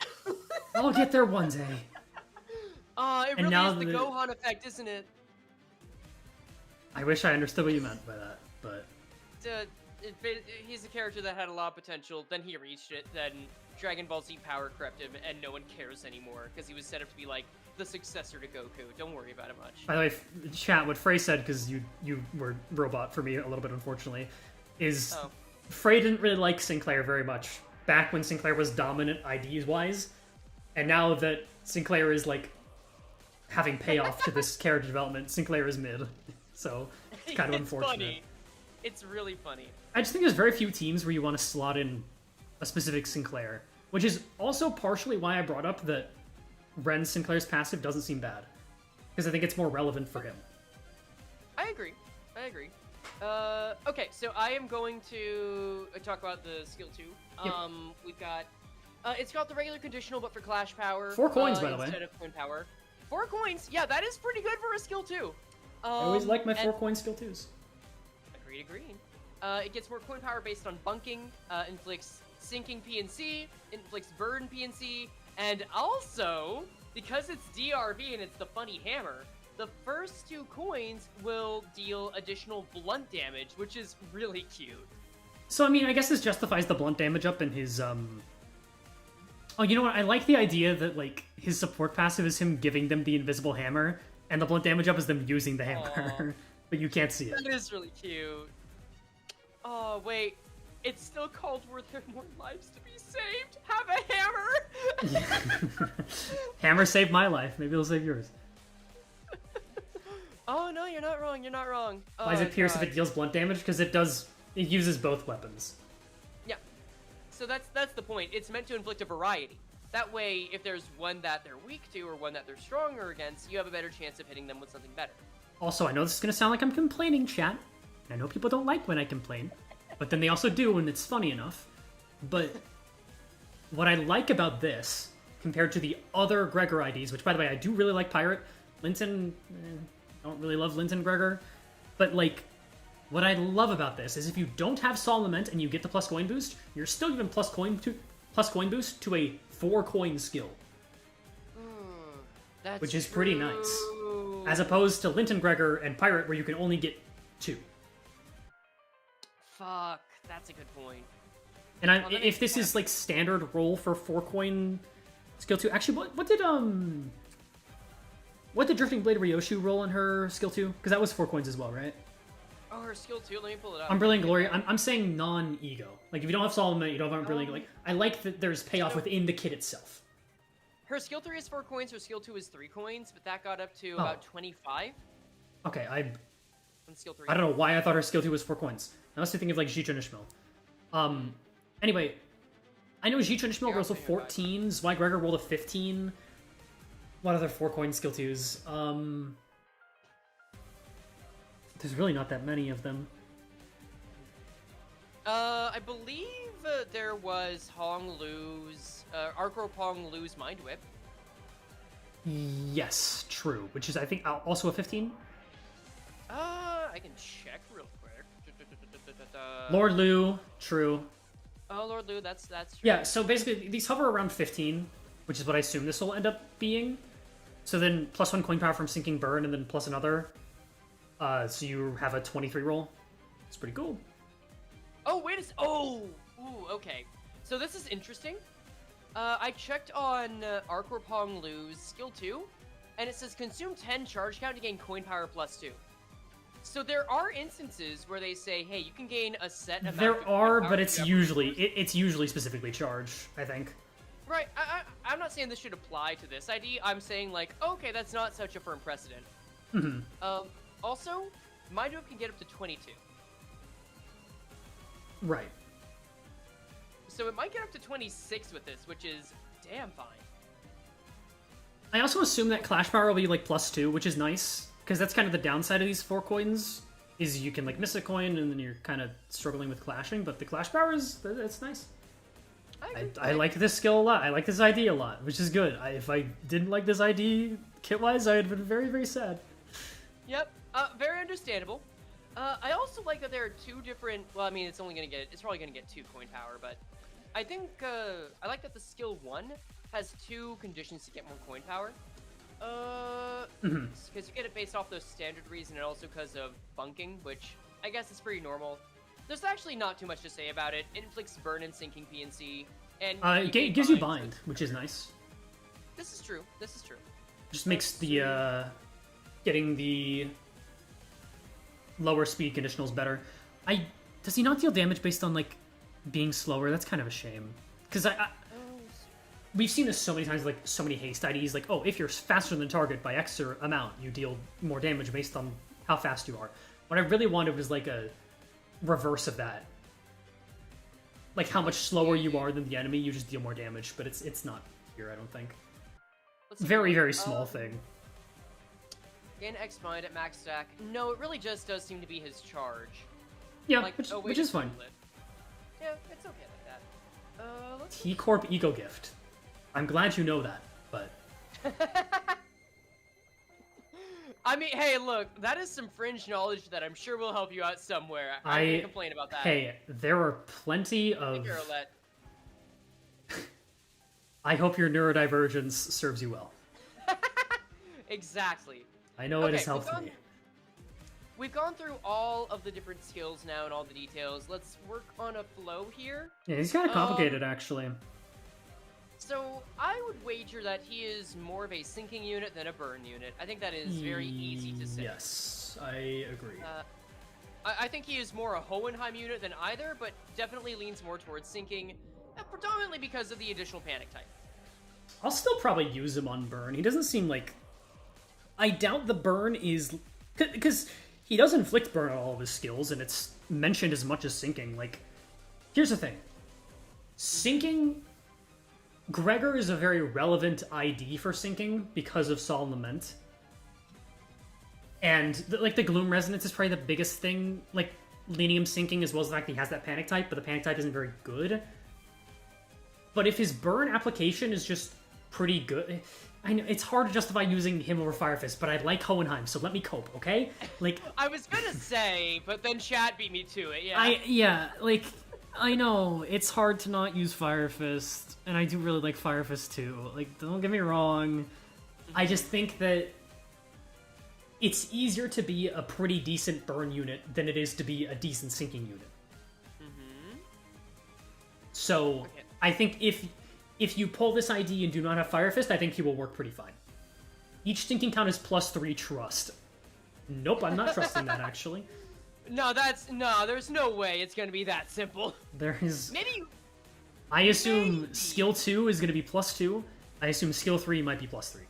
I'll get there one day. It really is the Gohan effect, isn't it? I wish I understood what you meant by that, but... He's a character that had a lot of potential, then he reached it, then Dragon Ball Z power corrupted him, and no one cares anymore, because he was set up to be, like, the successor to Goku. Don't worry about it much. By the way, chat, what Frey said, because you were robot for me a little bit, unfortunately, is Frey didn't really like Sinclair very much back when Sinclair was dominant IDs-wise, and now that Sinclair is, like, having payoff to this character development, Sinclair is mid. So, it's kind of unfortunate. Funny. It's really funny. I just think there's very few teams where you want to slot in a specific Sinclair, which is also partially why I brought up that Ren Sinclair's passive doesn't seem bad, because I think it's more relevant for him. I agree. Okay, so I am going to talk about the skill 2. Yep. We've got... it's got the regular conditional, but for Clash Power. 4 coins, by the way. Instead of Coin Power. 4 coins! Yeah, that is pretty good for a skill 2. I always like my 4 coin skill 2s. Agreed. It gets more coin power based on bunking, inflicts sinking PNC, inflicts burn PNC, and also, because it's DRB and it's the funny hammer, the first 2 coins will deal additional blunt damage, which is really cute. So, I mean, I guess this justifies the blunt damage up in his, Oh, you know what? I like the idea that, like, his support passive is him giving them the invisible hammer, and the blunt damage up is them using the hammer. But you can't see it. That is really cute. Oh, wait. It's still called Were There More Lives to Be Saved? Have a hammer! Hammer saved my life. Maybe it'll save yours. Oh, no, you're not wrong. Why is it Pierce if it deals blunt damage? Because it uses both weapons. Yeah. So that's the point. It's meant to inflict a variety. That way, if there's one that they're weak to or one that they're stronger against, you have a better chance of hitting them with something better. Also, I know this is going to sound like I'm complaining, chat. I know people don't like when I complain, but then they also do when it's funny enough. But what I like about this, compared to the other Gregor IDs, which, by the way, I do really like Pirate. Linton, don't really love Linton Gregor. But, like, what I love about this is if you don't have Sol Lament and you get the plus coin boost, you're still given plus coin boost to a 4-coin skill. Which is pretty nice. As opposed to Linton Gregor and Pirate, where you can only get 2. Fuck, that's a good point. And if this is like standard roll for 4-coin skill 2, actually, what did Drifting Blade Ryoshu roll in her skill 2? Because that was 4 coins as well, right? Oh, her skill 2. Let me pull it up. Brilliant Glory. I'm saying non-ego. Like if you don't have Solomon, you don't have Brilliant. Like I like that there's payoff within the kit itself. Her skill 3 is 4 coins, her skill 2 is 3 coins, but that got up to about 25. Okay, On skill 3. I don't know why I thought her skill 2 was 4 coins. I must think of like Jicha Nishmil. Anyway, I know Jicha Nishmil rolls a 14, Zwei Gregor rolled a 15. What other 4-coin skill 2s? There's really not that many of them. I believe there was Hong Lu's, Arcro Hong Lu's Mind Whip. Yes, true. Which is, I think, also a 15? I can check real quick. Lord Lu, true. Oh, Lord Lu, that's true. Yeah, so basically, these hover around 15, which is what I assume this will end up being. So then, plus 1 coin power from Sinking Burn, and then plus another. So you have a 23 roll. It's pretty cool. Oh, wait a second. Oh! Ooh, okay. So this is interesting. I checked on Arcor Pong Lu's skill 2, and it says consume 10 charge count to gain coin power plus 2. So there are instances where they say, hey, you can gain a set amount There of are, power but it's usually specifically charge, I think. Right, I'm not saying this should apply to this ID. I'm saying, like, okay, that's not such a firm precedent. Mm-hmm. Also, Mind Whip can get up to 22. Right. so it might get up to 26 with this, which is damn fine. I also assume that Clash Power will be like +2, which is nice, because that's kind of the downside of these 4 coins, is you can like miss a coin and then you're kind of struggling with clashing, but the Clash Power it's nice. I like this skill a lot. I like this ID a lot, which is good. If I didn't like this ID kit-wise, I would have been very, very sad. Yep, very understandable. I also like that there are 2 different. Well, I mean, it's probably gonna get 2 coin power, but I think I like that the skill 1 has 2 conditions to get more coin power. Because you get it based off those standard reason, and also because of bunking, which I guess is pretty normal. There's actually not too much to say about it. It inflicts burn and sinking PNC, and it gives you bind, which is nice. This is true. Just makes the getting the lower speed conditionals better. Does he not deal damage based on like being slower? That's kind of a shame. Because we've seen this so many times, like so many haste IDs, like, oh, if you're faster than the target by X amount, you deal more damage based on how fast you are. What I really wanted was like a reverse of that. Like how much slower you are than the enemy, you just deal more damage, but it's not here, I don't think. Very, very small thing. Gain X bind at max stack. No, it really just does seem to be his charge. Yeah, like, which is fine. Yeah, it's okay like that. T-Corp Eco Gift. I'm glad you know that, but... I mean, hey, look, that is some fringe knowledge that I'm sure will help you out somewhere. I can't complain about that. Hey, there are plenty of... I hope your neurodivergence serves you well. Exactly. I know it has helped me. We've gone through all of the different skills now and all the details. Let's work on a flow here. Yeah, he's kind of complicated, actually. So, I would wager that he is more of a sinking unit than a burn unit. I think that is very easy to say. Yes, I agree. I think he is more a Hohenheim unit than either, but definitely leans more towards sinking, predominantly because of the additional panic type. I'll still probably use him on burn. He doesn't seem like... I doubt the burn is... Because he does inflict burn on all of his skills, and it's mentioned as much as sinking. Like, here's the thing. Sinking... Gregor is a very relevant ID for sinking because of Solemn Lament. And, the Gloom Resonance is probably the biggest thing, like, leaning him sinking, as well as the fact that he has that panic type, but the panic type isn't very good. But if his burn application is just pretty good... I know, it's hard to justify using him over Fire Fist, but I like Hohenheim, so let me cope, okay? Like... I was gonna say, but then chat beat me to it, yeah. I know, it's hard to not use Fire Fist, and I do really like Fire Fist too. Like, don't get me wrong. I just think that it's easier to be a pretty decent burn unit than it is to be a decent sinking unit. So, okay. I think if you pull this ID and do not have Fire Fist, I think he will work pretty fine. Each sinking count is +3 trust. Nope, I'm not trusting that, actually. No, there's no way it's gonna be that simple. There is... Maybe... I assume skill 2 is gonna be +2. I assume skill 3 might be +3.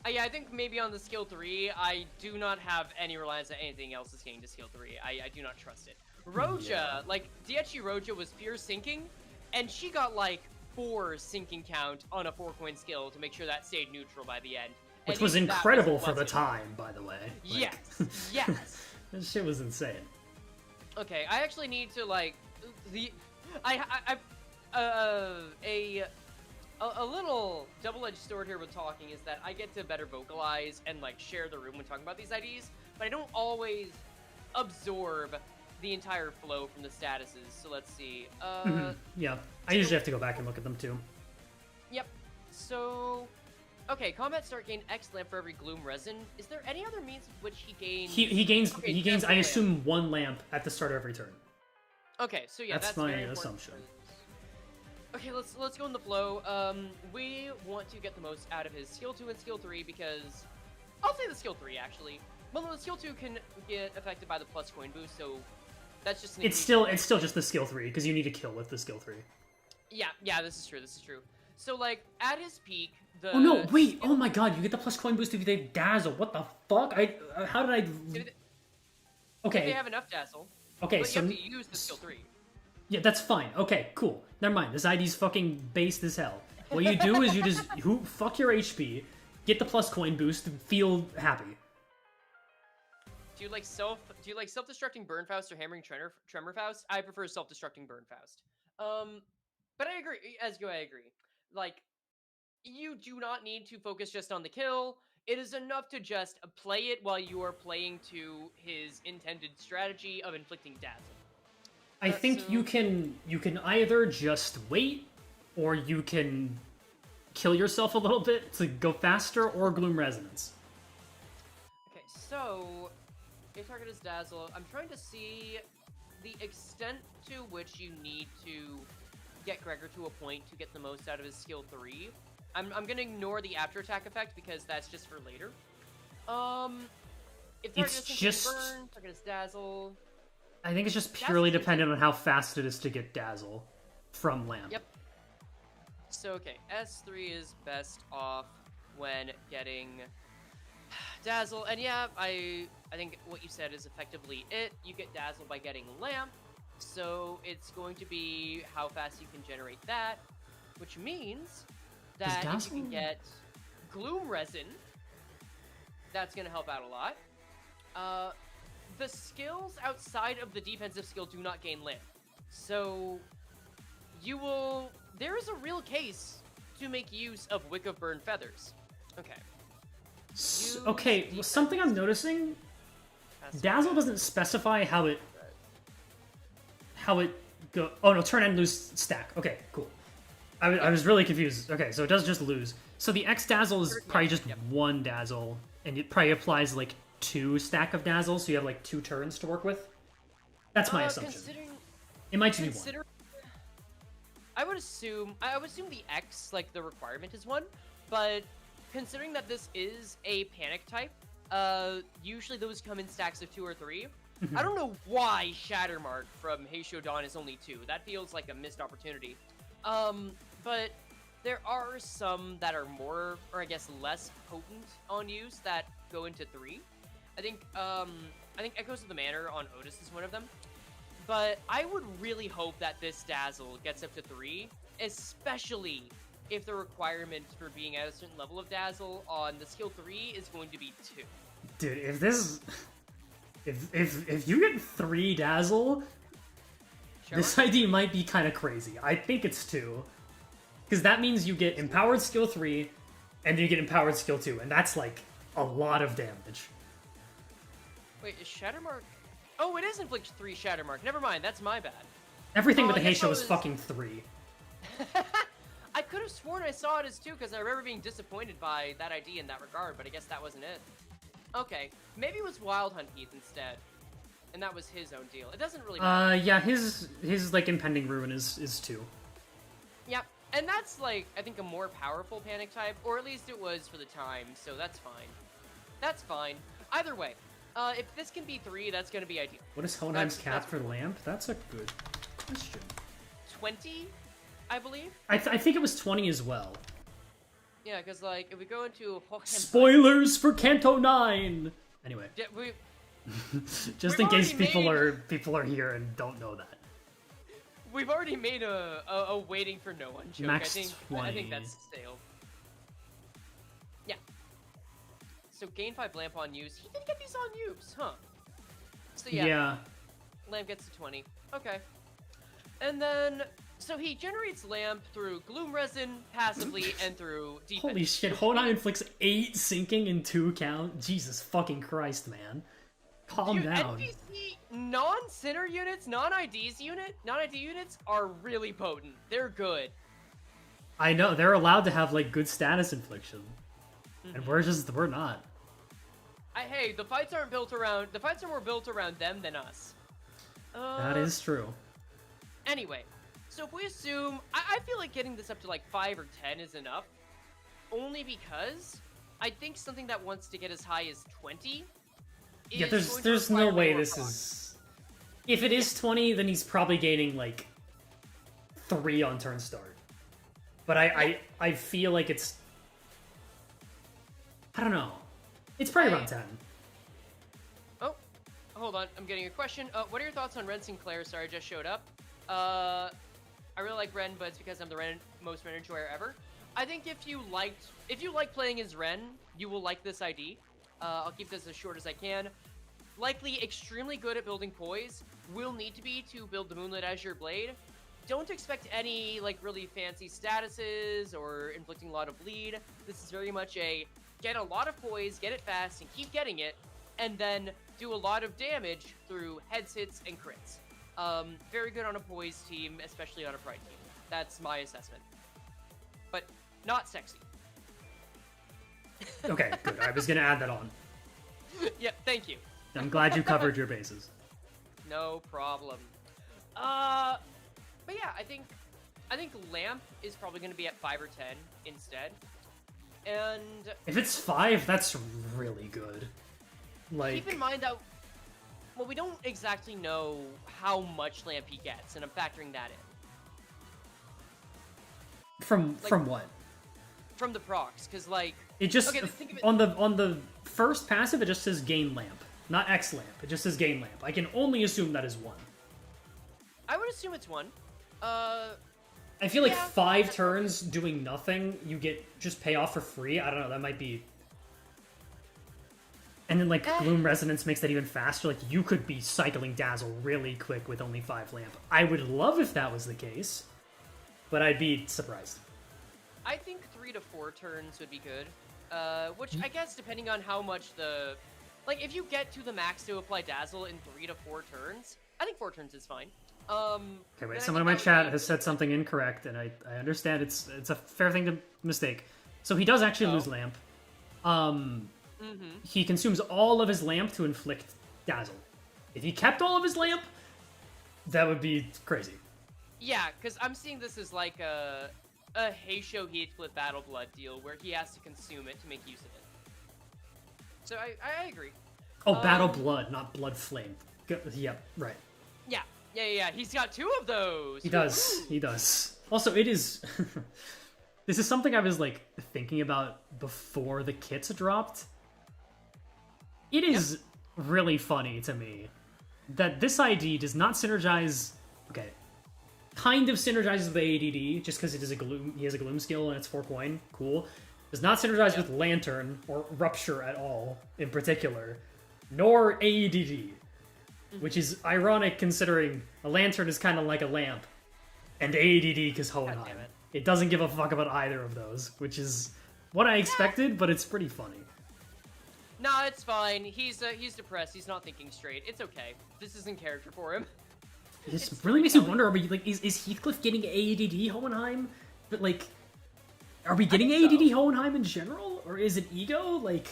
Yeah, I think maybe on the skill 3, I do not have any reliance that anything else is getting to skill 3. I do not trust it. Roja, like, Diechi Roja was pure sinking, and she got, like, 4 sinking count on a 4-coin skill to make sure that stayed neutral by the end. Which was incredible for the time, by the way. Like... Yes. This shit was insane. Okay, I actually need to, like, a little double-edged sword here with talking is that I get to better vocalize and, like, share the room when talking about these IDs, but I don't always absorb the entire flow from the statuses, so let's see. Yeah, I usually have to go back and look at them, too. Yep, so... Okay, combat start gain X lamp for every gloom resin. Is there any other means with which he gains... He gains, I assume, 1 lamp at the start of every turn. Okay, so yeah, that's my very assumption. Okay, let's go in the flow. We want to get the most out of his skill 2 and skill 3 because... I'll say the skill 3, actually. Well, the skill 2 can get affected by the plus coin boost, so that's just... It's still just the skill 3, because you need to kill with the skill 3. Yeah, this is true. So, like, at his peak... Oh no! Wait! Oh my god! You get the plus coin boost if they dazzle. What the fuck? How did I? Okay. If they have enough dazzle. Okay, but so you have to use the skill 3. Yeah, that's fine. Okay, cool. Never mind. This ID's fucking based as hell. What you do is you just fuck your HP, get the plus coin boost, and feel happy. Do you like self-destructing Burn Faust or hammering Tremor Faust? I prefer self-destructing Burn Faust. But I agree. I agree. Like, you do not need to focus just on the kill. It is enough to just play it while you are playing to his intended strategy of inflicting dazzle. I think you can either just wait, or you can kill yourself a little bit to go faster, or Gloom Resonance. Okay, so if target is dazzle, I'm trying to see the extent to which you need to get Gregor to a point to get the most out of his skill 3. I'm gonna ignore the after attack effect because that's just for later. If target is just burn, target is dazzle. I think it's just purely dependent on how fast it is to get dazzle from Lamp. Yep. So okay, S3 is best off when getting dazzle, and yeah, I think what you said is effectively it. You get dazzle by getting Lamp, so it's going to be how fast you can generate that, which means that if you can get Gloom Resin, that's going to help out a lot. The skills outside of the defensive skill do not gain Lamp, so there is a real case to make use of Wick of Burned Feathers. Okay. Okay, well, something I'm noticing, dazzle doesn't specify how it go. Oh no, turn and lose stack. Okay, cool. I was really confused. Okay, so it does just lose. So the X dazzle is probably just one dazzle, and it probably applies like 2 stack of dazzle, so you have like 2 turns to work with. That's my assumption. It might just be 1. I would assume the X, like the requirement, is 1, but considering that this is a panic type, usually those come in stacks of 2 or 3. I don't know why Shattermark from Heisho Dawn is only 2. That feels like a missed opportunity. But there are some that are more, or I guess less potent on use that go into 3. I think Echoes of the Manor on Otis is one of them. But I would really hope that this dazzle gets up to 3, especially if the requirement for being at a certain level of dazzle on the skill 3 is going to be 2. Dude, if you get 3 dazzle, this ID might be kind of crazy. I think it's 2. Because that means you get Empowered Skill 3, and you get Empowered Skill 2, and that's like a lot of damage. Wait, is Shattermark... Oh, it is Inflict 3 Shattermark. Never mind, that's my bad. Everything with the Heisho is fucking 3. I could have sworn I saw it as 2, because I remember being disappointed by that ID in that regard, but I guess that wasn't it. Okay, maybe it was Wild Hunt Heath instead. And that was his own deal. It doesn't really matter. Yeah, his like Impending Ruin is 2. Yep. And that's, like, I think a more powerful panic type, or at least it was for the time, so that's fine. That's fine. Either way, if this can be 3, that's going to be ideal. What is Hohenheim's cap for Lamp? That's a good question. 20, I believe? I think it was 20 as well. Yeah, because, like, if we go into Hohenheim... Spoilers for Kanto 9! Anyway. Yeah, just in case people are here and don't know that. We've already made a waiting for no one joke. Max I think that's stale. Yeah. So gain 5 Lamp on use. He did get these on use, huh? So yeah. Lamp gets to 20. Okay. And then, so he generates Lamp through Gloom Resin passively and through defense. Holy shit, Hohenheim inflicts 8 sinking in 2 count? Jesus fucking Christ, man. Calm down. NPC non-Sinner units, non-ID units are really potent. They're good. I know, they're allowed to have, like, good status infliction. And we're not. Hey, the fights are more built around them than us. That is true. Anyway, so if we assume, I feel like getting this up to like 5 or 10 is enough. Only because I think something that wants to get as high as 20 yeah, there's no way this is... If it is 20, then he's probably gaining, like, 3 on turn start. But I feel like it's... I don't know. It's probably around 10. Oh, hold on. I'm getting a question. What are your thoughts on Ren Sinclair? Sorry, just showed up. I really like Ren, but it's because I'm the most Ren enjoyer ever. I think if you like playing as Ren, you will like this ID. I'll keep this as short as I can. Likely extremely good at building poise. Will need to be to build the Moonlit Azure Blade. Don't expect any like really fancy statuses or inflicting a lot of bleed. This is very much a get a lot of poise, get it fast, and keep getting it, and then do a lot of damage through heads hits and crits. Very good on a poise team, especially on a pride team. That's my assessment. But not sexy. Okay, good. I was gonna add that on. Yeah, thank you. I'm glad you covered your bases. No problem. But yeah, I think Lamp is probably going to be at 5 or 10 instead. And if it's 5, that's really good. Like, keep in mind that, well, we don't exactly know how much Lamp he gets, and I'm factoring that in. From what? From the procs, because like it just okay, think of it. on the first passive, it just says gain lamp, not X lamp. It just says gain lamp. I can only assume that is 1. I would assume it's 1. I feel like 5 turns doing nothing, you get just payoff for free. I don't know, that might be. And then like Gloom Resonance makes that even faster. Like you could be cycling Dazzle really quick with only 5 lamp. I would love if that was the case, but I'd be surprised. I think 3 to 4 turns would be good. Which I guess depending on how much like if you get to the max to apply Dazzle in 3 to 4 turns, I think 4 turns is fine. Okay, wait. Someone in my chat has said something incorrect, and I understand it's a fair thing to mistake. So he does actually lose lamp. He consumes all of his lamp to inflict Dazzle. If he kept all of his lamp, that would be crazy. Yeah, because I'm seeing this as like a Heisho Heathcliff Battle Blood deal where he has to consume it to make use of it. So I agree. Oh, Battle Blood, not Blood Flame. Yep, right. Yeah. He's got 2 of those. He does. Also, it is. This is something I was like thinking about before the kits dropped. It is really funny to me that this ID does not synergize. Okay, kind of synergizes with the ADD just because it is a gloom. He has a gloom skill and it's 4 coin. Cool. Does not synergize with Lantern or Rupture at all, in particular, nor AEDD. Which is ironic considering a Lantern is kind of like a lamp, and ADD because Hohenheim. It doesn't give a fuck about either of those, which is what I expected, but it's pretty funny. Nah, it's fine. He's depressed. He's not thinking straight. It's okay. This is in character for him. This really makes me wonder: are we like is Heathcliff getting ADD Hohenheim? But like, are we getting ADD Hohenheim in general, or is it ego? Like.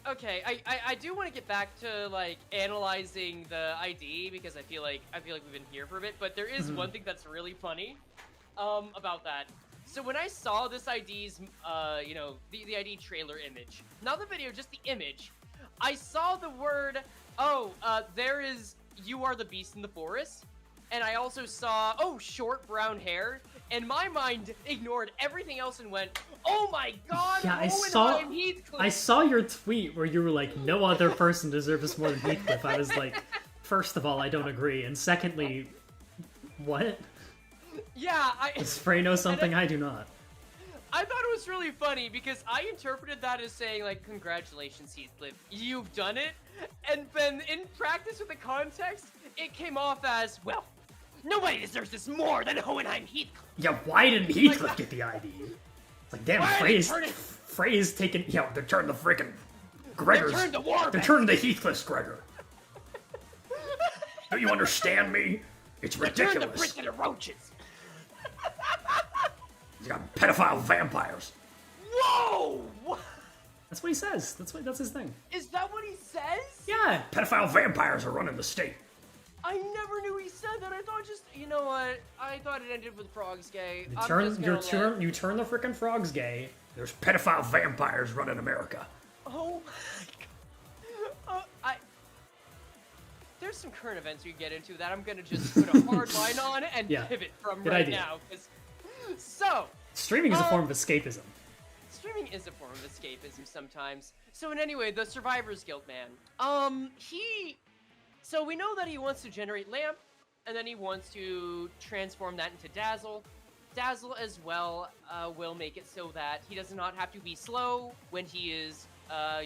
Okay, I do want to get back to like analyzing the ID because I feel like we've been here for a bit, but there is one thing that's really funny about that. So when I saw this ID's the ID trailer image, not the video, just the image, I saw the word there is "You are the beast in the forest," and I also saw short brown hair. And my mind ignored everything else and went, "Oh my god, yeah, Heathcliff!" I saw your tweet where you were like, "No other person deserves this more than Heathcliff." I was like, first of all, I don't agree, and secondly, what? Yeah, Does Frey know something I do not? I thought it was really funny because I interpreted that as saying like, "Congratulations, Heathcliff, you've done it," and then in practice with the context, it came off as, "Well, nobody deserves this more than Hohenheim Heathcliff." Yeah, why didn't Heathcliff get the ID? It's like, damn, Frey's taking. Yeah, they're turning the freaking Gregors. They're turning the Heathcliffs, Gregor. Don't you understand me? It's ridiculous. Turn the Brit into roaches. He's got pedophile vampires. Whoa! That's what he says. That's his thing. Is that what he says? Yeah, pedophile vampires are running the state. I never knew he said that. I thought you know what? I thought it ended with frogs gay. You turn the frickin' frogs gay. There's pedophile vampires running America. Oh my god. There's some current events we can get into that I'm gonna just put a hard line on and pivot from right now. So streaming is a form of escapism. Streaming is a form of escapism sometimes. So in anyway, the Survivors Guild man. So we know that he wants to generate lamp. and then he wants to transform that into Dazzle. Dazzle as well will make it so that he does not have to be slow when he is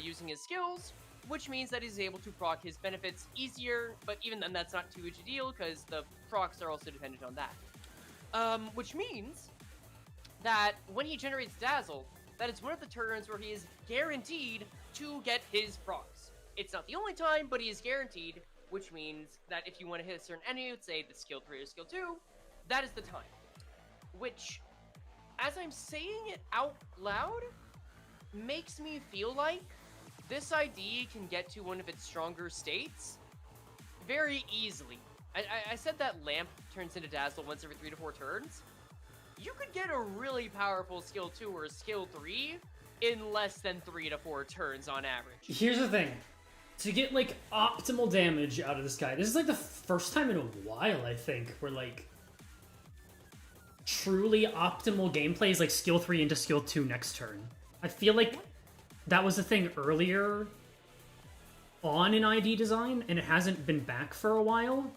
using his skills, which means that he's able to proc his benefits easier, but even then that's not too much a deal because the procs are also dependent on that. Which means that when he generates Dazzle, that is one of the turns where he is guaranteed to get his procs. It's not the only time, but he is guaranteed, which means that if you want to hit a certain enemy, let's say the skill 3 or skill 2, that is the time. Which, as I'm saying it out loud, makes me feel like this ID can get to one of its stronger states very easily. I said that Lamp turns into Dazzle once every 3 to 4 turns. You could get a really powerful skill 2 or a skill 3 in less than 3 to 4 turns on average. Here's the thing. To get, like, optimal damage out of this guy, this is, like, the first time in a while, I think, where, like, truly optimal gameplay is, like, skill 3 into skill 2 next turn. I feel like that was the thing earlier on in ID design, and it hasn't been back for a while.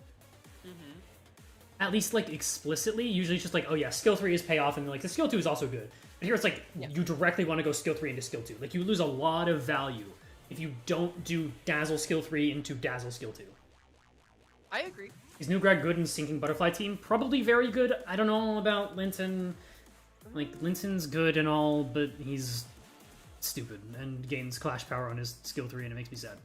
At least, like, explicitly. Usually it's just like, oh yeah, skill 3 is payoff, and like, the skill 2 is also good. But here it's like, you directly want to go skill 3 into skill 2. Like, you lose a lot of value if you don't do Dazzle skill 3 into Dazzle skill 2. I agree. Is New Greg good in Sinking Butterfly team? Probably very good. I don't know about Linton. Like, Linton's good and all, but he's stupid and gains Clash Power on his skill 3, and it makes me sad.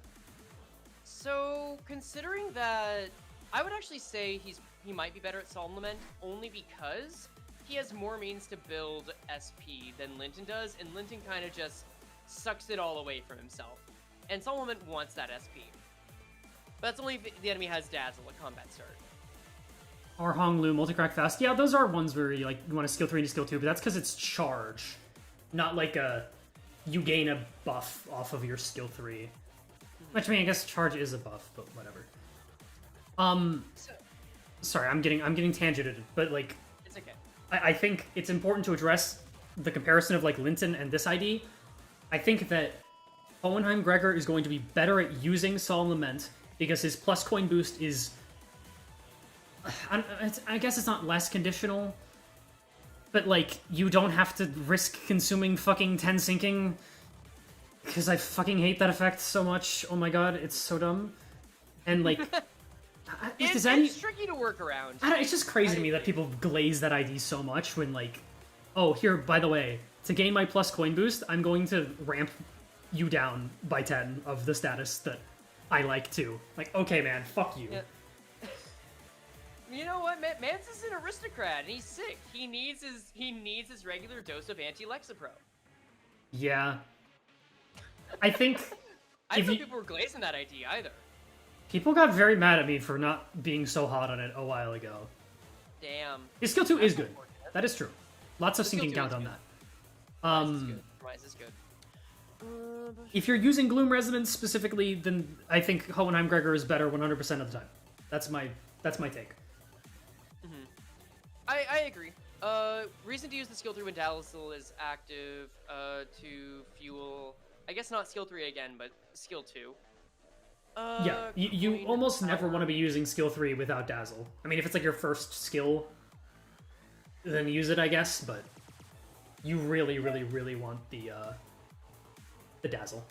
So, considering that, I would actually say he might be better at Solemn Lament, only because he has more means to build SP than Linton does, and Linton kind of just sucks it all away from himself. And Solemn Lament wants that SP. But that's only if the enemy has Dazzle at combat start. Or Hong Lu, Multicrack Fast. Yeah, those are ones where you, like, you want to skill 3 into skill 2, but that's because it's charge. Not like you gain a buff off of your skill 3. Which, I mean, I guess charge is a buff, but whatever. Sorry, I'm getting tangented, but, like... It's okay. I think it's important to address the comparison of, like, Linton and this ID. I think that Hohenheim Gregor is going to be better at using Solemn Lament, because his plus coin boost is... I guess it's not less conditional, but, like, you don't have to risk consuming fucking 10 sinking, because I fucking hate that effect so much. Oh my god, it's so dumb. And, like... It's tricky to work around. It's just crazy to me that people glaze that ID so much when, like, oh, here, by the way, to gain my plus coin boost, I'm going to ramp you down by 10 of the status that I like too. Like, okay, man, fuck you. Yeah. You know what, Mance is an aristocrat, and he's sick. He needs his regular dose of anti-Lexapro. Yeah. I think... I don't think people were glazing that ID either. People got very mad at me for not being so hot on it a while ago. Damn. His skill 2 is good. That is true. Lots of sinking count on that. Rise is good. If you're using Gloom Resonance specifically, then I think Hohenheim Gregor is better 100% of the time. That's my take. I agree. Reason to use the skill 3 when Dazzle is active to fuel... I guess not skill 3 again, but skill 2. Yeah, you almost never want to be using skill 3 without Dazzle. I mean, if it's like your first skill, then use it, I guess, but you really, really, really want the Dazzle.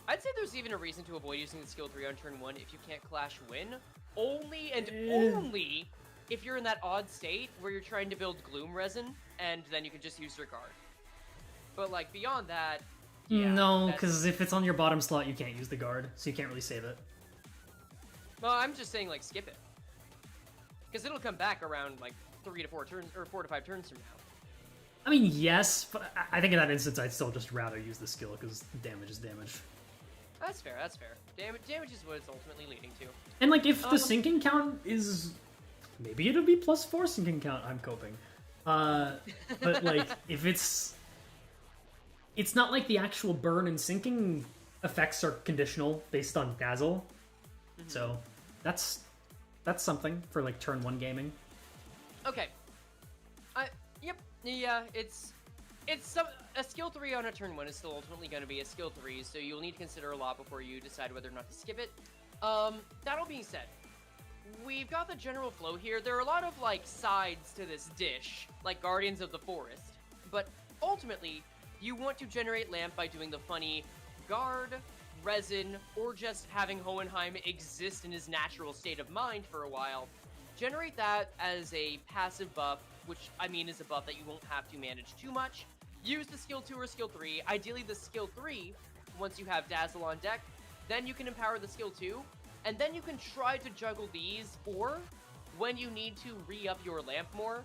I'd say there's even a reason to avoid using the skill 3 on turn 1 if you can't Clash win. Only and only if you're in that odd state where you're trying to build Gloom Resin, and then you can just use your guard. But, like, beyond that... Yeah, no, because if it's on your bottom slot, you can't use the guard, so you can't really save it. Well, I'm just saying, like, skip it. Because it'll come back around, like, 3 to 4 turns, or 4 to 5 turns from now. I mean, yes, but I think in that instance, I'd still just rather use the skill, because damage is damage. That's fair, that's fair. Damage is what it's ultimately leading to. And, like, if the sinking count is... Maybe it'll be +4 sinking count, I'm coping. But, like, if it's... It's not like the actual burn and sinking effects are conditional based on Dazzle. So, that's something for, like, turn 1 gaming. Okay. Yep. Yeah, it's a skill 3 on a turn 1 is still ultimately going to be a skill 3, so you'll need to consider a lot before you decide whether or not to skip it. That all being said, we've got the general flow here. There are a lot of, like, sides to this dish, like Guardians of the Forest. But ultimately, you want to generate lamp by doing the funny guard, resin, or just having Hohenheim exist in his natural state of mind for a while. Generate that as a passive buff, which, I mean, is a buff that you won't have to manage too much. Use the skill 2 or skill 3. Ideally, the skill 3, once you have Dazzle on deck, then you can empower the skill 2, and then you can try to juggle these, or when you need to re-up your lamp more,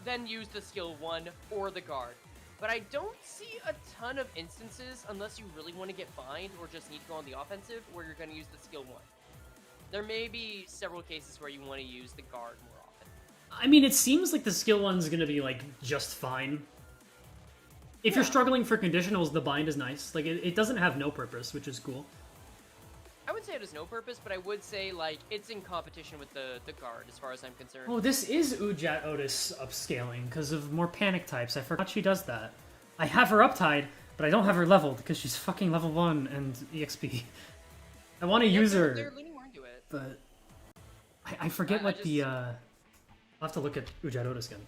then use the skill 1 or the guard. But I don't see a ton of instances, unless you really want to get bind or just need to go on the offensive, where you're going to use the skill 1. There may be several cases where you want to use the guard more often. I mean, it seems like the skill 1's gonna be, like, just fine. If you're struggling for conditionals, the bind is nice. Like, it doesn't have no purpose, which is cool. I would say it has no purpose, but I would say, like, it's in competition with the guard, as far as I'm concerned. Oh, this is Ujat Otis upscaling, because of more panic types. I forgot she does that. I have her uptied, but I don't have her leveled, because she's fucking level 1 and EXP. I want to use her, They're leaning more into it. but I forget what the, I'll have to look at Ujat Otis again.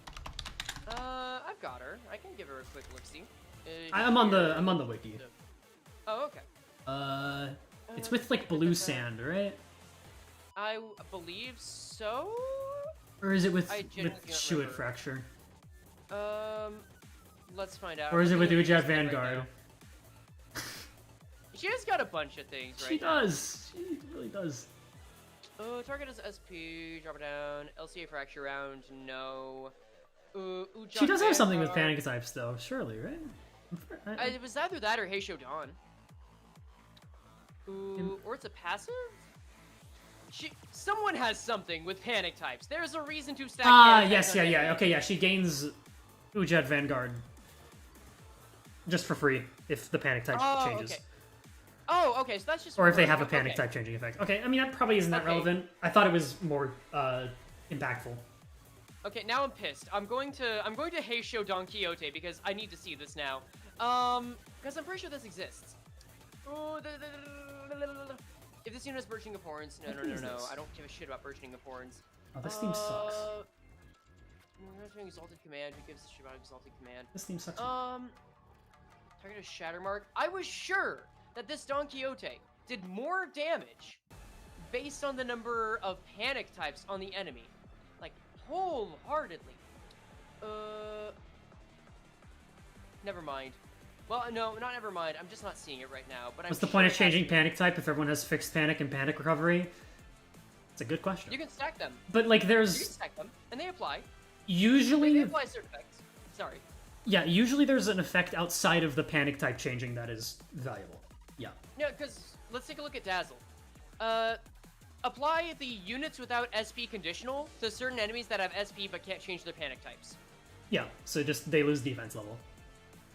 I've got her. I can give her a quick look-see. I'm on the wiki. Oh, okay. It's with, like, blue sand, right? I believe so? Or is it with genuinely can't Shuit remember. Fracture? Let's find out. Or is it with I'm Ujat looking at it Vanguard? now. She has got a bunch of things right She now. does! She really does. Target is SP, drop it down. LCA fracture round, no. Ujat She does have something with Vanguard. panic types, though, surely, right? It was either that or Heisho Dawn. Or it's a passive? Someone has something with panic types. There's a reason to stack panic yes, types yeah, on yeah. enemy. Okay, yeah, she gains Ujat Vanguard. Just for free, if the panic type changes. Okay. Oh, okay, so that's just... Or if they have a okay. panic type changing effect. Okay, I mean, that probably isn't that Okay. relevant. I thought it was more impactful. Okay, now I'm pissed. I'm going to Heisho Don Quixote because I need to see this now. Because I'm pretty sure this exists. If this unit has Burgeoning of Horns, no. I don't give a shit about Burgeoning of Horns. Oh, this theme sucks. Exalted Command. Who gives a shit about Exalted Command? This theme sucks. Target of Shattermark. I was sure that this Don Quixote did more damage based on the number of panic types on the enemy. Like, wholeheartedly. Never mind. Well, no, not never mind. I'm just not seeing it right now. But What's the point of changing panic type if everyone has fixed panic and panic recovery? It's a good question. You can stack them. But, like, You can there's... stack them, and they apply. Usually... They apply certain effects. Sorry. Yeah, usually there's an effect outside of the panic type changing that is valuable. Yeah. Yeah, because let's take a look at Dazzle. Apply the units without SP conditional to certain enemies that have SP but can't change their panic types. Yeah, so just they lose defense level.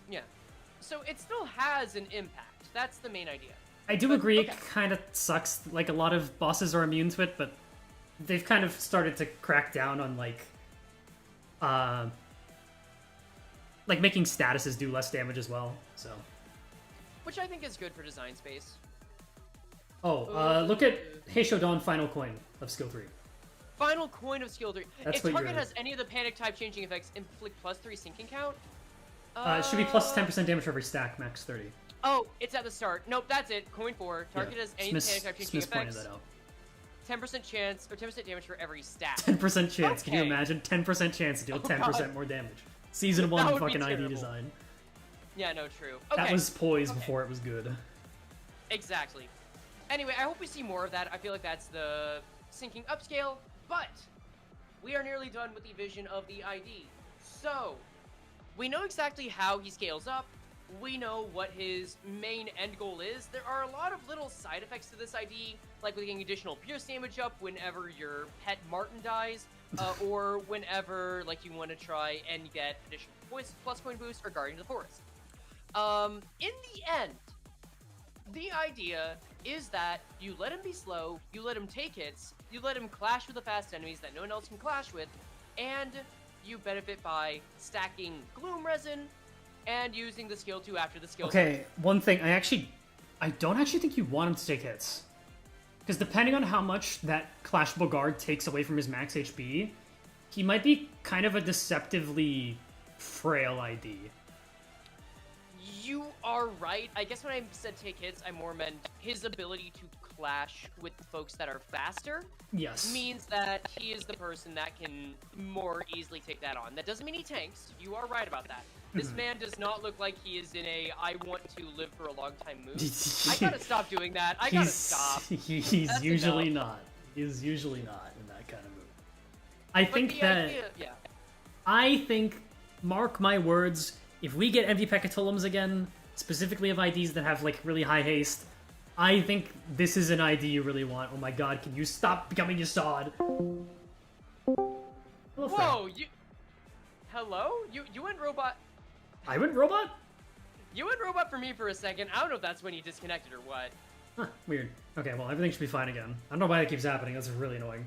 Yeah. So it still has an impact. That's the main idea. I do agree okay. it kind of sucks. Like, a lot of bosses are immune to it, but they've kind of started to crack down on, like making statuses do less damage as well, so... Which I think is good for design space. Oh, look at Heisho Dawn Final Coin of Skill 3. Final coin of skill 3. That's If what target you're- has any of the panic type changing effects, inflict +3 sinking count. It should be plus 10% damage for every stack, max 30. Oh, it's at the start. Nope, that's it. Coin 4. Target has any panic type changing Smith pointed effects. that out. 10% chance, or 10% damage for every stack. 10% chance. Can you Okay. imagine? 10% chance to deal Oh, 10% God. more damage. Season 1 would be fucking ID terrible. design. Yeah, no, true. Okay. That was poised Okay. before it was good. Exactly. Anyway, I hope we see more of that. I feel like that's the sinking upscale, but we are nearly done with the vision of the ID. So, we know exactly how he scales up. We know what his main end goal is. There are a lot of little side effects to this ID, like getting additional pierce damage up whenever your pet Martin dies, or whenever like you want to try and get additional plus coin boost or Guardian of the Forest. In the end, the idea is that you let him be slow, you let him take hits, you let him clash with the fast enemies that no one else can clash with, and you benefit by stacking Gloom Resin and using the skill 2 after the skill 3. Okay, one thing, I don't actually think you want him to take hits. Because depending on how much that Clashable Guard takes away from his max HP, he might be kind of a deceptively frail ID. You are right. I guess when I said take hits, I more meant his ability to clash with folks that are faster. Yes. Means that he is the person that can more easily take that on. That doesn't mean he tanks. You are right about that. This man does not look like he is in a I want to live for a long time mood. I gotta stop doing that. I gotta stop. He's That's usually enough. not. He's usually not in that kind of mood. I think the that... idea- yeah. I think, mark my words, if we get empty Pecatillums again, specifically of IDs that have, like, really high haste, I think this is an ID you really want. Oh my god, can you stop becoming a sod? Hello, Whoa, you... Hello? You went robot... I went robot? You went robot for me for a second. I don't know if that's when you disconnected or what. Huh, weird. Okay, well, everything should be fine again. I don't know why that keeps happening. That's really annoying.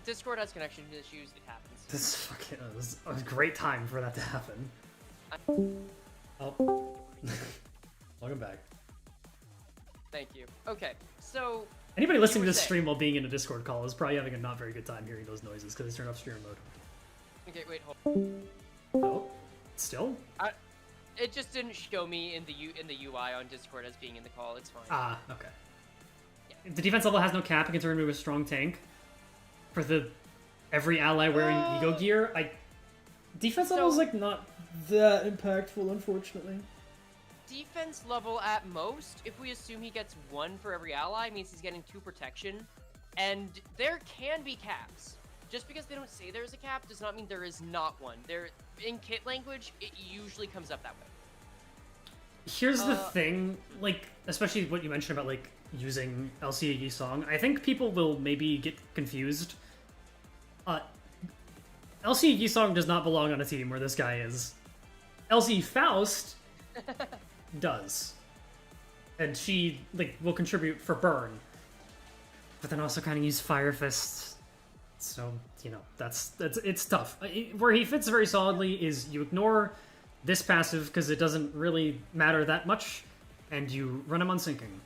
Discord has connection issues. It happens. This is fucking... this is a great time for that to happen. Oh. Welcome back. Thank you. Okay, so... Anybody listening to were this saying- stream while being in a Discord call is probably having a not very good time hearing those noises because it's turned off streamer mode. Okay, wait, hold. Oh? Still? It just didn't show me in the UI on Discord as being in the call. It's fine. Ah, okay. The defense level has no cap. It can turn into a strong tank. For the every ally wearing Ego gear, defense level is like not that impactful, unfortunately. Defense level at most, if we assume he gets 1 for every ally, means he's getting 2 protection. And there can be caps. Just because they don't say there's a cap does not mean there is not one. In kit language, it usually comes up that way. Here's the thing, like, especially what you mentioned about, like, using LCE Song. I think people will maybe get confused. LCE Song does not belong on a team where this guy is. LCE Faust does. And she, like, will contribute for burn. But then also kind of use Fire Fist. So, you know, it's tough. Where he fits very solidly is you ignore this passive because it doesn't really matter that much, and you run him on sinking.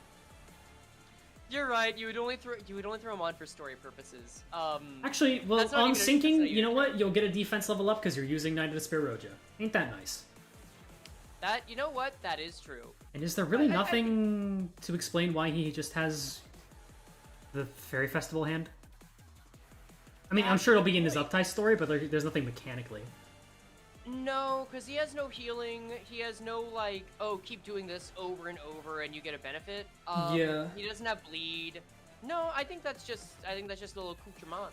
You're right. You would only throw him on for story purposes. Actually, well, that's not on even a- sinking, that's not you know even- what? You'll get a defense level up because you're using Knight of Despair Roja. Ain't that nice? That, you know what? That is true. And is there really nothing to explain why he just has the Fairy Festival hand? I mean, I'm sure it'll be in his Uptie story, but there's nothing mechanically. No, because he has no healing. He has no, like, oh, keep doing this over and over and you get a benefit. Yeah. He doesn't have bleed. No, I think that's just a little accoutrement.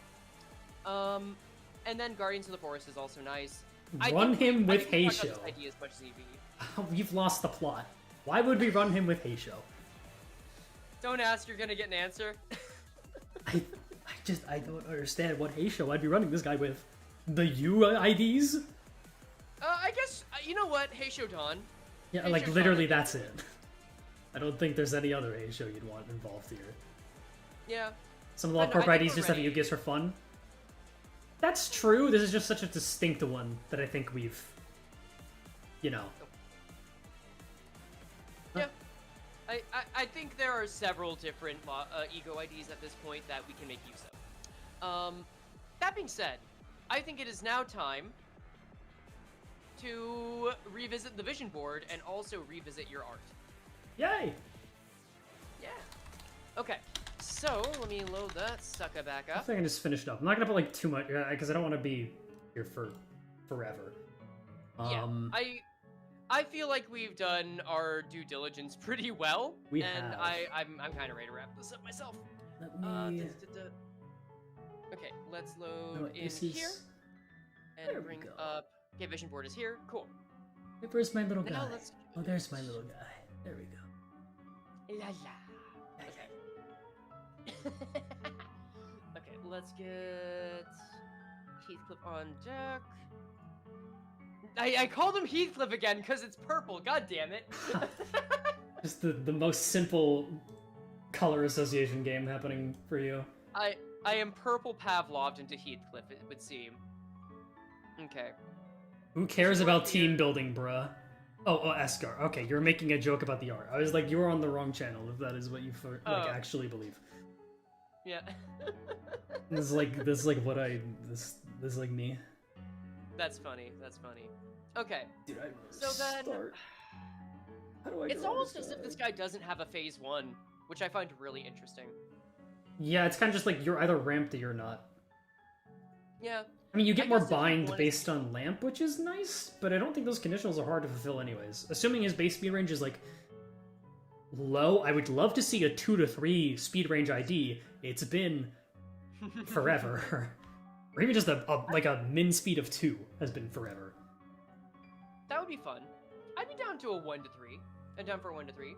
And then Guardians of the Forest is also nice. Run him with I think we Heisho. talked about this idea as much as EV. We've lost the plot. Why would we run him with Heisho? Don't ask, you're gonna get an answer. I don't understand what Heisho I'd be running this guy with. The UIDs? I guess, you know what? Heisho Dawn. Yeah, Heisho like Dawn literally would be that's cool. it. I don't think there's any other Heisho you'd want involved here. Yeah. Some of the But lot no, perp I think IDs just we're have ready. Yugi's for fun. That's true, this is just such a distinct one that I think we've... You know. Yeah. I think there are several different ego IDs at this point that we can make use of. That being said, I think it is now time to revisit the vision board and also revisit your art. Yay! Yeah. Okay, so let me load that sucker back I up. think I can just finish it up. I'm not gonna put like too much, because I don't want to be here for forever. Yeah, I feel like we've done our due diligence pretty well, We and have. I'm kind of ready to wrap this up myself. Let me... Okay, let's No, load in this is- here There and we bring go. up. Okay, vision board is here. Cool. Where's my little guy? Now let's. Oh, there's my little guy. There we go. La la. Okay. Okay, let's get Heathcliff on deck. I called him Heathcliff again because it's purple. God damn it. Just the most simple color association game happening for you. I am purple Pavloved into Heathcliff, it would seem. Okay. Who cares about Here. team building, bruh? Oh, Escar. Okay, you're making a joke about the art. I was like, you were on the wrong channel if that is what you like Oh. actually believe. Yeah. This is like me. That's funny. That's funny. Okay. Dude, I So then, start. How do I it's draw almost this as if guy? this guy doesn't have a phase 1, which I find really interesting. Yeah, it's kind of just like you're either ramped or you're not. Yeah. I mean, you get more guess if you bind wanted based on lamp, which is nice, but I don't think those conditionals are hard to fulfill anyways. Assuming his base speed range is like low, I would love to see a 2 to 3 speed range ID. It's been forever. Or even just a min speed of 2 has been forever. That would be fun. I'd be down to a 1 to 3. I'm down for a 1 to 3.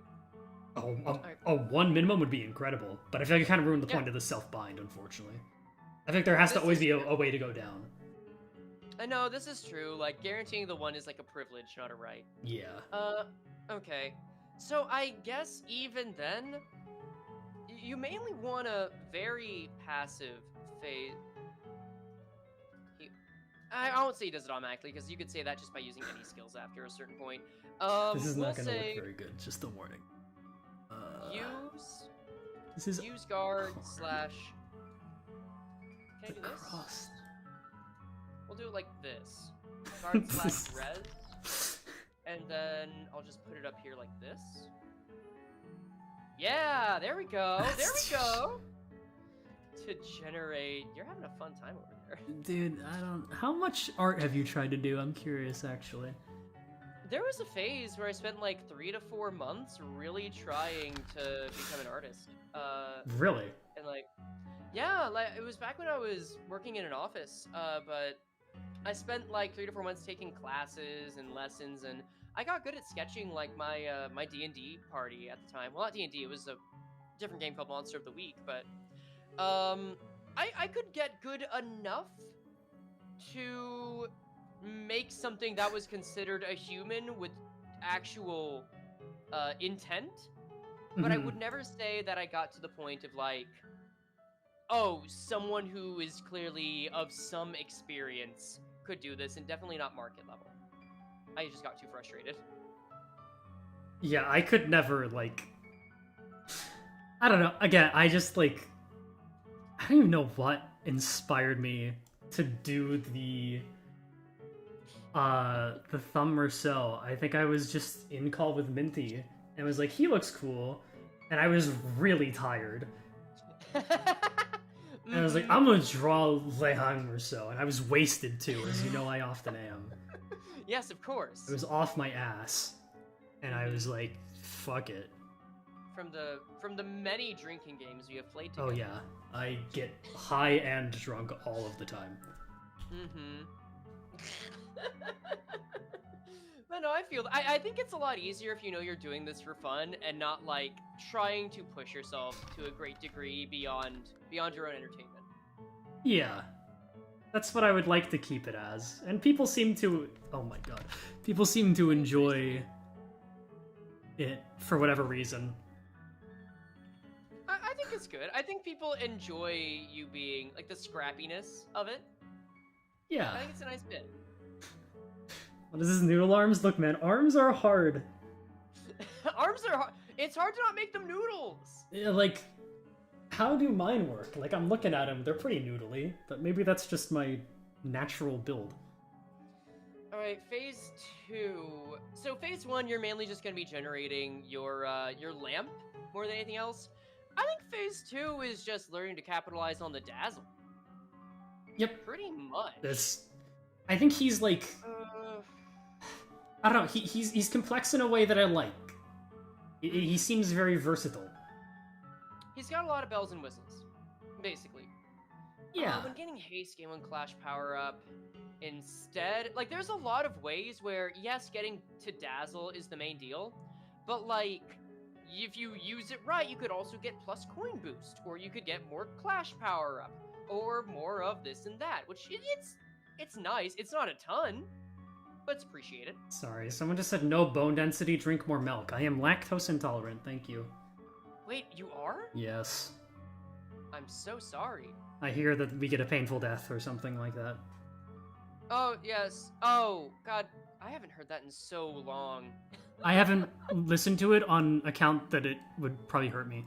Oh, a 1 minimum would be incredible, but I feel like it kind of ruined the point of the self-bind, unfortunately. I think there has to always be a way to go down. I know, this is true. Like, guaranteeing the 1 is like a privilege, not a right. Yeah. Okay. So I guess even then, you mainly want a very passive phase. I won't say he does it automatically, because you could say that just by using any skills after a certain point. This is not we'll going to say look very good, just a warning. use guard slash... Can I do this? Cross. We'll do it like this. Guard slash res. And then I'll just put it up here like this. Yeah, there we go. There we go. To generate... You're having a fun time over there. Dude, I don't... How much art have you tried to do? I'm curious, actually. There was a phase where I spent like 3 to 4 months really trying to become an artist. Really? And like... Yeah, like, it was back when I was working in an office, but I spent like 3 to 4 months taking classes and lessons, and I got good at sketching like my my D&D party at the time. Well, not D&D, it was a different game called Monster of the Week, but I could get good enough to make something that was considered a human with actual intent, but I would never say that I got to the point of like, oh, someone who is clearly of some experience could do this, and definitely not market level. I just got too frustrated. Yeah, I could never, like... I don't know. Again, I just, like... I don't even know what inspired me to do the thumb Marcel. I think I was just in call with Minty, and was like, he looks cool, and I was really tired. And I was like, I'm gonna draw Hohenheim Gregor, and I was wasted too, as you know I often am. Yes, of course. It was off my ass, and I was like, fuck it. From the many drinking games we have played together. Oh yeah, I get high and drunk all of the time. Mm-hmm. But no, I think it's a lot easier if you know you're doing this for fun and not like trying to push yourself to a great degree beyond your own entertainment. Yeah. That's what I would like to keep it as. And people seem to... Oh my god. People seem to enjoy it for whatever reason. I think it's good. I think people enjoy you being, like, the scrappiness of it. Yeah. I think it's a nice bit. What is this, noodle arms? Look, man, arms are hard. Arms are hard. It's hard to not make them noodles. Yeah, like, how do mine work? Like, I'm looking at them, they're pretty noodly, but maybe that's just my natural build. Alright, phase 2. So phase 1, you're mainly just going to be generating your lamp more than anything else. I think phase 2 is just learning to capitalize on the dazzle. Yep. Pretty much. I think he's like... I don't know, he's complex in a way that I like. He seems very versatile. He's got a lot of bells and whistles, basically. Yeah. When getting haste game on Clash power up, instead, like, there's a lot of ways where, yes, getting to dazzle is the main deal, but like, if you use it right, you could also get plus coin boost, or you could get more Clash power up, or more of this and that, which it's nice. It's not a ton, but it's appreciated. Sorry, someone just said no bone density, drink more milk. I am lactose intolerant, thank you. Wait, you are? Yes. I'm so sorry. I hear that we get a painful death or something like that. Oh, yes. Oh, God, I haven't heard that in so long. I haven't listened to it on account that it would probably hurt me.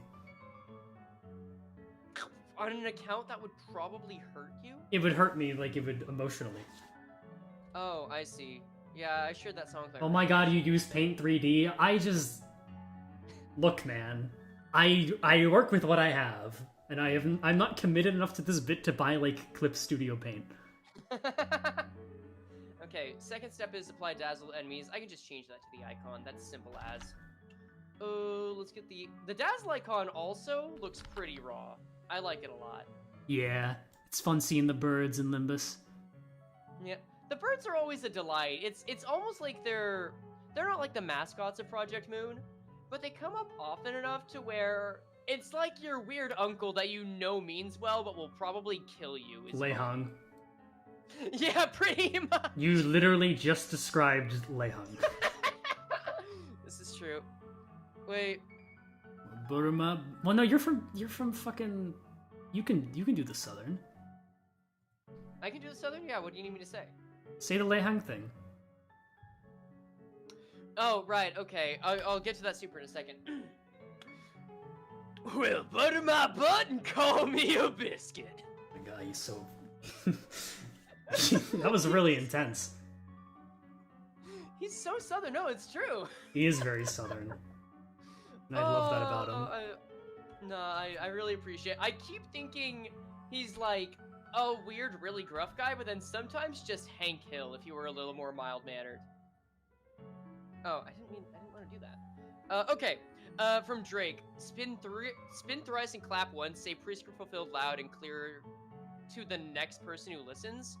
on an account that would probably hurt you? It would hurt me, like, it would emotionally. Oh, I see. Yeah, I shared that song with Oh my god, you use Paint 3D? Look, man. I work with what I have, and I'm not committed enough to this bit to buy, like, Clip Studio Paint. Okay, second step is apply dazzle to enemies. I can just change that to the icon. That's simple as. Oh, let's get the dazzle icon also looks pretty raw. I like it a lot. Yeah, it's fun seeing the birds in Limbus. Yeah, the birds are always a delight. It's almost like they're not like the mascots of Project Moon, but they come up often enough to where it's like your weird uncle that you know means well but will probably kill you. Leihang. Yeah, pretty much. You literally just described Leihang. This is true. Wait. Burma. Well, no, you're from fucking. You can do the southern. I can do the southern. Yeah. What do you need me to say? Say the Leihang thing. Oh, right. Okay. I'll get to that super in a second. Well, butter my butt and call me a biscuit. My God, he's so. That was really intense. He's so southern. No, it's true. He is very southern. And I love that about him. I really appreciate it. I keep thinking he's like a weird, really gruff guy, but then sometimes just Hank Hill if you were a little more mild-mannered. Oh, I didn't want to do that. Okay. From Drake, spin thrice and clap once. Say prescript fulfilled loud and clear to the next person who listens.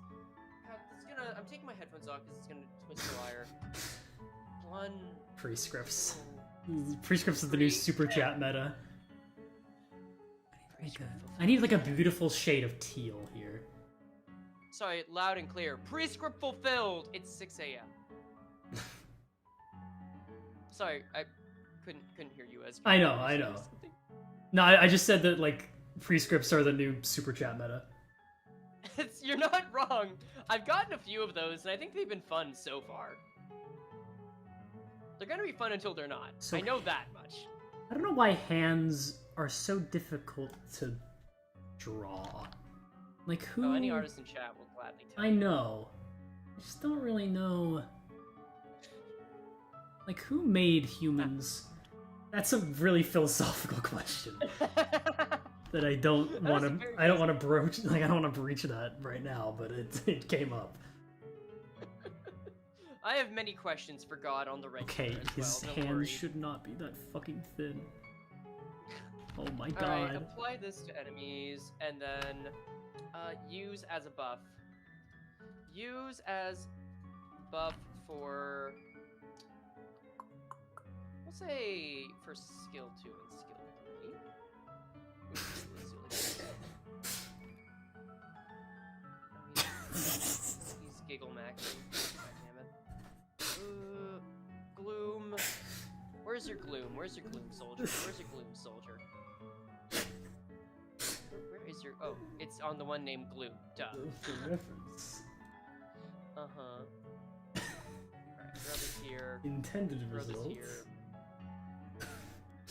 God, I'm taking my headphones off because it's gonna twist the wire. One. Prescripts. Prescripts is the new super chat meta. I need like a beautiful shade of teal here. Sorry, loud and clear. Prescript fulfilled. It's 6 a.m. Sorry, I couldn't hear you as. I know. No, I just said that like prescripts are the new super chat meta. You're not wrong. I've gotten a few of those, and I think they've been fun so far. They're gonna be fun until they're not. So, I know that much. I don't know why hands are so difficult to draw. Like who? Oh, any artist in chat will gladly tell I know. I just don't really know. Like who made humans? That's a really philosophical question. That I don't want to. I don't want to broach. Like I don't want to breach that right now, but it came up. I have many questions for God on the regular. Okay, his hands should not be that fucking thin. Oh my god. Alright, apply this to enemies, and then use as a buff. Use as buff for. We'll say for skill 2 and skill 3. He's giggle macking. Damn it. Gloom. Where's your gloom? Where's your gloom soldier? Where's your gloom soldier? Where is your? Oh, it's on the one named Gloom. Duh. Reference. Uh-huh. Alright, rub it here. Intended Rub results. it here.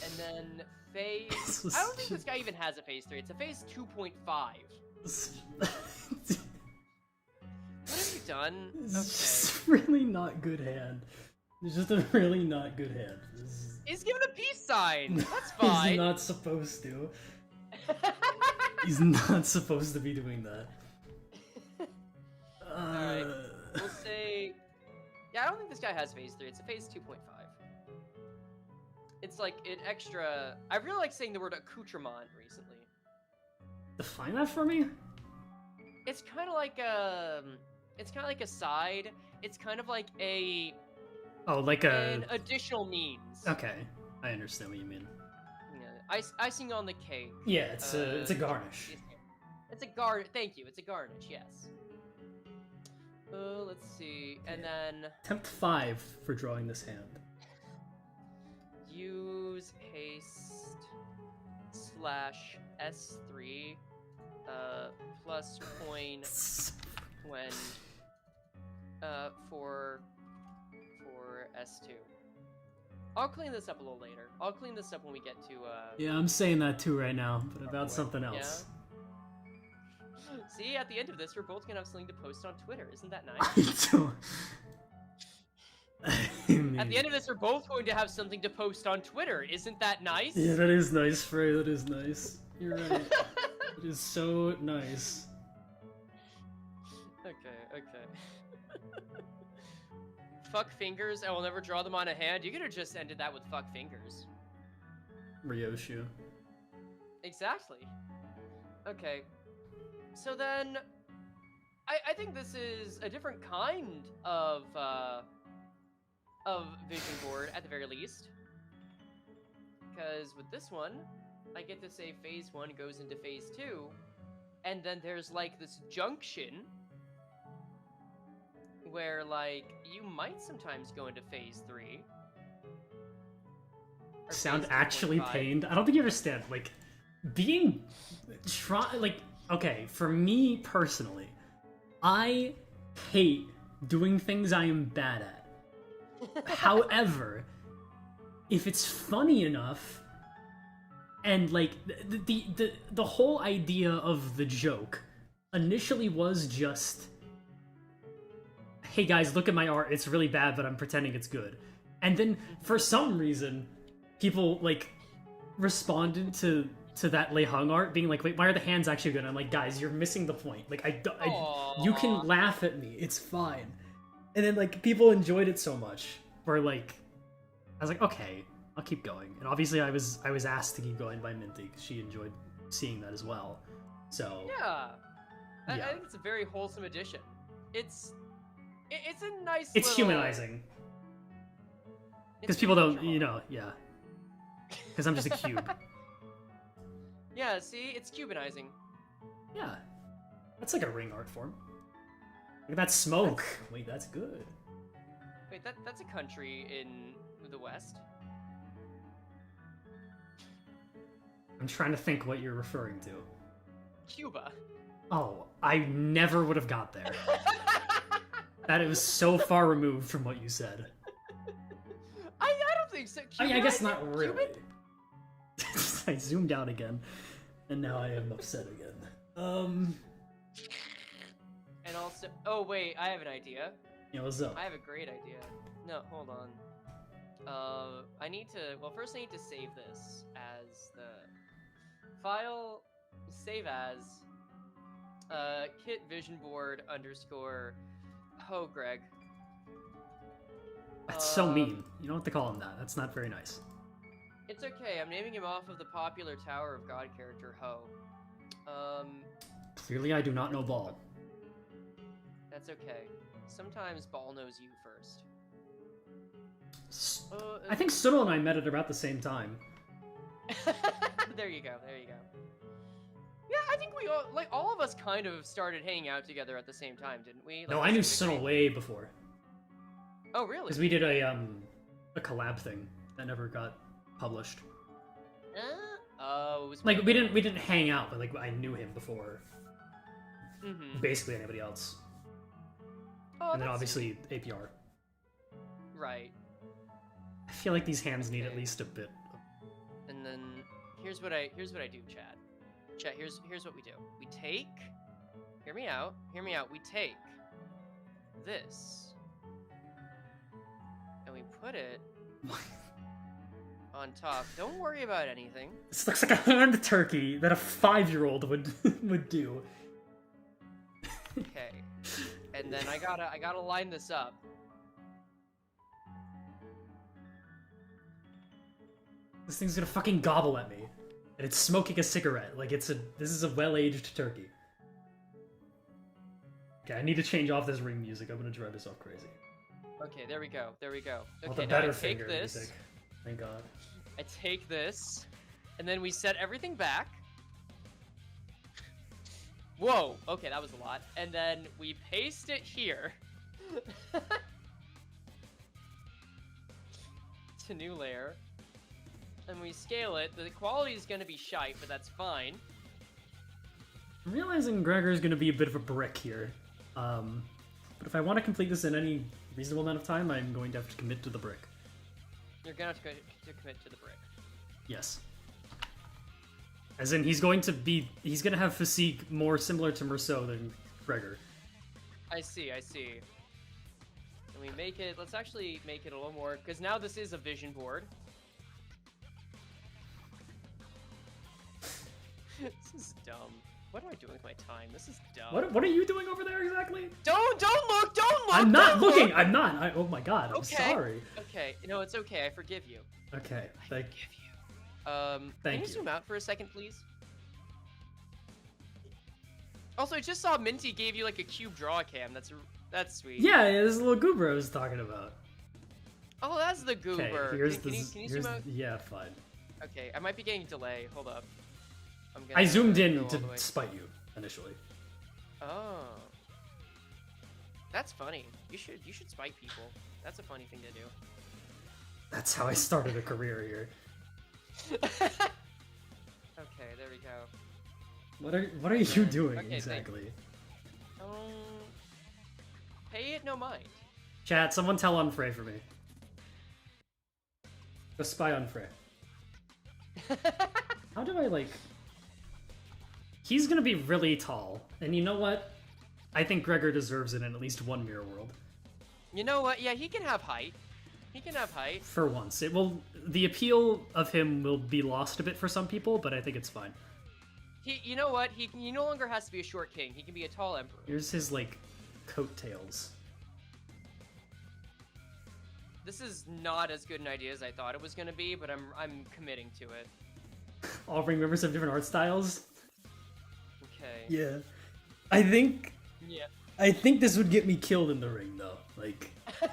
And then phase. I don't think this guy even has a phase 3. It's a phase 2.5. What have you done? It's Okay. just really not good hand. It's just a really not good hand. He's giving a peace sign. That's fine. He's not supposed to. He's not supposed to be doing that. Alright. We'll say. Yeah, I don't think this guy has phase 3. It's a phase 2.5. It's like an extra. I really like saying the word accoutrement recently. Define that for me? It's kind of like a. It's kind of like a side. It's kind of like a. Oh, like an additional means. Okay, I understand what you mean. Yeah, icing on the cake. Yeah, it's a garnish. It's a garnish. Thank you. It's a garnish. Yes. Let's see, and then attempt 5 for drawing this hand. Use haste / S3 plus point when for S2. I'll clean this up a little later. I'll clean this up when we get to Yeah, I'm saying that too right now, but about something else. See, at the end of this, we're both gonna have something to post on Twitter. Isn't that nice? At the end of this, we're both going to have something to post on Twitter. Isn't that nice? Yeah, that is nice, Frey. That is nice. You're right. It is so nice. Okay. Fuck fingers. I will never draw them on a hand. You could have just ended that with fuck fingers. Ryoshu. Exactly. Okay. So then, I think this is a different kind of vision board at the very least. Because with this one, I get to say phase 1 goes into phase 2, and then there's like this junction where like you might sometimes go into phase 3. Sound actually pained? I don't think you understand. Like, being okay, for me personally, I hate doing things I am bad at. However, if it's funny enough, and like the whole idea of the joke initially was just, hey guys, look at my art, it's really bad, but I'm pretending it's good. And then for some reason, people like responded to that Lei Hung art being like, wait, why are the hands actually good? And I'm like, guys, you're missing the point. Like, you can laugh at me, it's fine. And then like people enjoyed it so much, where like I was like, okay, I'll keep going. And obviously I was asked to keep going by Minty because she enjoyed seeing that as well. So yeah, I think it's a very wholesome addition. It's a nice. It's little... humanizing because people don't, yeah. Because I'm just a cube. Yeah, see, it's cubanizing. Yeah, that's like a ring art form. Look at that smoke. Wait, that's good. Wait, that's a country in the West. I'm trying to think what you're referring to. Cuba. Oh, I never would have got there. That it was so far removed from what you said. I don't think so. I guess not really. I zoomed out again, and now I am upset again. And also, oh wait, I have an idea. Yeah, what's up? I have a great idea. No, hold on. First I need to save this as the file, save as, kit vision board underscore ho Greg. That's so mean. You don't have to call him that. That's not very nice. It's okay, I'm naming him off of the popular Tower of God character Ho. Clearly I do not know Ball. That's okay. Sometimes Ball knows you first. I think Suno and I met at about the same time. There you go. Yeah, I think we all of us kind of started hanging out together at the same time, didn't we? Like, no, I knew Suno way before. Oh, really? Because we did a collab thing that never got published. It was like we didn't hang out, but like I knew him before. Basically anybody else. Oh, and then obviously APR. Right. I feel like these hands need at least a bit. And then here's what I do, Chad. Chad, here's what we do. We take. Hear me out. We take this, and we put it on top. Don't worry about anything. This looks like a hand turkey that a 5-year-old would do. Okay. And then I gotta line this up. This thing's gonna fucking gobble at me. And it's smoking a cigarette. Like this is a well-aged turkey. Okay, I need to change off this ring music. I'm gonna drive this off crazy. Okay, there we go. Oh, Okay, the better now I take finger this. music. Thank God. I take this, and then we set everything back. Whoa, okay, that was a lot. And then we paste it here. To new layer. And we scale it. The quality is going to be shite, but that's fine. I'm realizing Gregor's going to be a bit of a brick here. But if I want to complete this in any reasonable amount of time, I'm going to have to commit to the brick. You're going to have to commit to the brick. Yes. As in, he's gonna have physique more similar to Merceau than Gregor. I see. Can we make it? Let's actually make it a little more, because now this is a vision board. This is dumb. What am I doing with my time? This is dumb. What are you doing over there exactly? Don't look! I'm not looking! Look. I'm not! Oh my god, I'm Okay. sorry. Okay, no, it's okay. I forgive you. Okay, I forgive you. Thank can you you. zoom out for a second, please? Also, I just saw Minty gave you like a cube draw cam. That's sweet. Yeah, this little goober I was talking about. Oh, that's the goober. Okay, here's can you zoom out? Yeah, fine. Okay, I might be getting delay. Hold up. I zoomed go in all to the way. spite you, initially. Oh. That's funny. You should spite people. That's a funny thing to do. That's how I started a career here. Okay, there we go. What are you doing Okay, exactly? Pay it no mind. Chat, someone tell on Frey for me. Go spy on Frey. How do I, like... He's gonna be really tall, and you know what? I think Gregor deserves it in at least one Mirror World. You know what? Yeah, he can have height. He can have height. For once. The appeal of him will be lost a bit for some people, but I think it's fine. You know what? He no longer has to be a short king. He can be a tall emperor. Here's his, like, coattails. This is not as good an idea as I thought it was gonna be, but I'm committing to it. All ring members have different art styles? Okay. Yeah. I think this would get me killed in the ring, though. Like... Okay,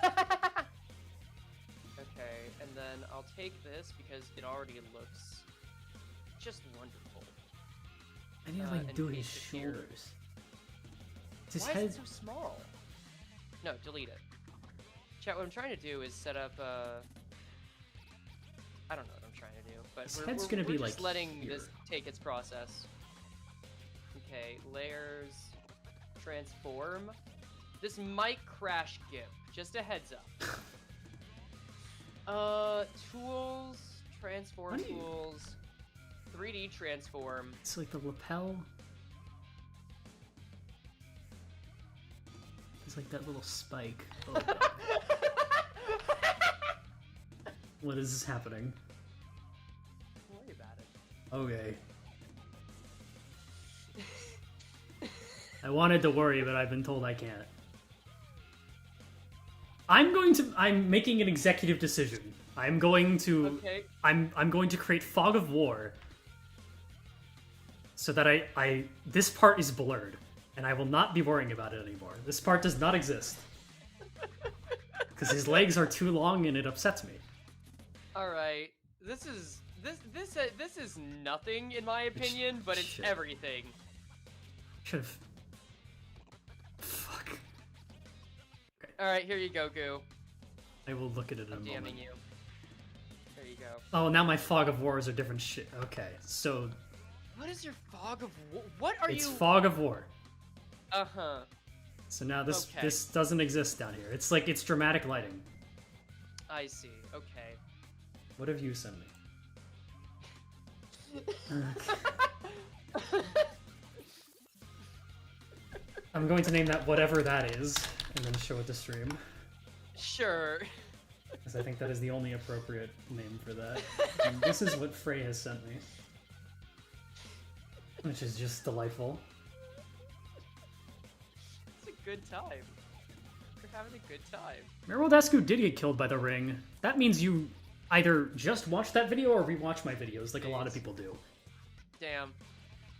and then I'll take this because it already looks just wonderful. I need to, like, and do his paste it here. shoulders. His Why head... is it so small? No, delete it. Chat, what I'm trying to do is set up, I don't know what I'm trying to do, but His we're head's gonna be, just like, letting here. this take its process. Okay, layers, transform. This might crash GIF, just a heads up. Tools, transform What do you- tools, 3D transform. It's like the lapel. It's like that little spike. Oh. What is happening? Don't worry about it. Okay. I wanted to worry, but I've been told I can't. I'm making an executive decision. I'm going to Okay. I'm going to create Fog of War so that this part is blurred and I will not be worrying about it anymore. This part does not exist. Because his legs are too long and it upsets me. All right. This is nothing in my opinion, but it's Shit. everything. Should've... Fuck. All right, here you go, Goo. I will look at it in a I'm moment. DMing you. There you go. Oh, now my Fog of War is a different shit. Okay, so What is your fog of war? What are it's you? Fog of War. Uh-huh. So now this Okay. this doesn't exist down here. It's like it's dramatic lighting. I see. Okay. What have you sent me? I'm going to name that whatever that is, and then show it to stream, Sure. because I think that is the only appropriate name for that. And this is what Frey has sent me, which is just delightful. It's a good time. You're having a good time. Merodescu did get killed by the ring. That means you either just watch that video or rewatch my videos, like a lot of people do. Damn.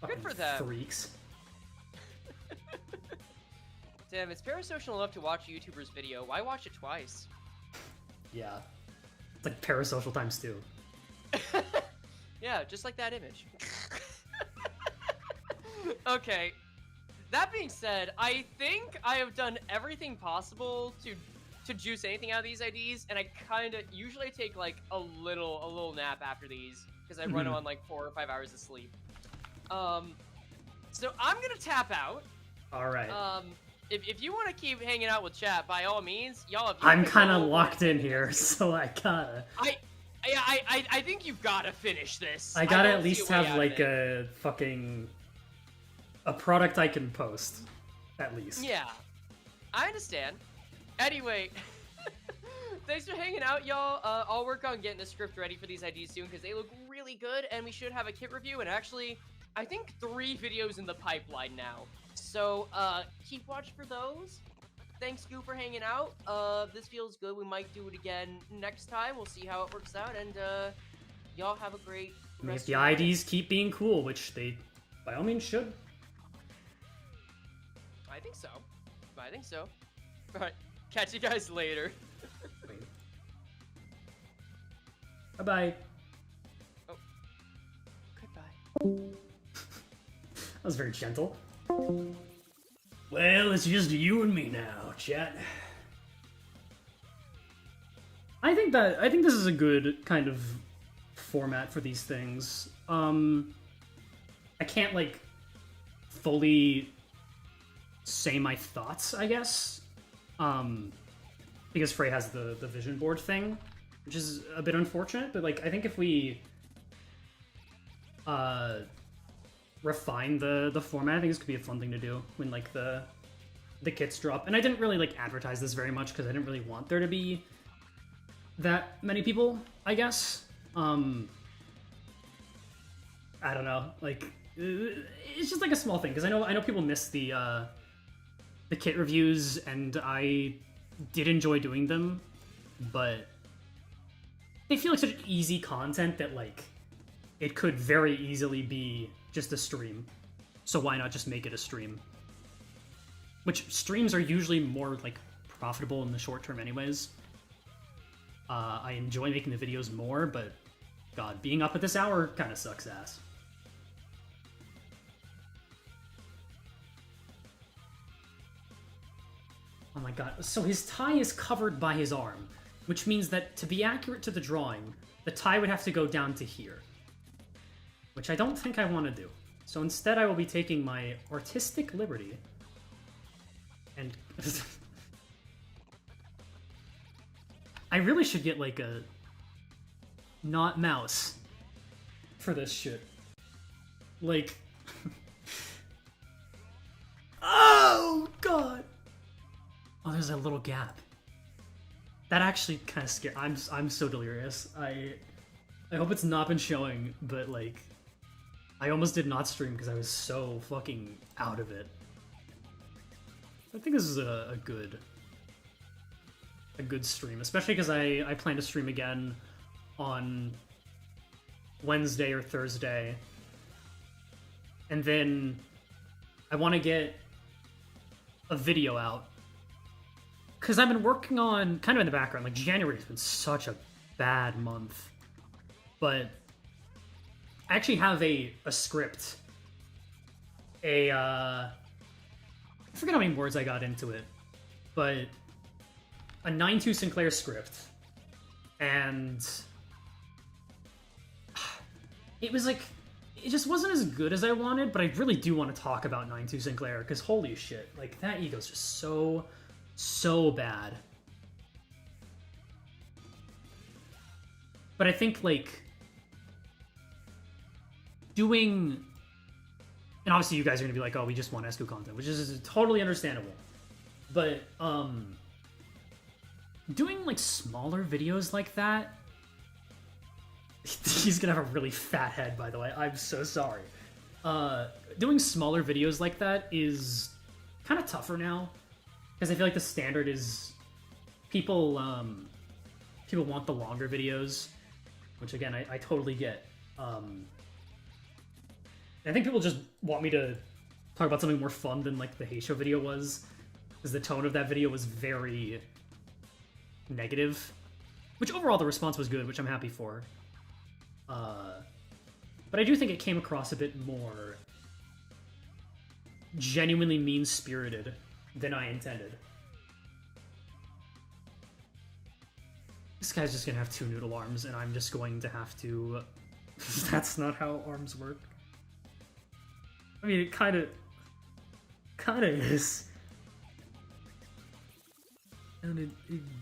Fucking for them. freaks. Damn, it's parasocial enough to watch a YouTuber's video. Why watch it twice? Yeah. It's like parasocial times 2. Yeah, just like that image. Okay. That being said, I think I have done everything possible to juice anything out of these IDs, and I kind of usually take like a little nap after these because I run on like 4 or 5 hours of sleep. So I'm gonna tap out. All right. If you want to keep hanging out with chat, by all means, y'all have. I'm kind of locked in here, so I gotta. I think you've got to finish this. I gotta don't at see least a way have out like of it. a product I can post, at least. Yeah, I understand. Anyway, thanks for hanging out, y'all. I'll work on getting a script ready for these IDs soon because they look really good, and we should have a kit review. And actually, I think 3 videos in the pipeline now. So keep watch for those. Thanks, Goo, for hanging out. This feels good. We might do it again next time. We'll see how it works out, and y'all have a great I mean, rest if the of your day. IDs keep being cool, which they by all means should. I think so. I think so. All right. Catch you guys later. Bye-bye. Oh. Goodbye. That was very gentle. Well, it's just you and me now, chat. I think this is a good kind of format for these things. I can't like fully say my thoughts, I guess. Because Frey has the vision board thing, which is a bit unfortunate, but like I think if we refine the format, I think this could be a fun thing to do when like the kits drop. And I didn't really like advertise this very much because I didn't really want there to be that many people, I guess. I don't know, like it's just like a small thing because I know people miss the kit reviews, and I did enjoy doing them, but they feel like such easy content that like it could very easily be just a stream. So why not just make it a stream? Which streams are usually more like profitable in the short term anyways. I enjoy making the videos more, but God, being up at this hour kind of sucks ass. Oh my god, so his tie is covered by his arm, which means that to be accurate to the drawing, the tie would have to go down to here. Which I don't think I want to do. So instead I will be taking my artistic liberty and... I really should get like a... not mouse for this shit. Like... oh god! Oh, there's a little gap. That actually kind of scared. I'm so delirious. I hope it's not been showing, but like, I almost did not stream because I was so fucking out of it. I think this is a good stream, especially because I plan to stream again on Wednesday or Thursday, and then I want to get a video out. Because I've been working on, kind of in the background, like January has been such a bad month. But I actually have a script. I forget how many words I got into it. But a 9.2 Sinclair script. And it was like, it just wasn't as good as I wanted, but I really do want to talk about 9.2 Sinclair, because holy shit, like that ego's just so bad. But I think like doing, and obviously you guys are gonna be like, oh, we just want ESCO content, which is totally understandable. But doing like smaller videos like that, he's gonna have a really fat head, by the way. I'm so sorry. Doing smaller videos like that is kind of tougher now. Because I feel like the standard is people want the longer videos, which again I totally get. I think people just want me to talk about something more fun than like the Hey Show video was, because the tone of that video was very negative, which overall the response was good, which I'm happy for. But I do think it came across a bit more genuinely mean-spirited than I intended. This guy's just gonna have 2 noodle arms, and I'm just going to have to... That's not how arms work. I mean, it kinda is. And it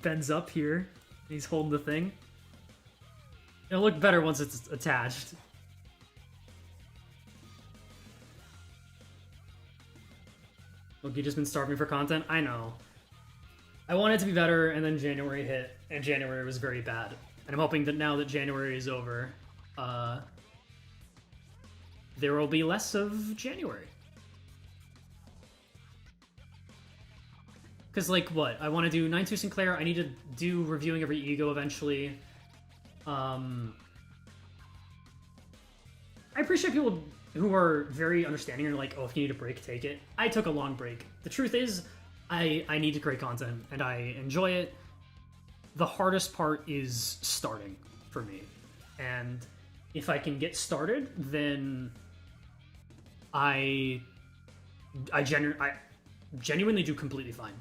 bends up here, and he's holding the thing. It'll look better once it's attached. Look, you just been starving for content? I know. I want it to be better, and then January hit, and January was very bad. And I'm hoping that now that January is over, there will be less of January. Because, like, what? I want to do 9-2 Sinclair, I need to do reviewing every ego eventually. I appreciate people who are very understanding and are like, oh, if you need a break, take it. I took a long break. The truth is, I need to create content, and I enjoy it. The hardest part is starting for me. And if I can get started, then I genuinely do completely fine.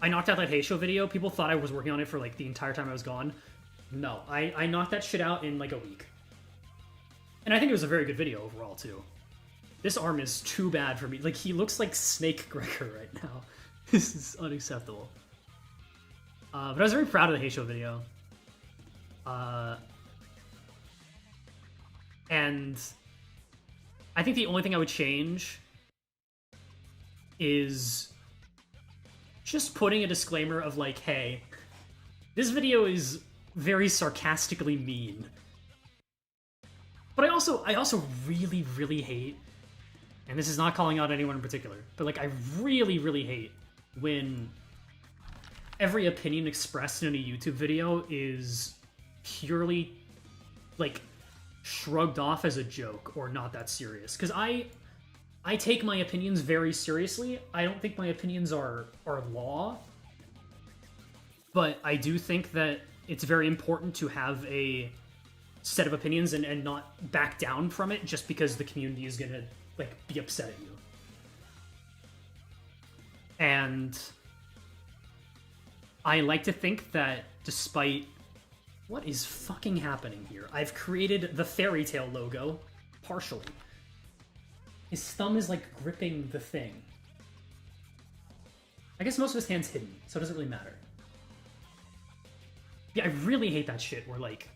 I knocked out that Hey Show video. People thought I was working on it for like the entire time I was gone. No, I knocked that shit out in like a week. And I think it was a very good video overall, too. This arm is too bad for me. Like, he looks like Snake Gregor right now. This is unacceptable. But I was very proud of the Hey Show video. And I think the only thing I would change is just putting a disclaimer of like, hey, this video is very sarcastically mean. But I also really, really hate, and this is not calling out anyone in particular, but like I really, really hate when every opinion expressed in a YouTube video is purely like shrugged off as a joke or not that serious. Because I take my opinions very seriously. I don't think my opinions are law, but I do think that it's very important to have a set of opinions and not back down from it just because the community is gonna like be upset at you. And I like to think that despite what is fucking happening here, I've created the fairy tale logo partially. His thumb is like gripping the thing. I guess most of his hand's hidden, so it doesn't really matter. Yeah, I really hate that shit where like,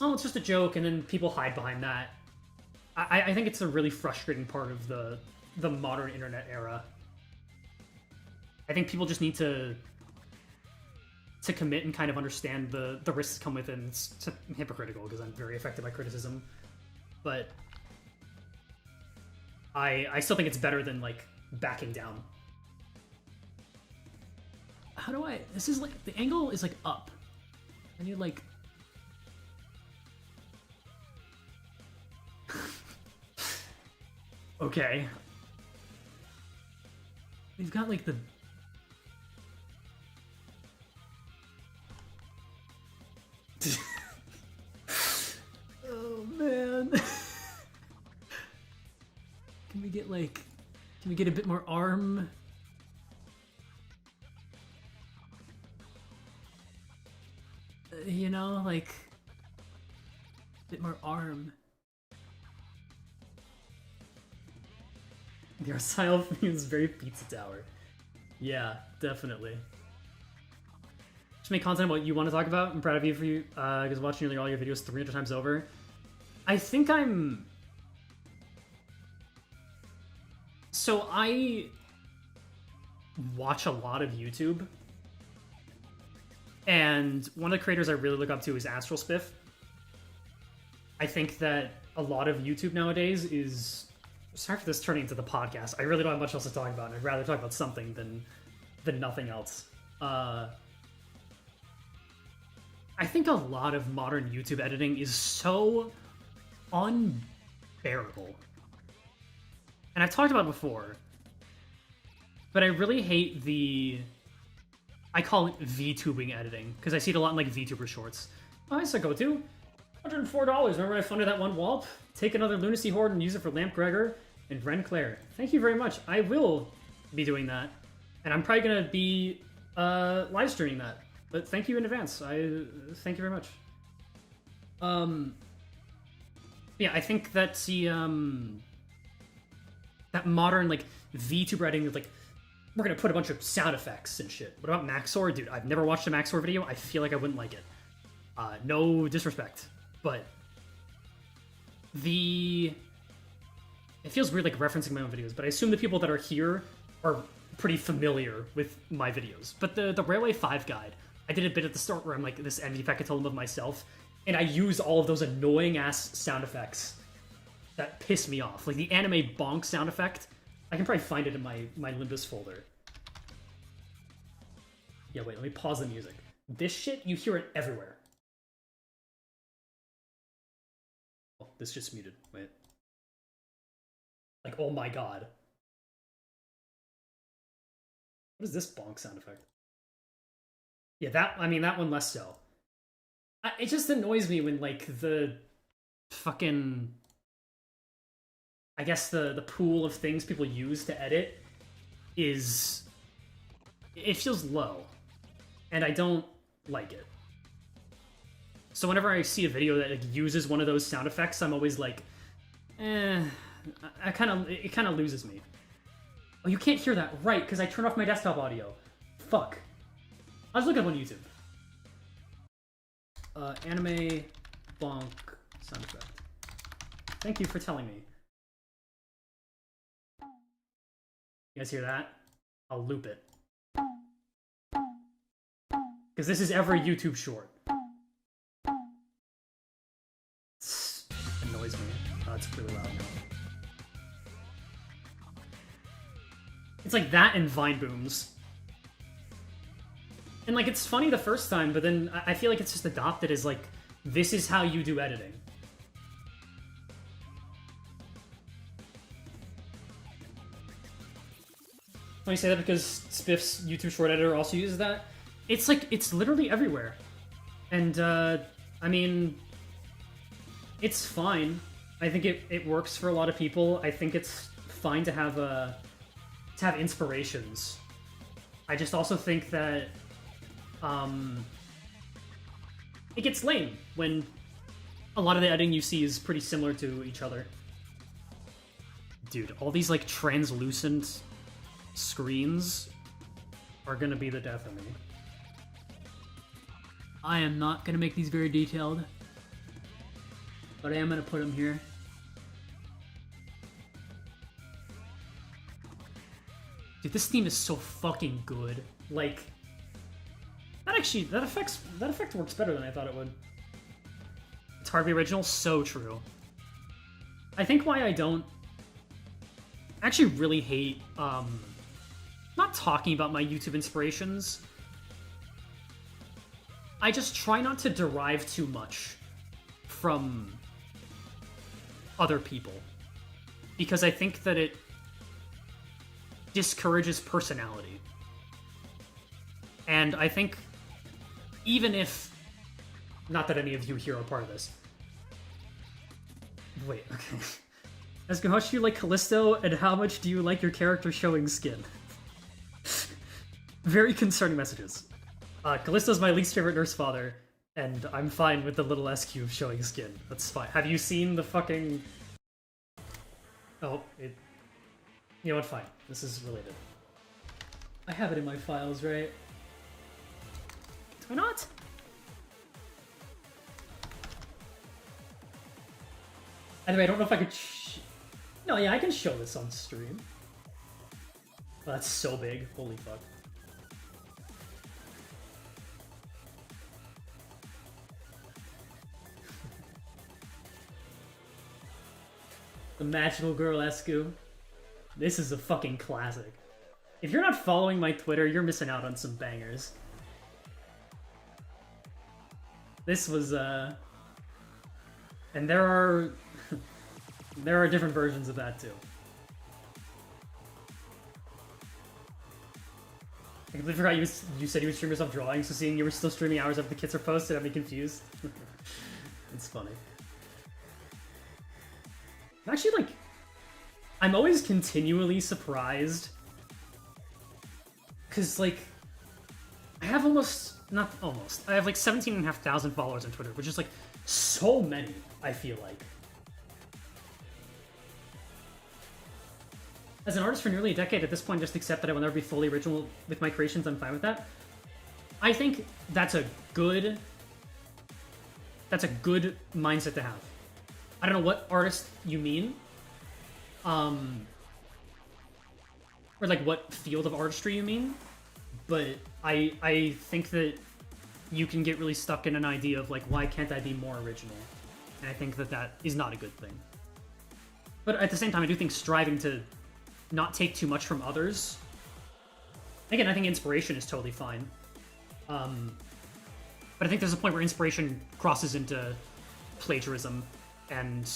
oh, it's just a joke, and then people hide behind that. I think it's a really frustrating part of the modern internet era. I think people just need to commit and kind of understand the risks come with it. And it's hypocritical because I'm very affected by criticism, but I still think it's better than like backing down. How do I? This is like the angle is like up. I need like. Okay. We've got like the. Oh man. Can we get like. Can we get a bit more arm? You know, like. A bit more arm. The art style is very Pizza Tower. Yeah, definitely. Just make content what you want to talk about. I'm proud of you for you, because watching nearly all your videos 300 times over. I think I'm... So I watch a lot of YouTube. And one of the creators I really look up to is Astral Spiff. I think that a lot of YouTube nowadays is... Sorry for this turning into the podcast. I really don't have much else to talk about, and I'd rather talk about something than nothing else. I think a lot of modern YouTube editing is so unbearable. And I've talked about it before, but I really hate the... I call it VTubing editing, because I see it a lot in like VTuber shorts. Oh, I said go to. $104. Remember when I funded that one wallp? Take another Lunacy Horde and use it for Lamp Gregor and Ren Claire. Thank you very much. I will be doing that. And I'm probably going to be live streaming that. But thank you in advance. Thank you very much. Yeah, I think that's the that modern like VTuber editing with like we're gonna put a bunch of sound effects and shit. What about Maxor? Dude, I've never watched a Maxor video. I feel like I wouldn't like it. No disrespect, but it feels weird like referencing my own videos, but I assume the people that are here are pretty familiar with my videos. But the Railway 5 guide, I did a bit at the start where I'm like this envy factotum of myself, and I use all of those annoying ass sound effects that piss me off. Like the anime bonk sound effect, I can probably find it in my Limbus folder. Yeah, wait, let me pause the music. This shit, you hear it everywhere. Oh, this just muted. Wait. Like, oh my god. What is this bonk sound effect? Yeah, that one less so. It just annoys me when, like, the fucking... I guess the pool of things people use to edit is... It feels low. And I don't like it. So whenever I see a video that like, uses one of those sound effects, I'm always like, it kind of loses me. Oh, you can't hear that, right? Because I turned off my desktop audio. Fuck. I was looking up on YouTube. Anime bonk sound effect. Thank you for telling me. You guys hear that? I'll loop it. Because this is every YouTube short. It annoys me. Oh, it's really loud now. It's like that and Vine Booms. And like, it's funny the first time, but then I feel like it's just adopted as like, this is how you do editing. Let me say that because Spiff's YouTube short editor also uses that. It's like, it's literally everywhere. And, I mean, it's fine. I think it works for a lot of people. I think it's fine to have inspirations. I just also think that, it gets lame when a lot of the editing you see is pretty similar to each other. Dude, all these, like, translucent screens are gonna be the death of me. I am not gonna make these very detailed, but I am gonna put them here. Dude, this theme is so fucking good. Like, that effect works better than I thought it would. It's hard to be original, so true. I think why I don't actually really hate, not talking about my YouTube inspirations. I just try not to derive too much from other people. Because I think that it discourages personality. And I think even if... Not that any of you here are part of this. Wait, okay. Ask how much do you like Callisto, and how much do you like your character showing skin? Very concerning messages. Callisto's my least favorite nurse father, and I'm fine with the little S-cube showing skin. That's fine. Have you seen the fucking... Oh, it... You know what, fine. This is related. I have it in my files, right? Do I not? Anyway, I don't know if I could... No, yeah, I can show this on stream. Oh, that's so big. Holy fuck. The Magical Girl Escu. This is a fucking classic. If you're not following my Twitter, you're missing out on some bangers. This was, And there are... there are different versions of that, too. I completely forgot you said you would stream yourself drawing, so seeing you were still streaming hours after the kits are posted had me confused. It's funny. Actually, like, I'm always continually surprised. Because, like, I have not almost, I have like 17,500 followers on Twitter, which is like so many, I feel like. As an artist for nearly a decade, at this point, just accept that I will never be fully original with my creations. I'm fine with that. I think that's a good that's a good mindset to have. I don't know what artist you mean, or like what field of artistry you mean, but I think that you can get really stuck in an idea of like, why can't I be more original? And I think that that is not a good thing. But at the same time, I do think striving to not take too much from others. Again, I think inspiration is totally fine. But I think there's a point where inspiration crosses into plagiarism and...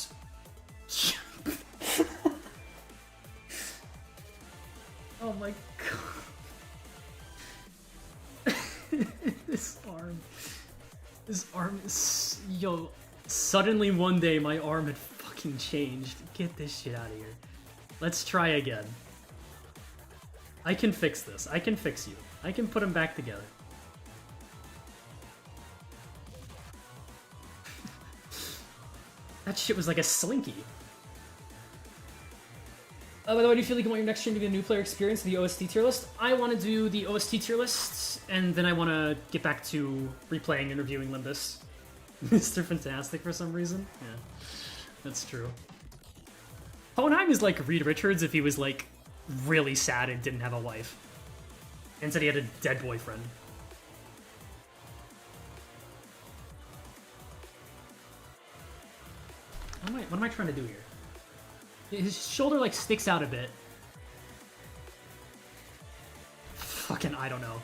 Oh my god. This arm is... Yo, suddenly one day my arm had fucking changed. Get this shit out of here. Let's try again. I can fix this. I can fix you. I can put them back together. That shit was like a slinky. By the way, do you feel like you want your next stream to be a new player experience, the OST tier list? I want to do the OST tier lists, and then I want to get back to replaying and reviewing Limbus. Mr. Fantastic for some reason? Yeah, that's true. Hohenheim is like Reed Richards if he was like really sad and didn't have a wife. And said he had a dead boyfriend. What am I trying to do here? His shoulder like sticks out a bit. Fucking, I don't know.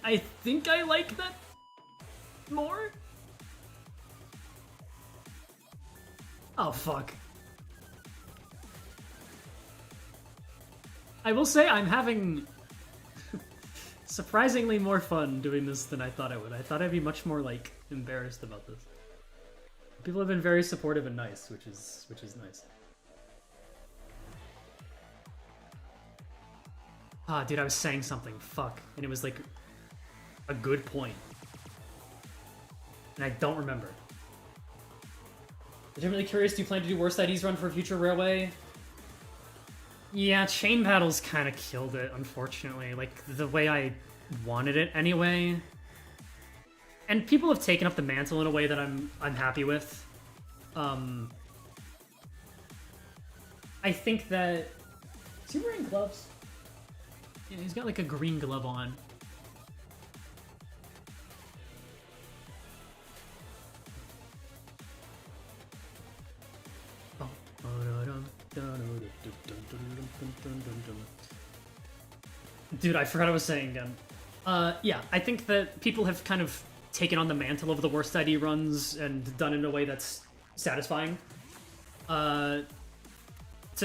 I think I like that more. Oh, fuck. I will say I'm having surprisingly more fun doing this than I thought I would. I thought I'd be much more, like, embarrassed about this. People have been very supportive and nice, which is nice. Ah, dude, I was saying something. Fuck. And it was, like, a good point. And I don't remember. Legitimately curious, do you plan to do worst IDs run for a future railway? Yeah, Chain Battles kind of killed it, unfortunately. Like, the way I wanted it anyway. And people have taken up the mantle in a way that I'm happy with. I think that... Is he wearing gloves? Yeah, he's got like a green glove on. Dude, I forgot what I was saying again. Yeah, I think that people have kind of taken on the mantle of the worst ID runs and done it in a way that's satisfying to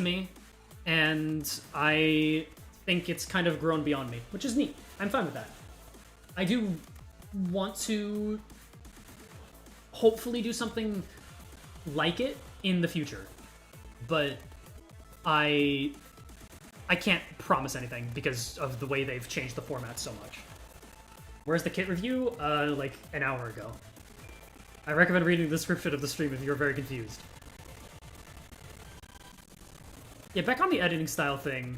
me. And I think it's kind of grown beyond me, which is neat. I'm fine with that. I do want to hopefully do something like it in the future, but I can't promise anything because of the way they've changed the format so much. Where's the kit review? Like an hour ago. I recommend reading the description of the stream if you're very confused. Yeah, back on the editing style thing,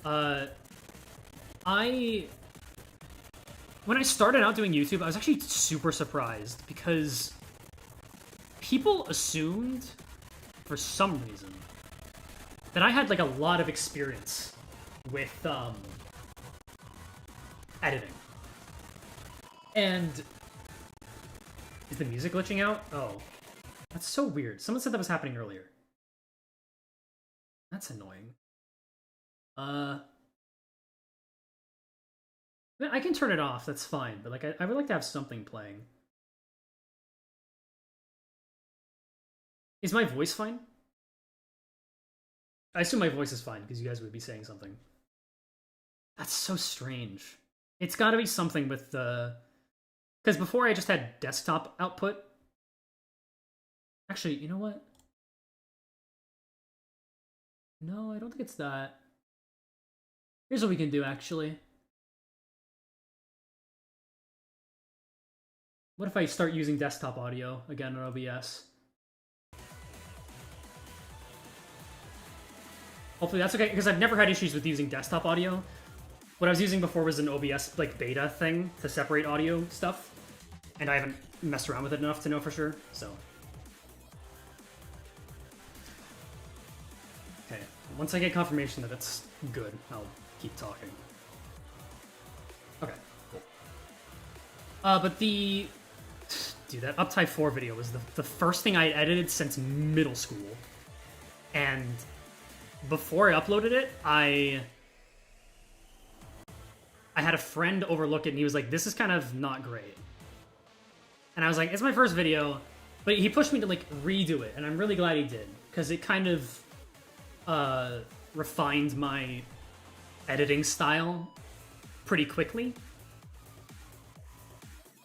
when I started out doing YouTube, I was actually super surprised because people assumed, for some reason, that I had like a lot of experience with editing. And is the music glitching out? Oh, that's so weird. Someone said that was happening earlier. That's annoying. I can turn it off, that's fine, but like I would like to have something playing. Is my voice fine? I assume my voice is fine because you guys would be saying something. That's so strange. It's gotta be something with the... Because before I just had desktop output. Actually, you know what? No, I don't think it's that. Here's what we can do, actually. What if I start using desktop audio again on OBS? Hopefully that's okay, because I've never had issues with using desktop audio. What I was using before was an OBS like beta thing to separate audio stuff, and I haven't messed around with it enough to know for sure, so. Okay, once I get confirmation that it's good, I'll keep talking. Okay, cool. But the... Dude, that Uptie 4 video was the first thing I had edited since middle school. And before I uploaded it, I had a friend overlook it, and he was like, this is kind of not great. And I was like, it's my first video, but he pushed me to, like, redo it, and I'm really glad he did, because it kind of refined my editing style pretty quickly.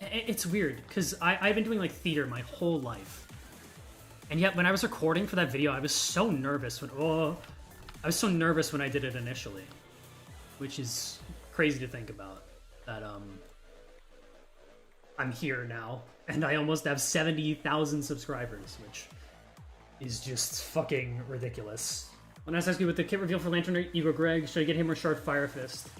It's weird, because I've been doing, like, theater my whole life. And yet, when I was recording for that video, I was so nervous when... I was so nervous when I did it initially. Which is crazy to think about. That, I'm here now, and I almost have 70,000 subscribers, which is just fucking ridiculous. When I was asking you with the kit reveal for Lantern Igor Greg, should I get him or Shard Fire Fist?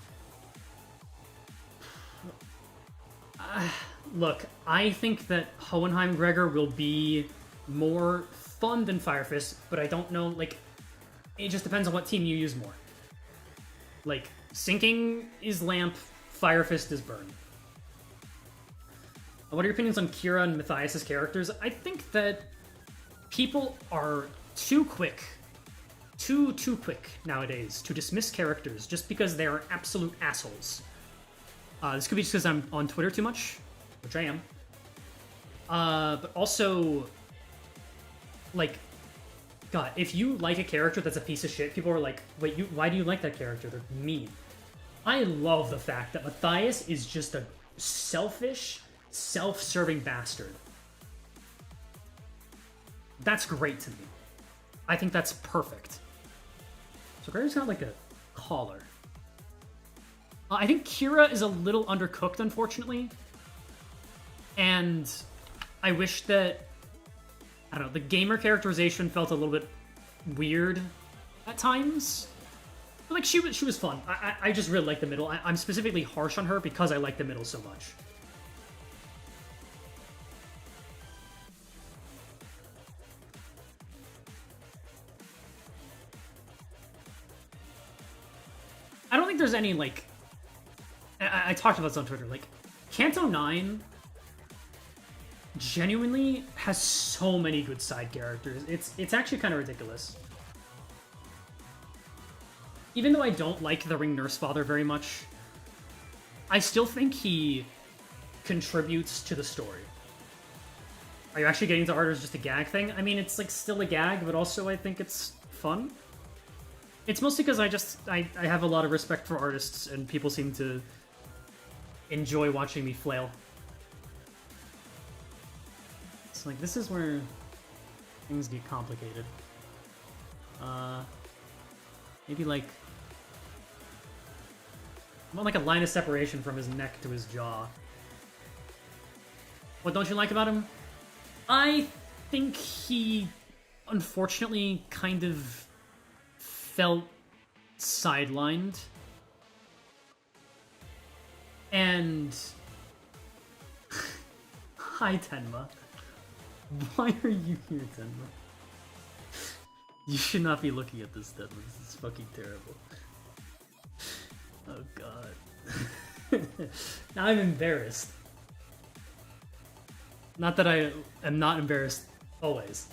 Look, I think that Hohenheim Gregor will be more fun than Fire Fist, but I don't know, like, it just depends on what team you use more. Like, Sinking is Lamp, Fire Fist is Burn. What are your opinions on Kira and Matthias' characters? I think that people are too quick nowadays to dismiss characters just because they are absolute assholes. This could be just because I'm on Twitter too much, which I am. But also, like, God, if you like a character that's a piece of shit, people are like, wait, why do you like that character? They're mean. I love the fact that Matthias is just a selfish, self-serving bastard. That's great to me. I think that's perfect. So Gregor's got like a collar. I think Kira is a little undercooked, unfortunately. And I wish that, I don't know, the gamer characterization felt a little bit weird at times. But, like, she was fun. I just really like the middle. I'm specifically harsh on her because I like the middle so much. I don't think there's any, like... I talked about this on Twitter. Like, Kanto 9 genuinely has so many good side characters. It's actually kind of ridiculous. Even though I don't like the Ring Nurse Father very much, I still think he contributes to the story. Are you actually getting to art as just a gag thing? I mean, it's like still a gag, but also I think it's fun. It's mostly because I have a lot of respect for artists, and people seem to enjoy watching me flail. It's like, this is where things get complicated. Maybe like... I want like a line of separation from his neck to his jaw. What don't you like about him? I think he, unfortunately, kind of felt sidelined. And... Hi, Tenma. Why are you here, Tenma? You should not be looking at this, Tenma. This is fucking terrible. Oh, God. Now I'm embarrassed. Not that I am not embarrassed always.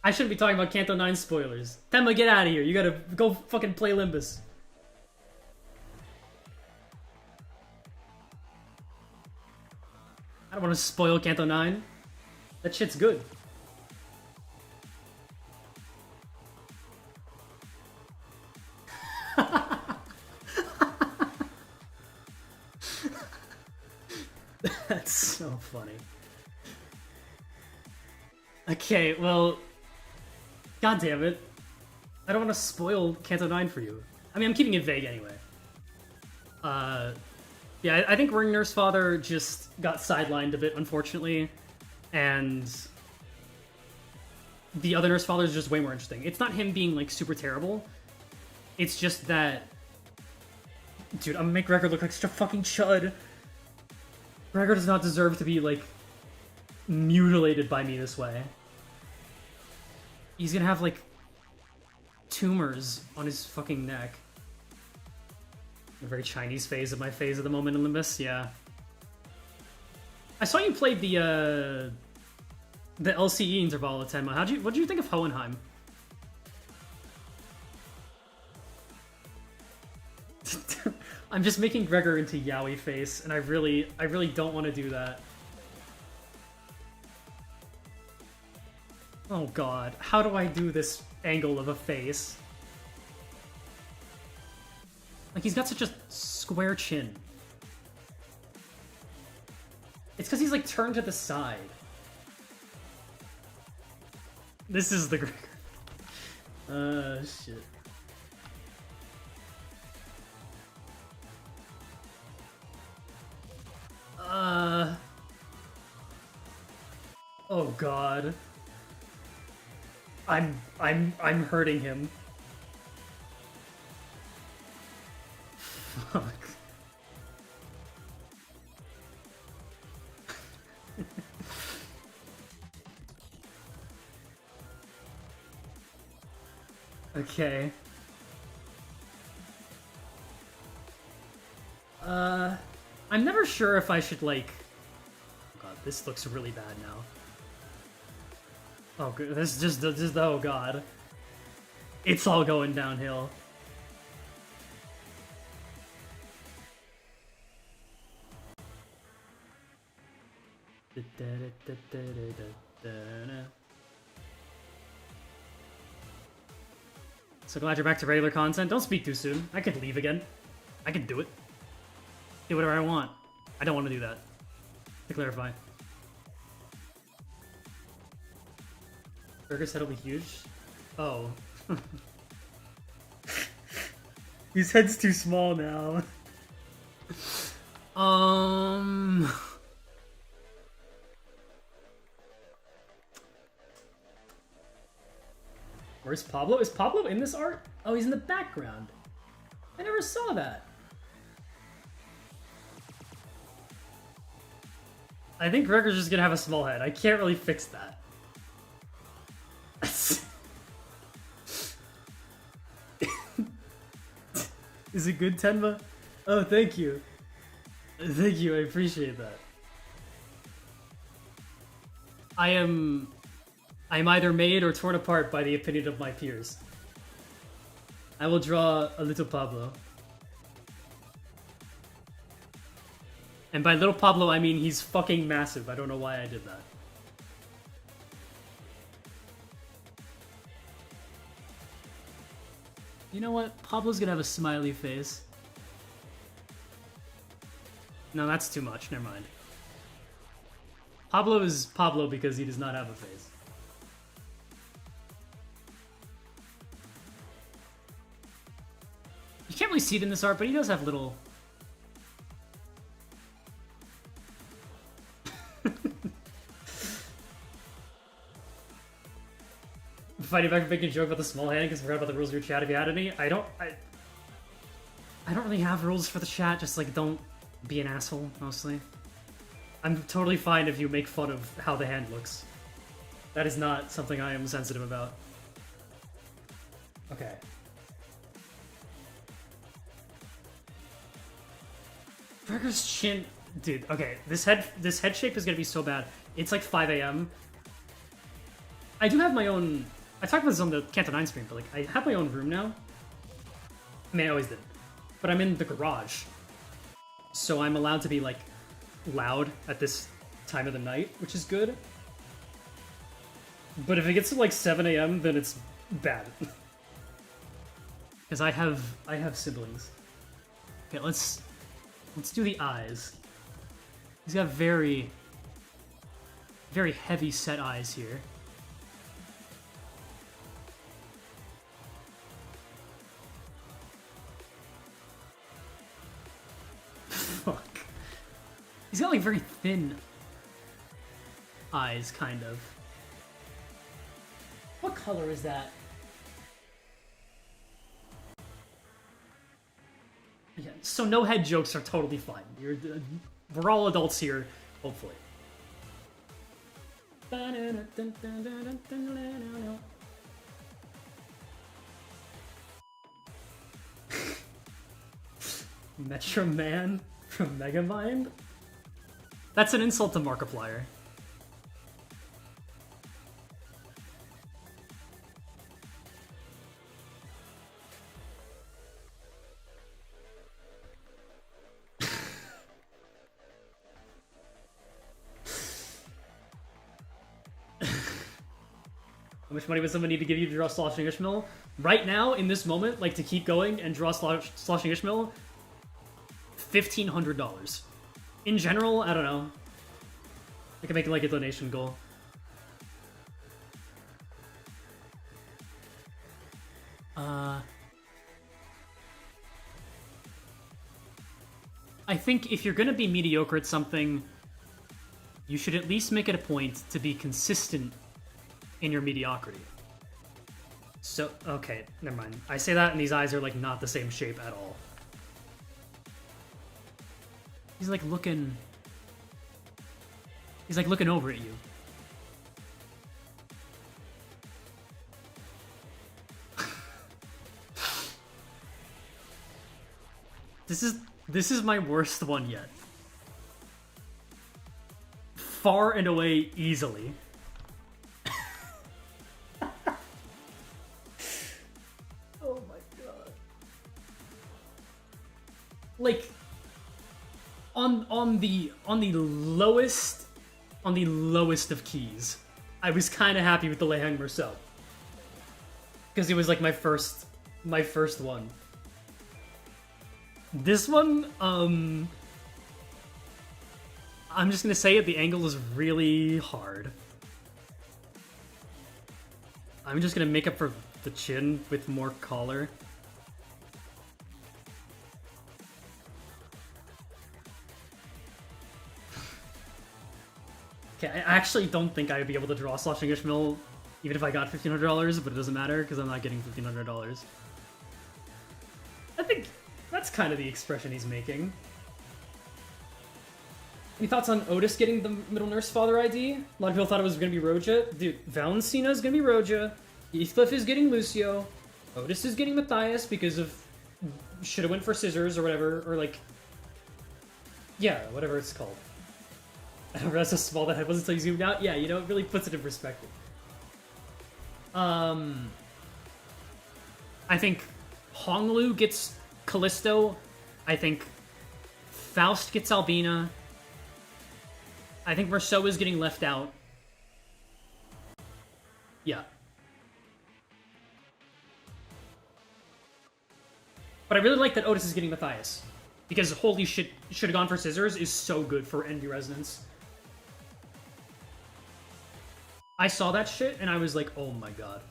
I shouldn't be talking about Kanto 9 spoilers. Tenma, get out of here. You gotta go fucking play Limbus. I don't want to spoil Kanto 9. That shit's good. That's so funny. Okay, well... God damn it. I don't want to spoil Kanto 9 for you. I mean, I'm keeping it vague anyway. Yeah, I think Ring Nurse Father just got sidelined a bit, unfortunately, and the other Nurse Father is just way more interesting. It's not him being, like, super terrible. It's just that... Dude, I'm gonna make Gregor look like such a fucking chud. Gregor does not deserve to be, like, mutilated by me this way. He's gonna have, like, tumors on his fucking neck. A very Chinese phase of my phase at the moment in Limbus, yeah. I saw you played the LCE interval at Tenma. What did you think of Hohenheim? I'm just making Gregor into Yaoi face, and I really don't want to do that. Oh god, how do I do this angle of a face? Like, he's got such a square chin. It's because he's, like, turned to the side. This is the Gregor. Shit. Oh god. I'm hurting him. Fuck. Okay. I'm never sure if I should, like... Oh god, this looks really bad now. Oh, good. This just, oh god. It's all going downhill. So glad you're back to regular content. Don't speak too soon. I could leave again. I could do it. Do whatever I want. I don't want to do that. To clarify. Burger's head will be huge? Oh. His head's too small now. Where's Pablo? Is Pablo in this art? Oh, he's in the background. I never saw that. I think Gregor's just gonna have a small head. I can't really fix that. Is it good, Tenma? Oh, thank you. Thank you, I appreciate that. I'm either made or torn apart by the opinion of my peers. I will draw a little Pablo. And by little Pablo, I mean he's fucking massive. I don't know why I did that. You know what? Pablo's gonna have a smiley face. No, that's too much. Never mind. Pablo is Pablo because he does not have a face. You can't really see it in this art, but he does have little... Fighting back and making a joke about the small hand because I forgot about the rules of your chat if you had any. I don't really have rules for the chat, just like don't be an asshole, mostly. I'm totally fine if you make fun of how the hand looks. That is not something I am sensitive about. Okay. Burger's chin... Dude, okay, this head shape is gonna be so bad. It's like 5 AM. I do have my own... I talked about this on the Canto 9 stream, but like, I have my own room now. I mean, I always did. But I'm in the garage. So I'm allowed to be, like, loud at this time of the night, which is good. But if it gets to, like, 7 AM, then it's bad. Because I have siblings. Okay, let's do the eyes. He's got very, very heavy set eyes here. Fuck. very thin eyes, kind of. What color is that? Yeah, so no head jokes are totally fine. We're all adults here, hopefully. Metro Man from Megamind? That's an insult to Markiplier. How much money would someone need to give you to draw Sloshing Ishmael? Right now, in this moment, like to keep going and draw Sloshing Ishmael, $1,500. In general, I don't know. I can make it like a donation goal. I think if you're gonna be mediocre at something, you should at least make it a point to be consistent in your mediocrity. So, okay, never mind. I say that and these eyes are like not the same shape at all. He's like looking over at you. This is my worst one yet. Far and away, easily. Oh my god. Like on the lowest of keys, I was kind of happy with the Lehang Merceau. Because it was like my first one. This one, I'm just gonna say it, the angle is really hard. I'm just gonna make up for the chin with more collar. Okay, I actually don't think I would be able to draw Sloshing Ishmael even if I got $1,500, but it doesn't matter because I'm not getting $1,500. I think that's kind of the expression he's making. Any thoughts on Otis getting the middle nurse father ID? A lot of people thought it was going to be Roja. Dude, Valencina is going to be Roja. Heathcliff is getting Lucio. Otis is getting Matthias because of... Should've went for scissors or whatever. Or like... Yeah, whatever it's called. I don't realize how small that head was until you zoomed out. Yeah, you know, it really puts it in perspective. I think Honglu gets Callisto. I think Faust gets Albina. I think Merceau is getting left out. Yeah. But I really like that Otis is getting Matthias. Because holy shit, should have gone for scissors is so good for Envy Resonance. I saw that shit and I was like, oh my god.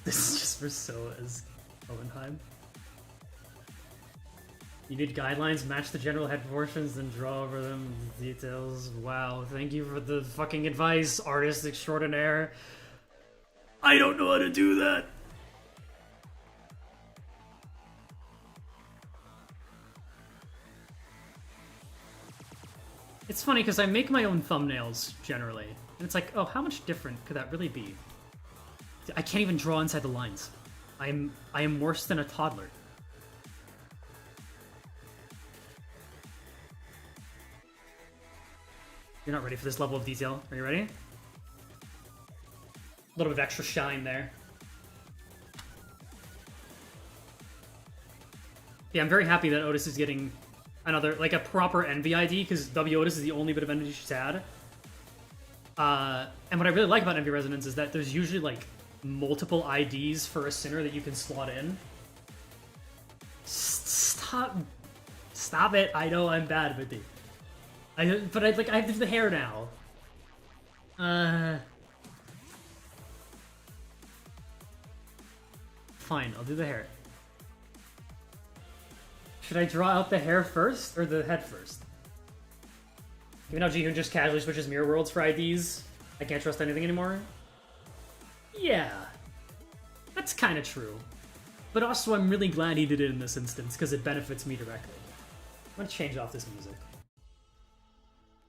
This is just Merceau as Hohenheim. You need guidelines, match the general head proportions, then draw over them details. Wow, thank you for the fucking advice, artist extraordinaire. I don't know how to do that. It's funny because I make my own thumbnails generally, and it's like, oh, how much different could that really be? I can't even draw inside the lines. I am worse than a toddler. You're not ready for this level of detail. Are you ready? A little bit of extra shine there. Yeah, I'm very happy that Otis is getting another, like a proper Envy ID, because W Otis is the only bit of Envy she's had. And what I really like about Envy Resonance is that there's usually like multiple IDs for a sinner that you can slot in. Stop it! I know I'm bad with it. But I have the hair now. Fine, I'll do the hair. Should I draw out the hair first or the head first? Even though Jihoon just casually switches mirror worlds for IDs, I can't trust anything anymore. Yeah, that's kind of true. But also, I'm really glad he did it in this instance because it benefits me directly. I'm gonna change off this music.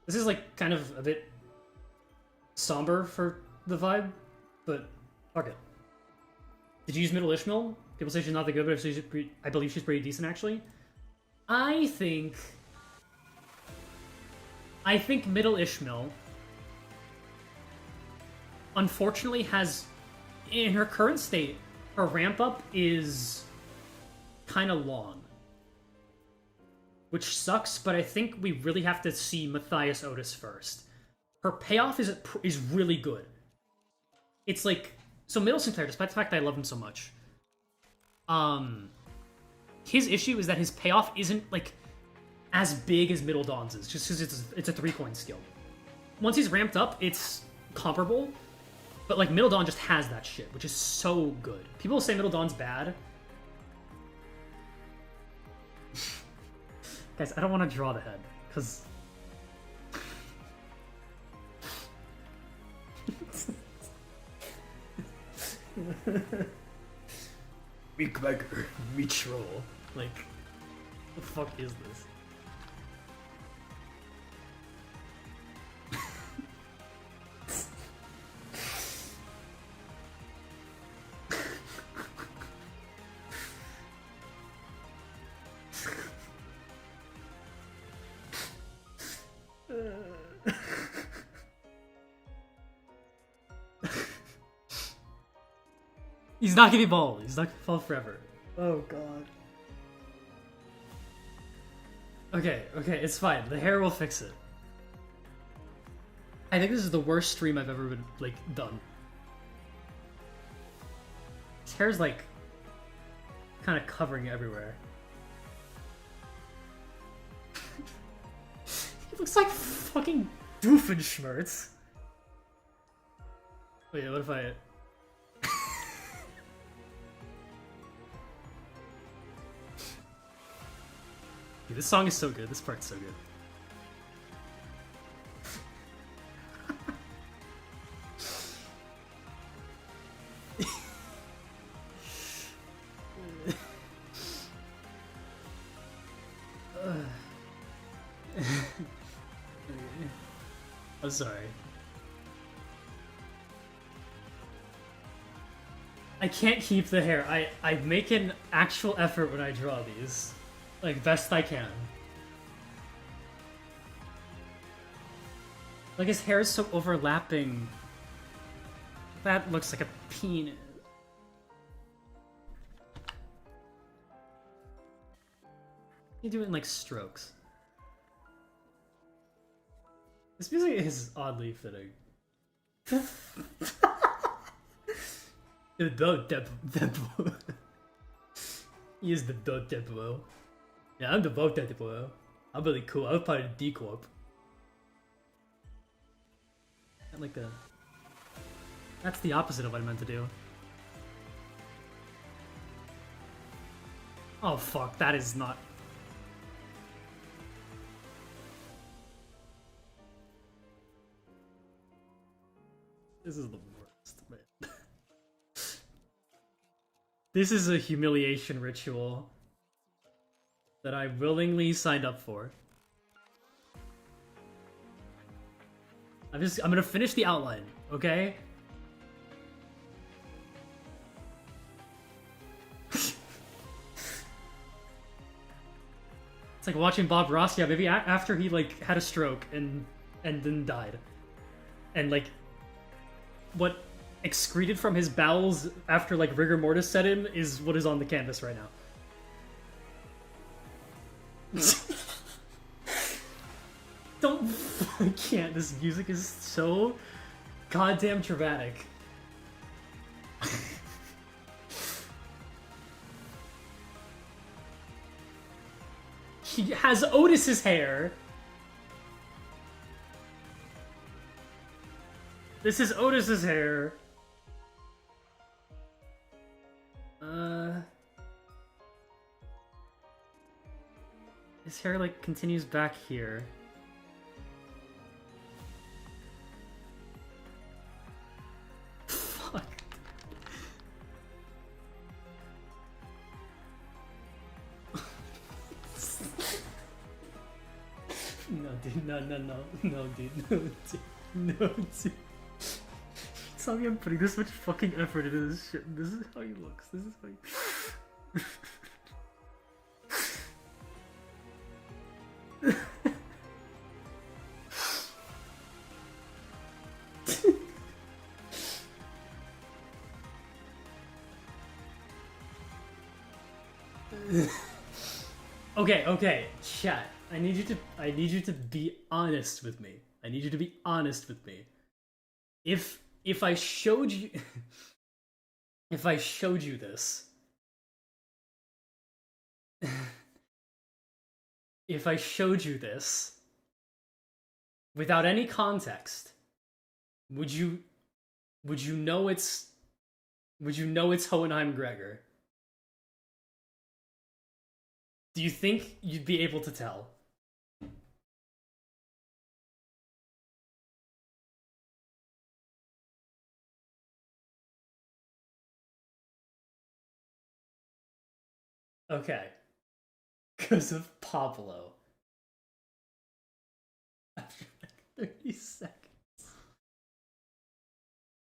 This is like kind of a bit somber for the vibe, but fuck it. Did you use Middle Ishmael? People say she's not that good, but I believe she's pretty decent actually. I think Middle Ishmael unfortunately has, in her current state, her ramp up is kind of long. Which sucks, but I think we really have to see Matthias Otis first. Her payoff is really good. It's like, so Middle Sinclair, despite the fact that I love him so much, his issue is that his payoff isn't like as big as Middle Dawn's is, just because it's a 3-coin skill. Once he's ramped up, it's comparable, but like Middle Dawn just has that shit, which is so good. People say Middle Dawn's bad. Guys, I don't want to draw the head, because... Me Gregor, me troll. Like, what the fuck is this? He's not gonna fall. He's not gonna fall forever. Oh god. Okay, it's fine. The hair will fix it. I think this is the worst stream I've ever been, like, done. His hair's, like, kind of covering everywhere. He looks like fucking Doofenshmirtz. Wait, what if I... Dude, this song is so good. This part's so good. I'm sorry. I can't keep the hair. I make an actual effort when I draw these. Like, best I can. Like, his hair is so overlapping. That looks like a penis. You do it in, like, strokes. This music is oddly fitting. The dog tempo. He is the dog tempo. Yeah, I'm the Vogue Tempo. I'm really cool. I was part of the D Corp. I like the... That's the opposite of what I meant to do. Oh fuck, that is not... This is the worst, man. This is a humiliation ritual that I willingly signed up for. I'm gonna finish the outline, okay? It's like watching Bob Ross, yeah, maybe after he like had a stroke and then died. And like what excreted from his bowels after like rigor mortis set in is what is on the canvas right now. I can't. This music is so goddamn dramatic. He has Otis's hair. This is Otis's hair. His hair, like, continues back here. Fuck. No, dude, no, dude, no, dude. No, dude. Tell me I'm putting this much fucking effort into this shit. This is how he looks. This is how he... Okay, chat. I need you to be honest with me. I need you to be honest with me. If I showed you if I showed you this, if I showed you this without any context, would you know it's Hohenheim Gregor? Do you think you'd be able to tell? Okay. Because of Pablo. After 30 seconds.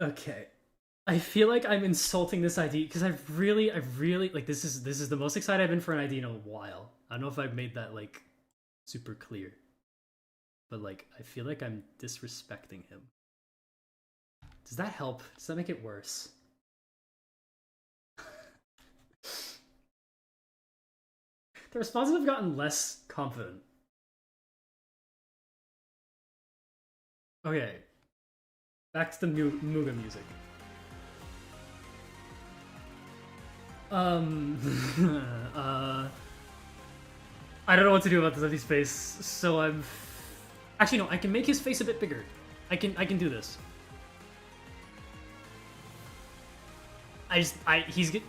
Okay. I feel like I'm insulting this ID because I've really like this is the most excited I've been for an ID in a while. I don't know if I've made that like super clear. But like I feel like I'm disrespecting him. Does that help? Does that make it worse? The responses have gotten less confident. Okay. Back to the Muga music. I don't know what to do about this empty space, so I'm... Actually, no, I can make his face a bit bigger. I can do this. He's gonna...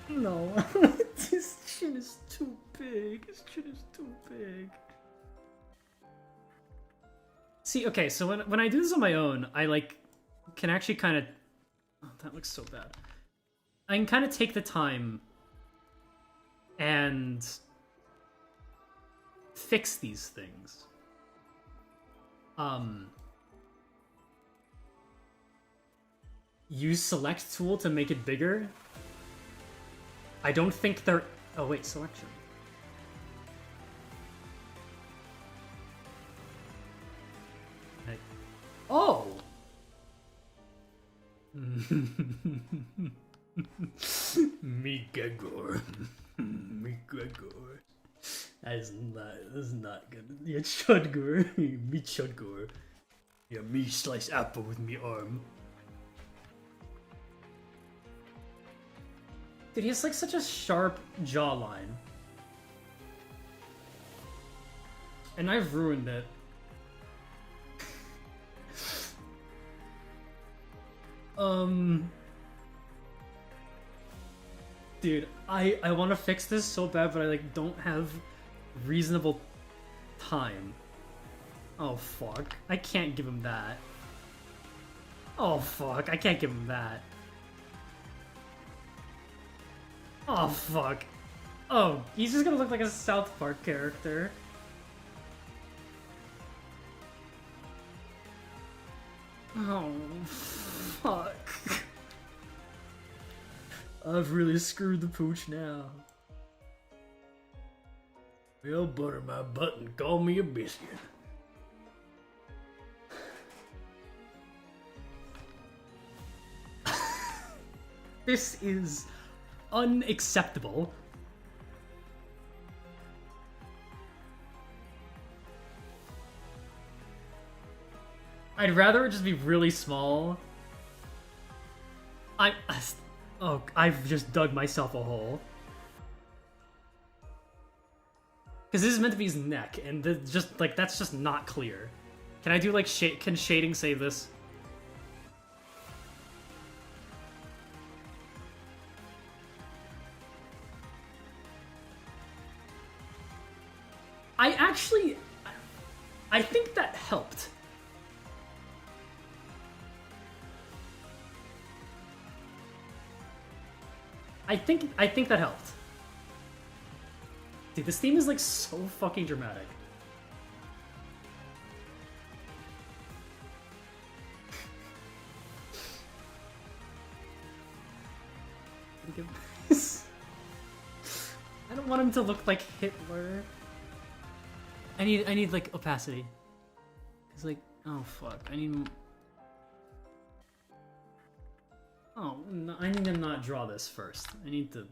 No, his chin is too big. His chin is too big. See, okay, so when I do this on my own, I like can actually kind of... Oh, that looks so bad. I can kind of take the time and fix these things. Use select tool to make it bigger. I don't think they're... Oh wait, selection. Oh! Me Gregor. Me Gregor. That's not good. Yeah, Chudgor. Me Chudgor. Yeah, me slice apple with me arm. Dude, he has like such a sharp jawline. And I've ruined it. Dude, I want to fix this so bad, but I like don't have reasonable time. Oh fuck, I can't give him that. Oh fuck, I can't give him that. Oh fuck. Oh, he's just gonna look like a South Park character. Oh fuck. I've really screwed the pooch now. Well, butter my butt and call me a biscuit. This is unacceptable. I'd rather it just be really small. Oh, I've just dug myself a hole. Because this is meant to be his neck, and just like that's just not clear. Can I do like can shading save this? I actually... I think that helped. I think that helped. Dude, this theme is like so fucking dramatic. I don't want him to look like Hitler. I need like opacity. It's like, oh fuck, I need. Oh, no, I need to not draw this first. I need to.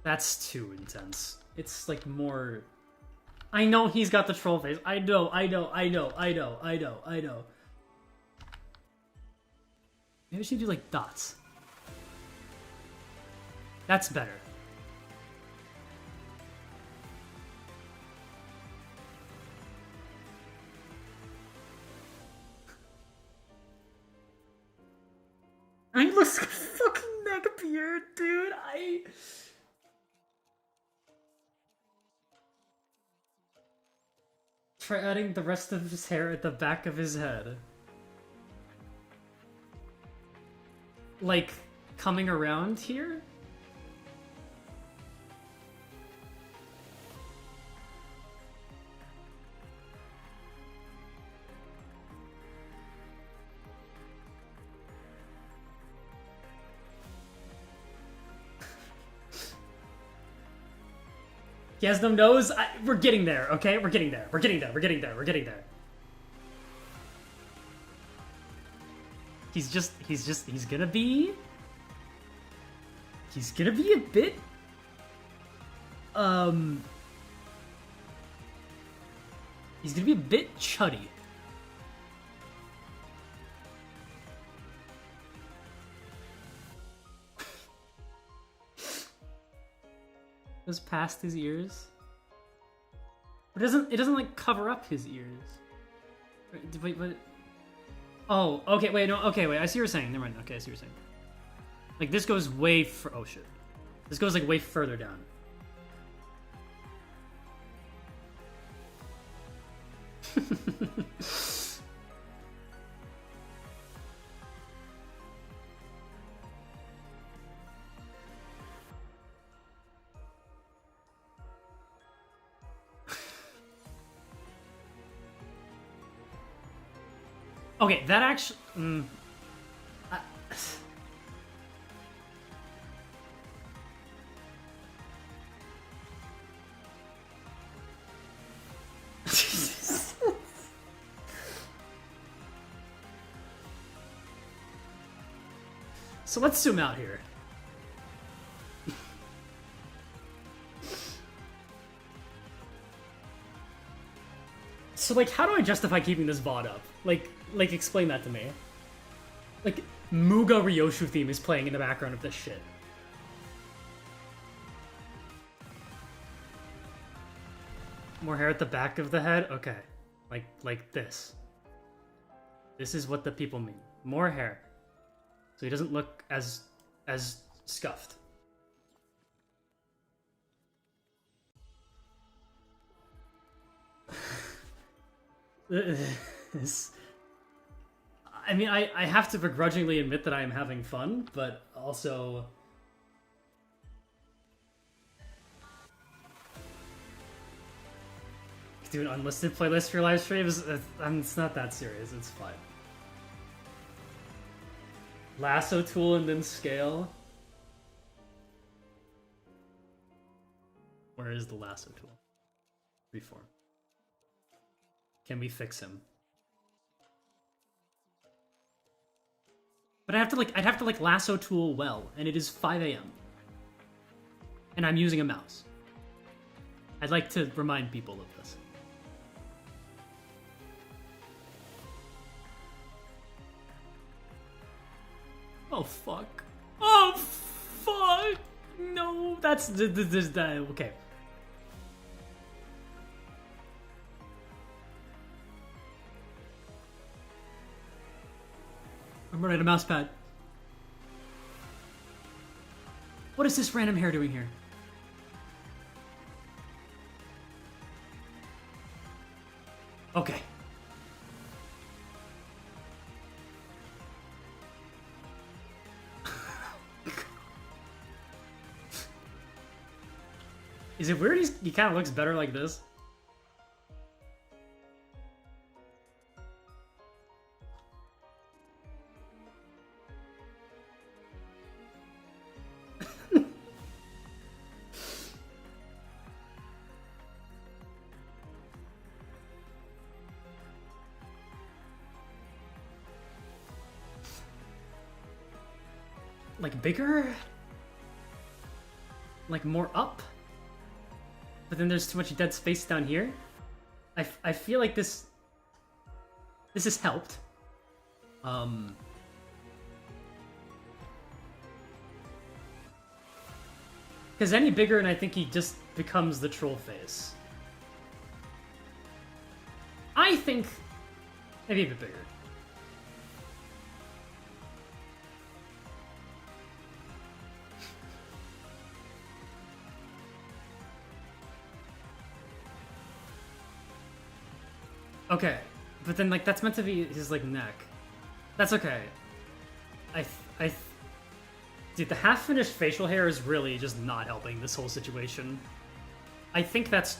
That's too intense. It's like more. I know he's got the troll face. I know. Maybe we should do like dots. That's better. I look like a fucking neckbeard, dude. Try adding the rest of his hair at the back of his head. Like, coming around here? He has no nose? We're getting there, okay? We're getting there. He's gonna be a bit, he's gonna be a bit chuddy. Goes past his ears. But it doesn't like cover up his ears. Wait, what? Oh, okay, wait, no, okay, wait, I see what you're saying. Never mind, okay, I see what you're saying. Like, this goes way oh shit. This goes like way further down. Okay, that actually... So let's zoom out here. So like, how do I justify keeping this VOD up? Like, explain that to me. Like, Muga Ryoshu theme is playing in the background of this shit. More hair at the back of the head? Okay. Like this. This is what the people mean. More hair. So he doesn't look as scuffed. I mean, I have to begrudgingly admit that I am having fun, but also... Do an unlisted playlist for your live streams? It's not that serious, it's fine. Lasso tool and then scale? Where is the lasso tool? Reform. Can we fix him? But I'd have to like lasso tool well, and it is 5 a.m. And I'm using a mouse. I'd like to remind people of this. Oh fuck. Oh fuck! No, that's okay. I'm running a mouse pad. What is this random hair doing here? Okay. Is it weird he kind of looks better like this? Like bigger? Like more up? But then there's too much dead space down here? I feel like this has helped. Because any bigger and I think he just becomes the troll face. I think maybe a bit bigger. Okay, but then like that's meant to be his like neck. That's okay. Dude, the half-finished facial hair is really just not helping this whole situation. I think that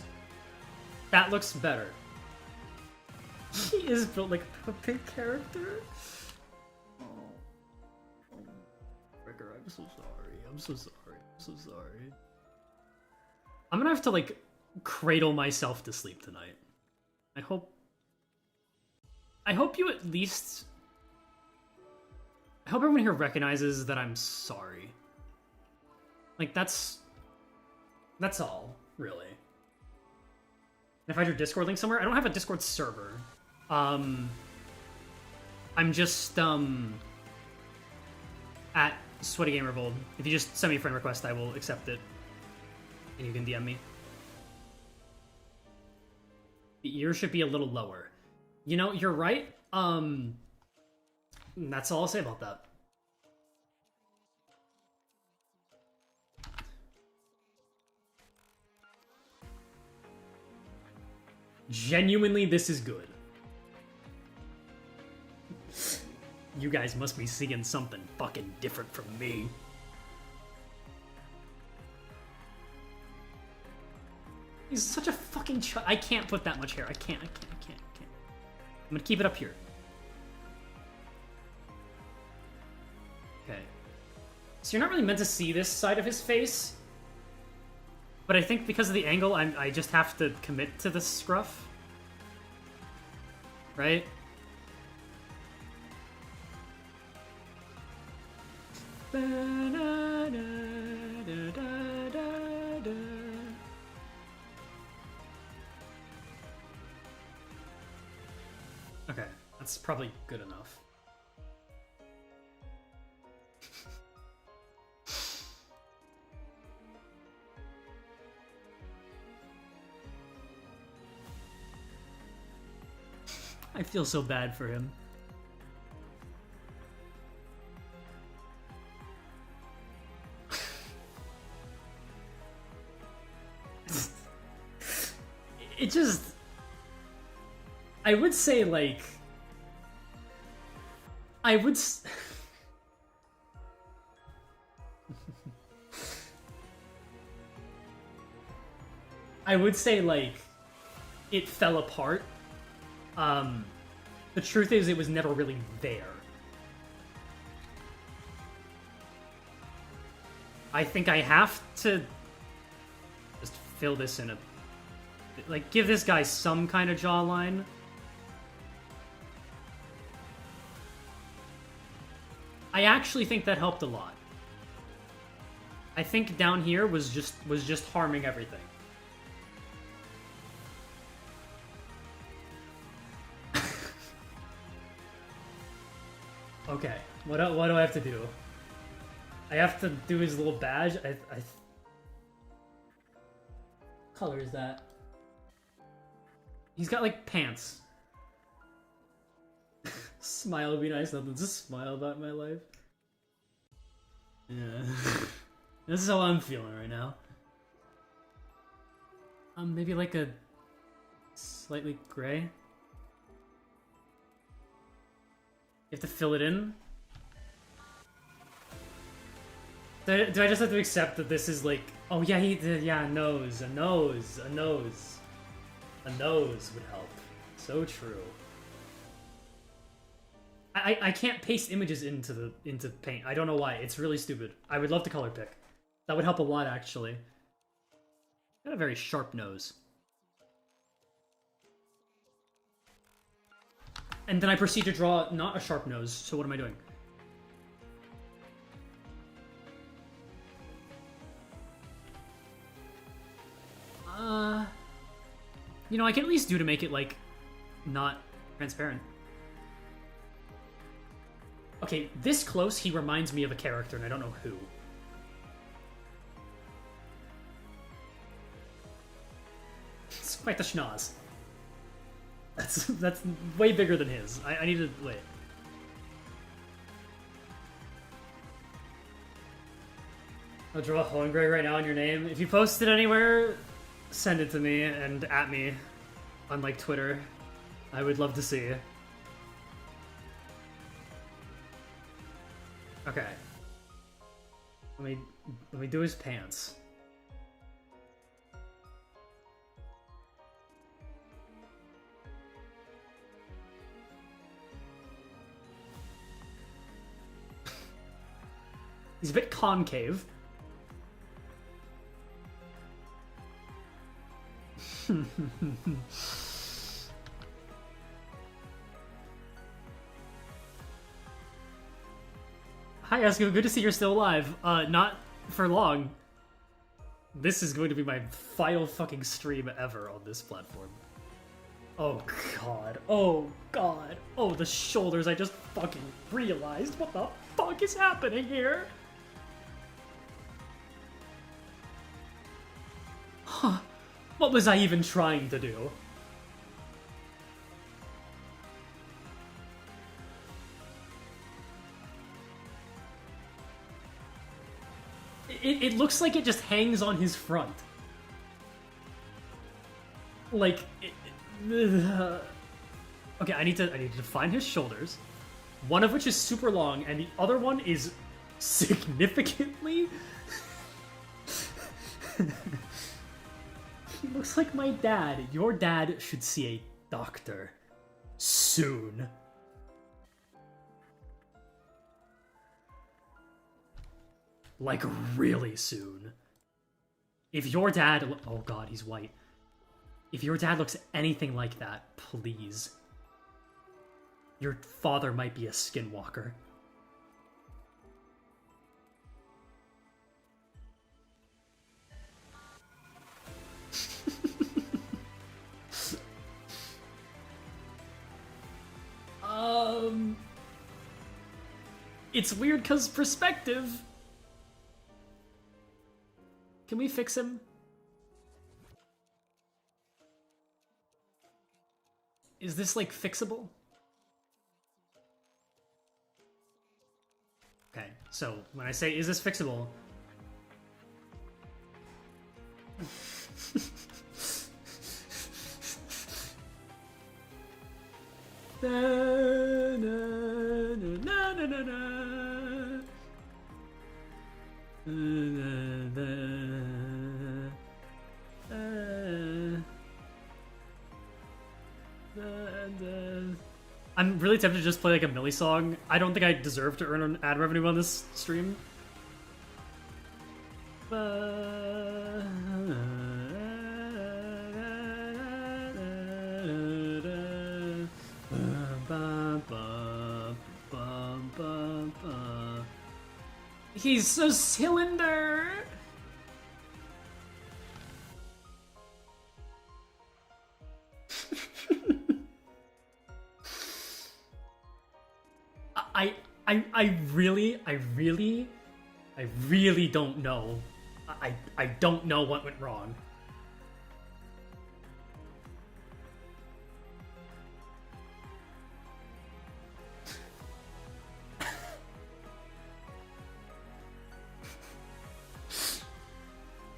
looks better. He is built like a big character. Oh, Gregor, I'm so sorry. I'm so sorry. I'm so sorry. I'm gonna have to like cradle myself to sleep tonight. I hope you at least... I hope everyone here recognizes that I'm sorry. Like, that's all, really. And if I have your Discord link somewhere, I don't have a Discord server. I'm just, at Sweaty Gamer Bold. If you just send me a friend request, I will accept it. And you can DM me. The ear should be a little lower. You know, you're right. That's all I'll say about that. Genuinely, this is good. You guys must be seeing something fucking different from me. He's such a fucking I can't put that much hair. I can't. I'm gonna keep it up here. Okay. So you're not really meant to see this side of his face. But I think because of the angle, I just have to commit to the scruff. Right? Okay, that's probably good enough. I feel so bad for him. It just... I would say, like... I would... I would say, like, it fell apart. The truth is, it was never really there. I think I have to just fill this in a... Like, give this guy some kind of jawline. I actually think that helped a lot. I think down here was just harming everything. Okay, what do I have to do? I have to do his little badge. Color is that? He's got like pants. Smile would be nice. Nothing to smile about in my life. Yeah. This is how I'm feeling right now. Maybe like a slightly gray. You have to fill it in. Do I just have to accept that this is like, oh yeah, a nose would help. So true. I can't paste images into Paint. I don't know why. It's really stupid. I would love to color pick. That would help a lot, actually. Got a very sharp nose. And then I proceed to draw not a sharp nose, so what am I doing? You know, I can at least do to make it, like, not transparent. Okay, this close, he reminds me of a character, and I don't know who. It's quite the schnoz. That's way bigger than his. I need to... wait. I'll draw Hohenheim Gregor right now on your name. If you post it anywhere, send it to me and at me on, like, Twitter. I would love to see it. Okay. Let me do his pants. He's a bit concave. Hi, Esco. Good to see you're still alive. Not for long. This is going to be my final fucking stream ever on this platform. Oh god. Oh god. Oh, the shoulders. I just fucking realized. What the fuck is happening here? Huh. What was I even trying to do? It looks like it just hangs on his front. Like, okay, I need to define his shoulders, one of which is super long, and the other one is significantly. He looks like my dad. Your dad should see a doctor soon. Like, really soon. If your dad... oh god, he's white. If your dad looks anything like that, please. Your father might be a skinwalker. It's weird because perspective... Can we fix him? Is this, like, fixable? Okay, so when I say, is this fixable? Na, na, na, na, na, na. I'm really tempted to just play like a Millie song. I don't think I deserve to earn an ad revenue on this stream. He's a cylinder! I really don't know. I don't know what went wrong.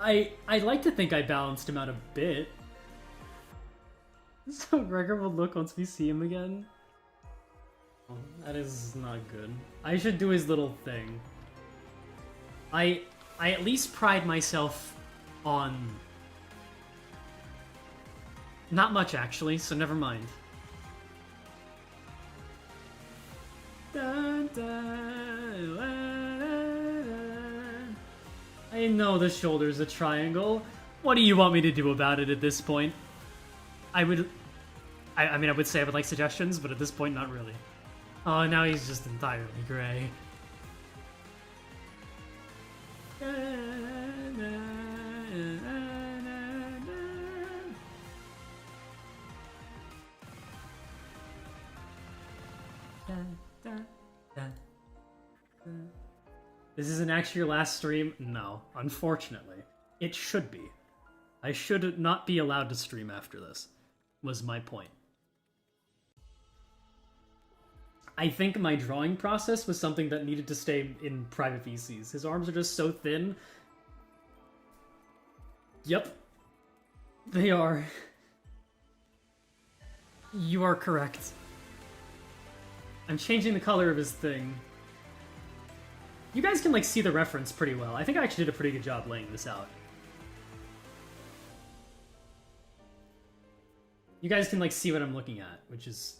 I like to think I balanced him out a bit. So Gregor will look once we see him again. Oh, that is not good. I should do his little thing. I at least pride myself on... Not much, actually, so never mind. I know the shoulder's a triangle. What do you want me to do about it at this point? I mean, I would say I would like suggestions, but at this point, not really. Oh, now he's just entirely gray. This isn't actually your last stream? No, unfortunately. It should be. I should not be allowed to stream after this, was my point. I think my drawing process was something that needed to stay in private VCs. His arms are just so thin. Yep. They are. You are correct. I'm changing the color of his thing. You guys can, like, see the reference pretty well. I think I actually did a pretty good job laying this out. You guys can, like, see what I'm looking at, which is,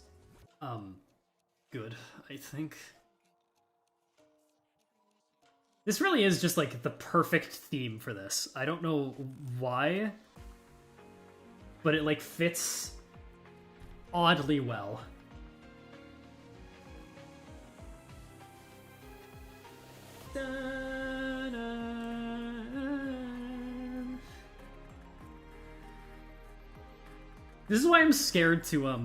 good, I think. This really is just, like, the perfect theme for this. I don't know why, but it, like, fits oddly well. This is why I'm scared to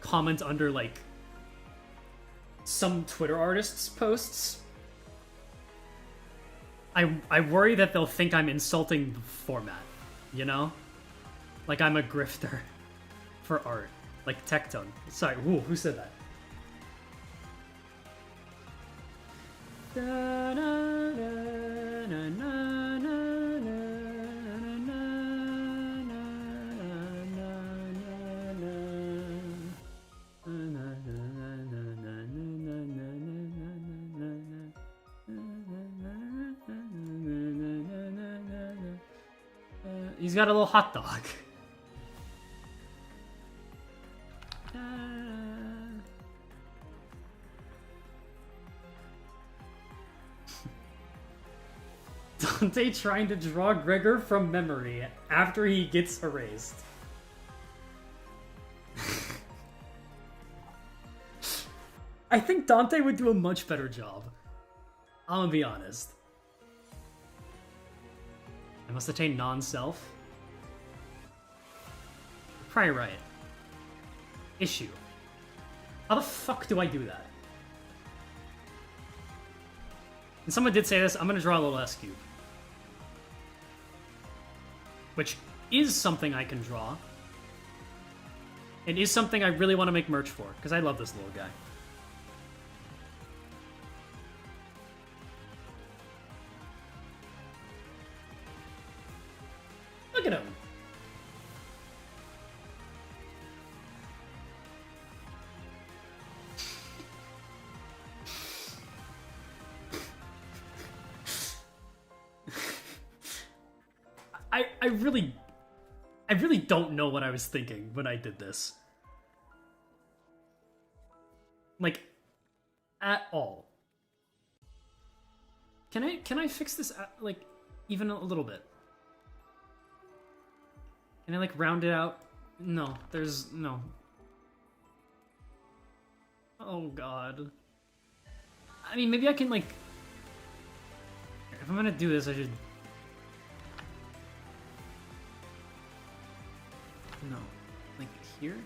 comment under like some Twitter artists' posts. I worry that they'll think I'm insulting the format, you know? Like I'm a grifter for art. Like Tectone. Sorry, whoa, who said that? He's got a little hot dog. Dante trying to draw Gregor from memory after he gets erased. I think Dante would do a much better job. I'm gonna be honest. I must attain non-self. Probably right. Issue. How the fuck do I do that? And someone did say this, I'm gonna draw a little S-cube. Which is something I can draw. It is something I really want to make merch for, because I love this little guy. Look at him. I really don't know what I was thinking when I did this. Like, at all. Can I fix this, like, even a little bit? Can I, like, round it out? No, there's no. Oh, God. I mean, maybe I can, like... If I'm gonna do this, I should... No. Like, here?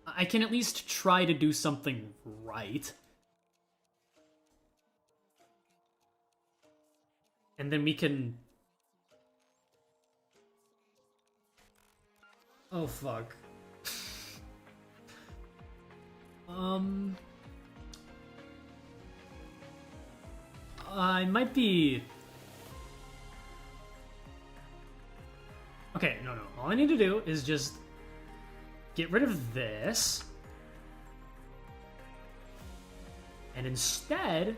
I can at least try to do something right. And then we can... Oh, fuck. I might be... Okay, no. All I need to do is just get rid of this. And instead,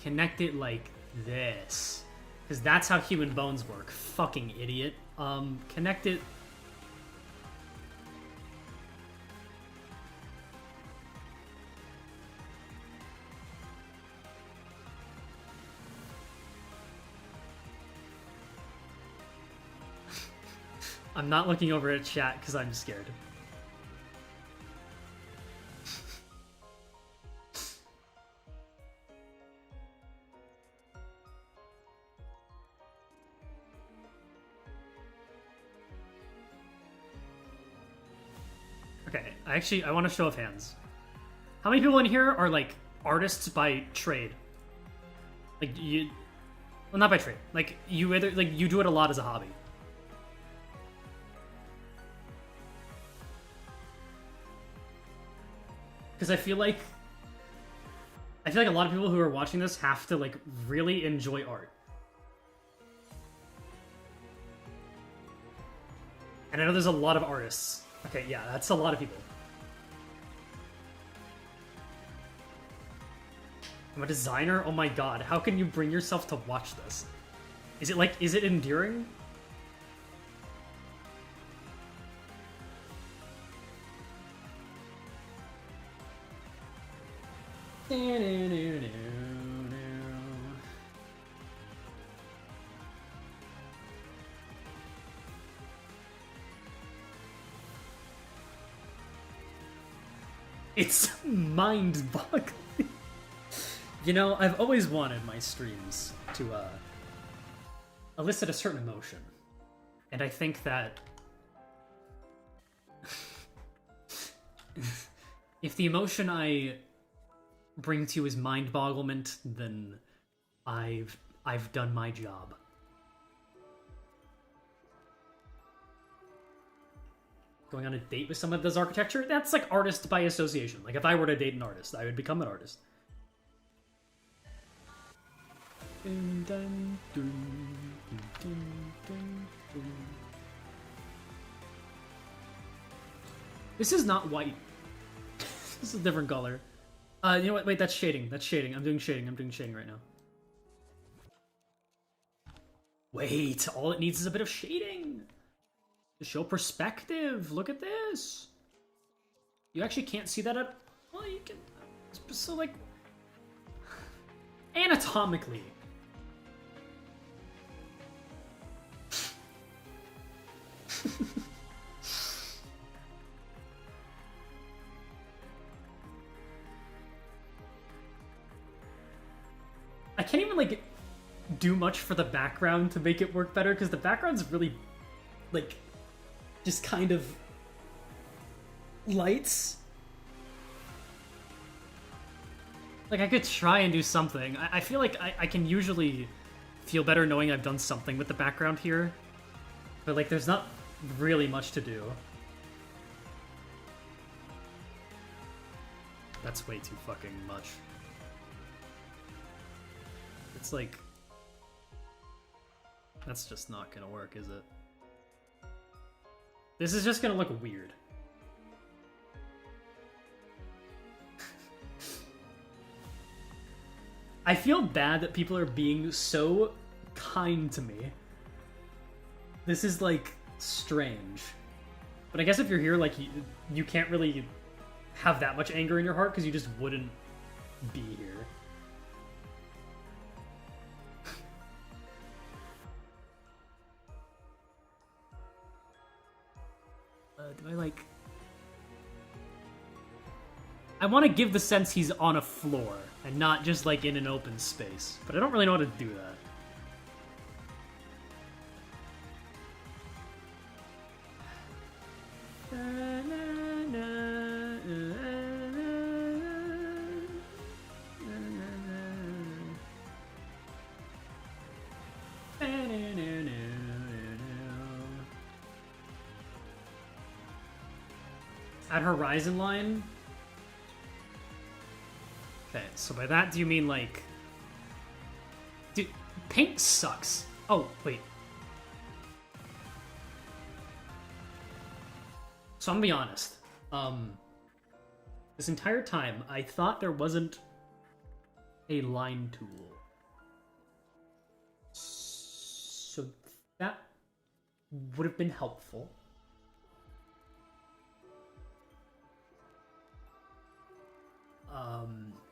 connect it like this. Because that's how human bones work. Fucking idiot. Connect it... I'm not looking over at chat because I'm scared. Okay, I want a show of hands. How many people in here are, like, artists by trade? Like, you... Well, not by trade. Like, you either... Like, you do it a lot as a hobby. Because I feel like a lot of people who are watching this have to, like, really enjoy art. And I know there's a lot of artists. Okay, yeah, that's a lot of people. I'm a designer? Oh my god, how can you bring yourself to watch this? Is it endearing? It's mind-boggling. You know, I've always wanted my streams to elicit a certain emotion. And I think that if the emotion I bring to you is mind-bogglement, then I've done my job. Going on a date with someone that does architecture? That's like artist by association. Like, if I were to date an artist, I would become an artist. This is not white. This is a different color. You know what? Wait, that's shading. That's shading. I'm doing shading. I'm doing shading right now. Wait, all it needs is a bit of shading. To show perspective. Look at this. You actually can't see that at... Well, you can... So, like... Anatomically. I can't even, like, do much for the background to make it work better, because the background's really, like, just kind of lights. Like, I could try and do something. I feel like I can usually feel better knowing I've done something with the background here. But, like, there's not really much to do. That's way too fucking much. It's like... That's just not gonna work, is it? This is just gonna look weird. I feel bad that people are being so kind to me. This is, like, strange. But I guess if you're here, like, you can't really have that much anger in your heart because you just wouldn't be here. Do I, like... I want to give the sense he's on a floor and not just, like, in an open space. But I don't really know how to do that. At horizon line? Okay, so by that do you mean, like, Paint sucks. Oh, wait. So I'm gonna be honest. This entire time, I thought there wasn't a line tool. So that would have been helpful.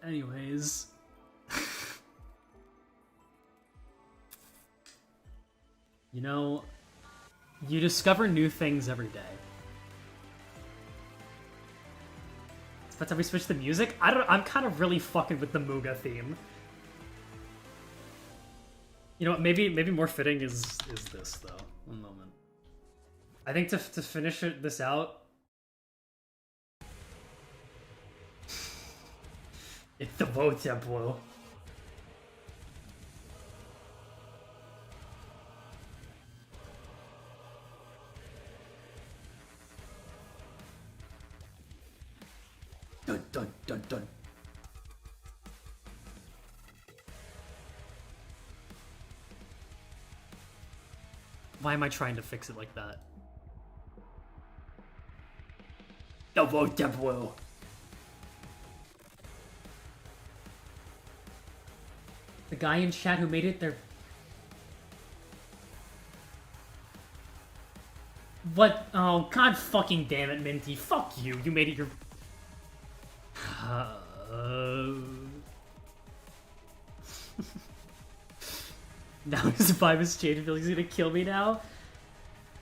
Anyways. You know, you discover new things every day. That's how we switch the music? I'm kind of really fucking with the Muga theme. You know what, maybe more fitting is this, though. One moment. I think to finish this out... It's the Bo Tempo. Dun dun dun dun. Why am I trying to fix it like that? Double tempo. The guy in chat who made it, they're... What? Oh, god fucking damn it, Minty. Fuck you. You made it your... Now his vibe has changed. I feel like he's gonna kill me now.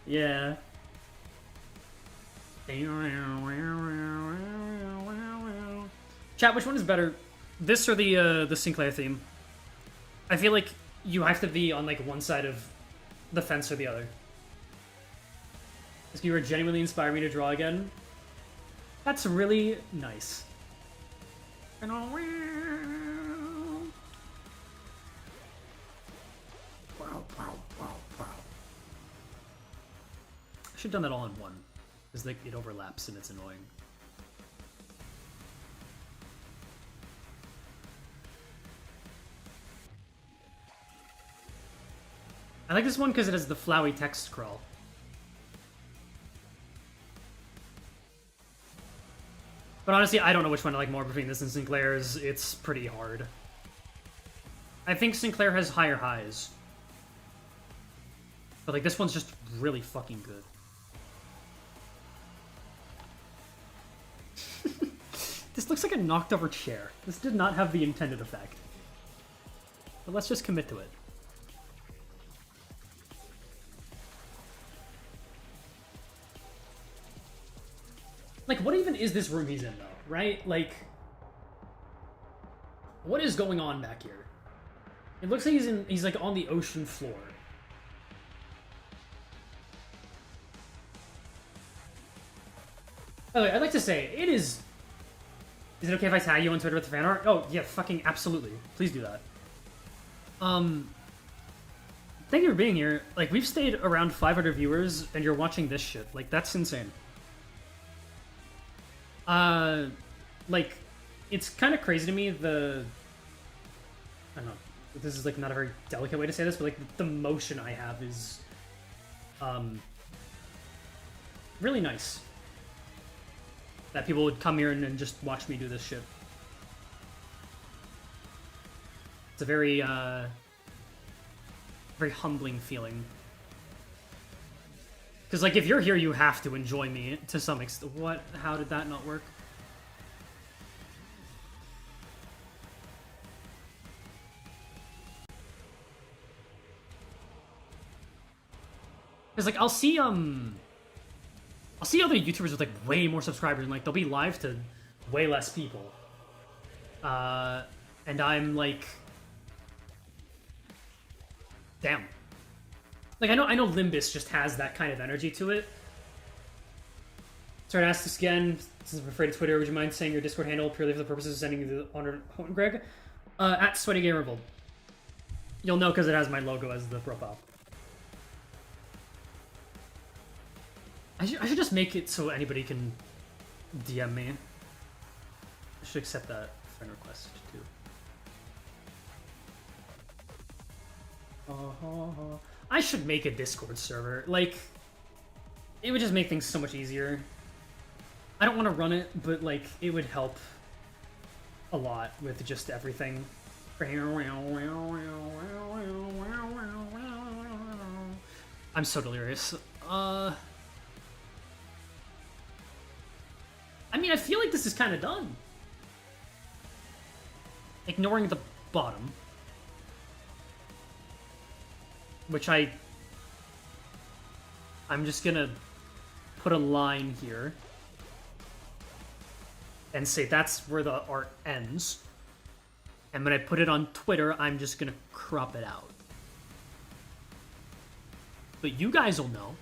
Yeah. Chat, which one is better? This or the Sinclair theme? I feel like you have to be on like one side of the fence or the other. You were genuinely inspiring me to draw again. That's really nice. Wow, wow, wow, wow. I should have done that all in one, because like it overlaps and it's annoying. I like this one because it has the flowy text scroll. But honestly, I don't know which one I like more between this and Sinclair's. It's pretty hard. I think Sinclair has higher highs. But like this one's just really fucking good. This looks like a knocked over chair. This did not have the intended effect. But let's just commit to it. Like, what even is this room he's in, though, right? Like, what is going on back here? It looks like he's like on the ocean floor. By the way, I'd like to say, is it okay if I tag you on Twitter with the fan art? Oh, yeah, fucking absolutely. Please do that. Thank you for being here. Like, we've stayed around 500 viewers, and you're watching this shit. Like, that's insane. Like, it's kind of crazy to me, I don't know, this is, like, not a very delicate way to say this, but, like, the motion I have is, really nice. That people would come here and just watch me do this shit. It's a very, very humbling feeling. Because, like, if you're here, you have to enjoy me to some extent. What? How did that not work? Because, like, I'll see other YouTubers with, like, way more subscribers, and, like, they'll be live to way less people. And I'm, like... Damn. Like, I know Limbus just has that kind of energy to it. Sorry to ask this again, since I'm afraid of Twitter, would you mind saying your Discord handle purely for the purposes of sending you the honored Hohenheim Gregor? At SweatyGamerVold. You'll know because it has my logo as the profile. I should just make it so anybody can DM me. I should accept that friend request, too. I should make a Discord server. Like, it would just make things so much easier. I don't want to run it, but like, it would help a lot with just everything. I'm so delirious. I mean, I feel like this is kind of done. Ignoring the bottom. Which I'm just gonna put a line here. And say that's where the art ends. And when I put it on Twitter, I'm just gonna crop it out. But you guys will know.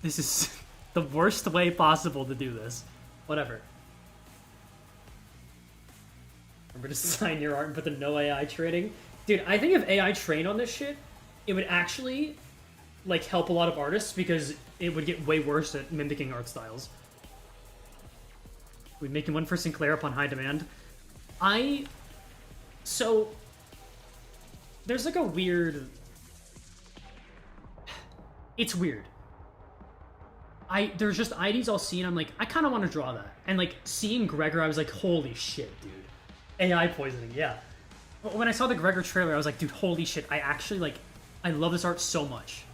This is the worst way possible to do this. Whatever. Remember to sign your art and put the no AI trading. Dude, I think if AI trained on this shit, it would actually, like, help a lot of artists because it would get way worse at mimicking art styles. We'd make him one for Sinclair upon high demand. So, there's like a weird... It's weird. There's just IDs I'll see and I'm like, I kind of want to draw that. And like, seeing Gregor, I was like, holy shit, dude. AI poisoning, yeah. When I saw the Gregor trailer, I was like, dude, holy shit, I actually, like, I love this art so much.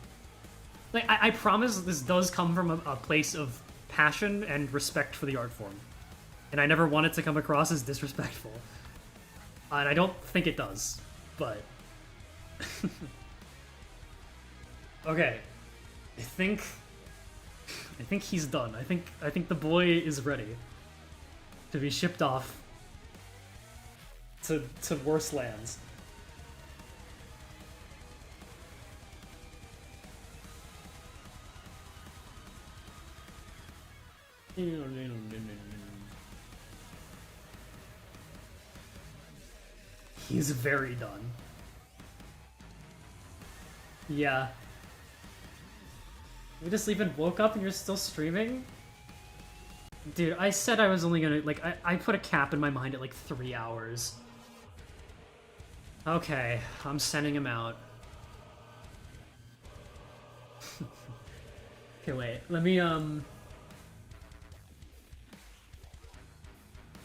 Like, I promise this does come from a place of passion and respect for the art form. And I never want it to come across as disrespectful. And I don't think it does, but... Okay. I think he's done. I think the boy is ready to be shipped off to worse lands. He's very done. Yeah. We just even woke up and you're still streaming? Dude, I said I was only gonna, like, I put a cap in my mind at like 3 hours. Okay, I'm sending him out. Okay, wait, let me,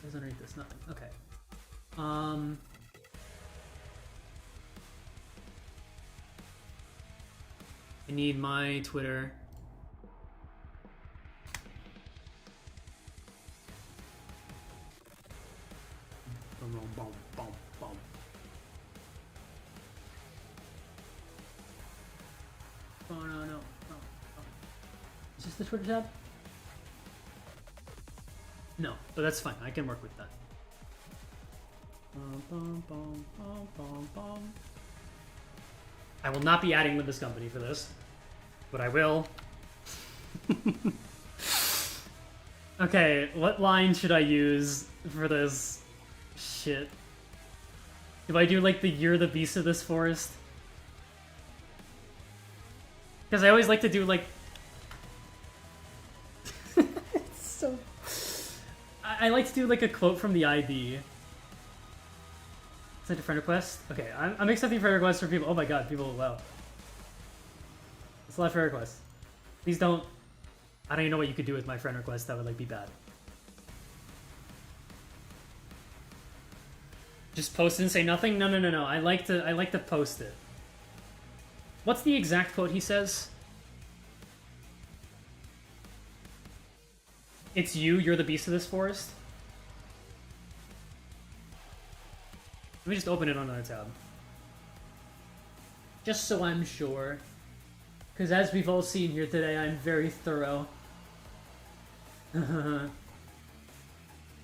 What's underneath this? Nothing. Okay. I need my Twitter. Boom, boom, boom, boom. Oh, no. Is this the Twitter tab? No, but that's fine. I can work with that. I will not be adding Limbus Company for this, but I will. Okay, what line should I use for this shit? Do I do like the "You're the beast of this forest"? Because I always like to do like... It's so... I like to do like a quote from the ID. Send a friend request? Okay, I'm accepting friend requests for people. Oh my god, people, wow. It's a lot of friend requests. Please don't... I don't even know what you could do with my friend request that would like be bad. Just post it and say nothing? No. I like to post it. What's the exact quote he says? It's you're the beast of this forest? Let me just open it on another tab. Just so I'm sure. Because as we've all seen here today, I'm very thorough.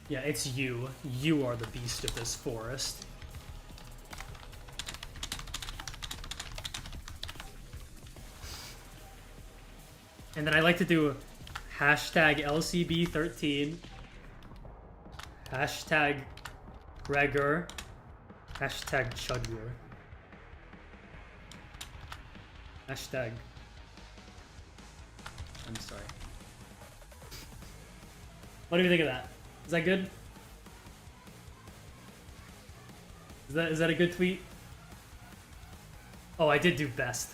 Yeah, it's you. You are the beast of this forest. And then I like to do hashtag LCB13. Hashtag Gregor. Hashtag Chudger. Hashtag. I'm sorry. What do you think of that? Is that good? Is that a good tweet? Oh, I did do best.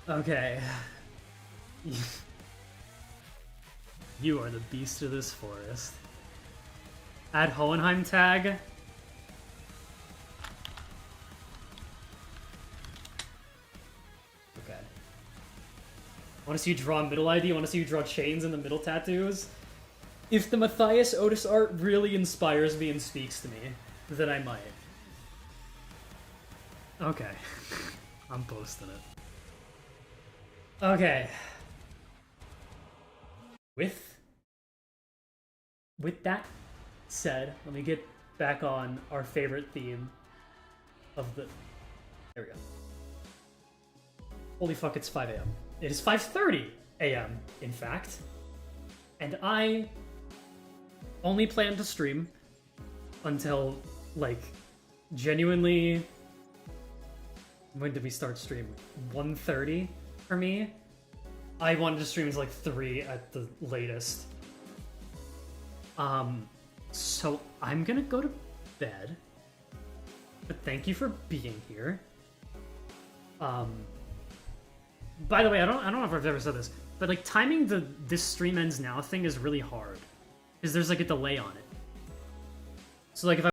Okay. You are the beast of this forest. Add Hohenheim tag. Okay. Want to see you draw middle ID? Want to see you draw chains in the middle tattoos? If the Matthias Otis art really inspires me and speaks to me, then I might. Okay. I'm posting it. Okay. With that said, let me get back on our favorite theme of the... There we go. Holy fuck, it's 5 a.m. It is 5:30 a.m., in fact. And I only plan to stream until, like, genuinely... When did we start streaming? 1:30 for me? I wanted to stream until, like, 3 at the latest. So I'm gonna go to bed. But thank you for being here. By the way, I don't know if I've ever said this, but like timing this stream ends now thing is really hard. Because there's like a delay on it. So like if I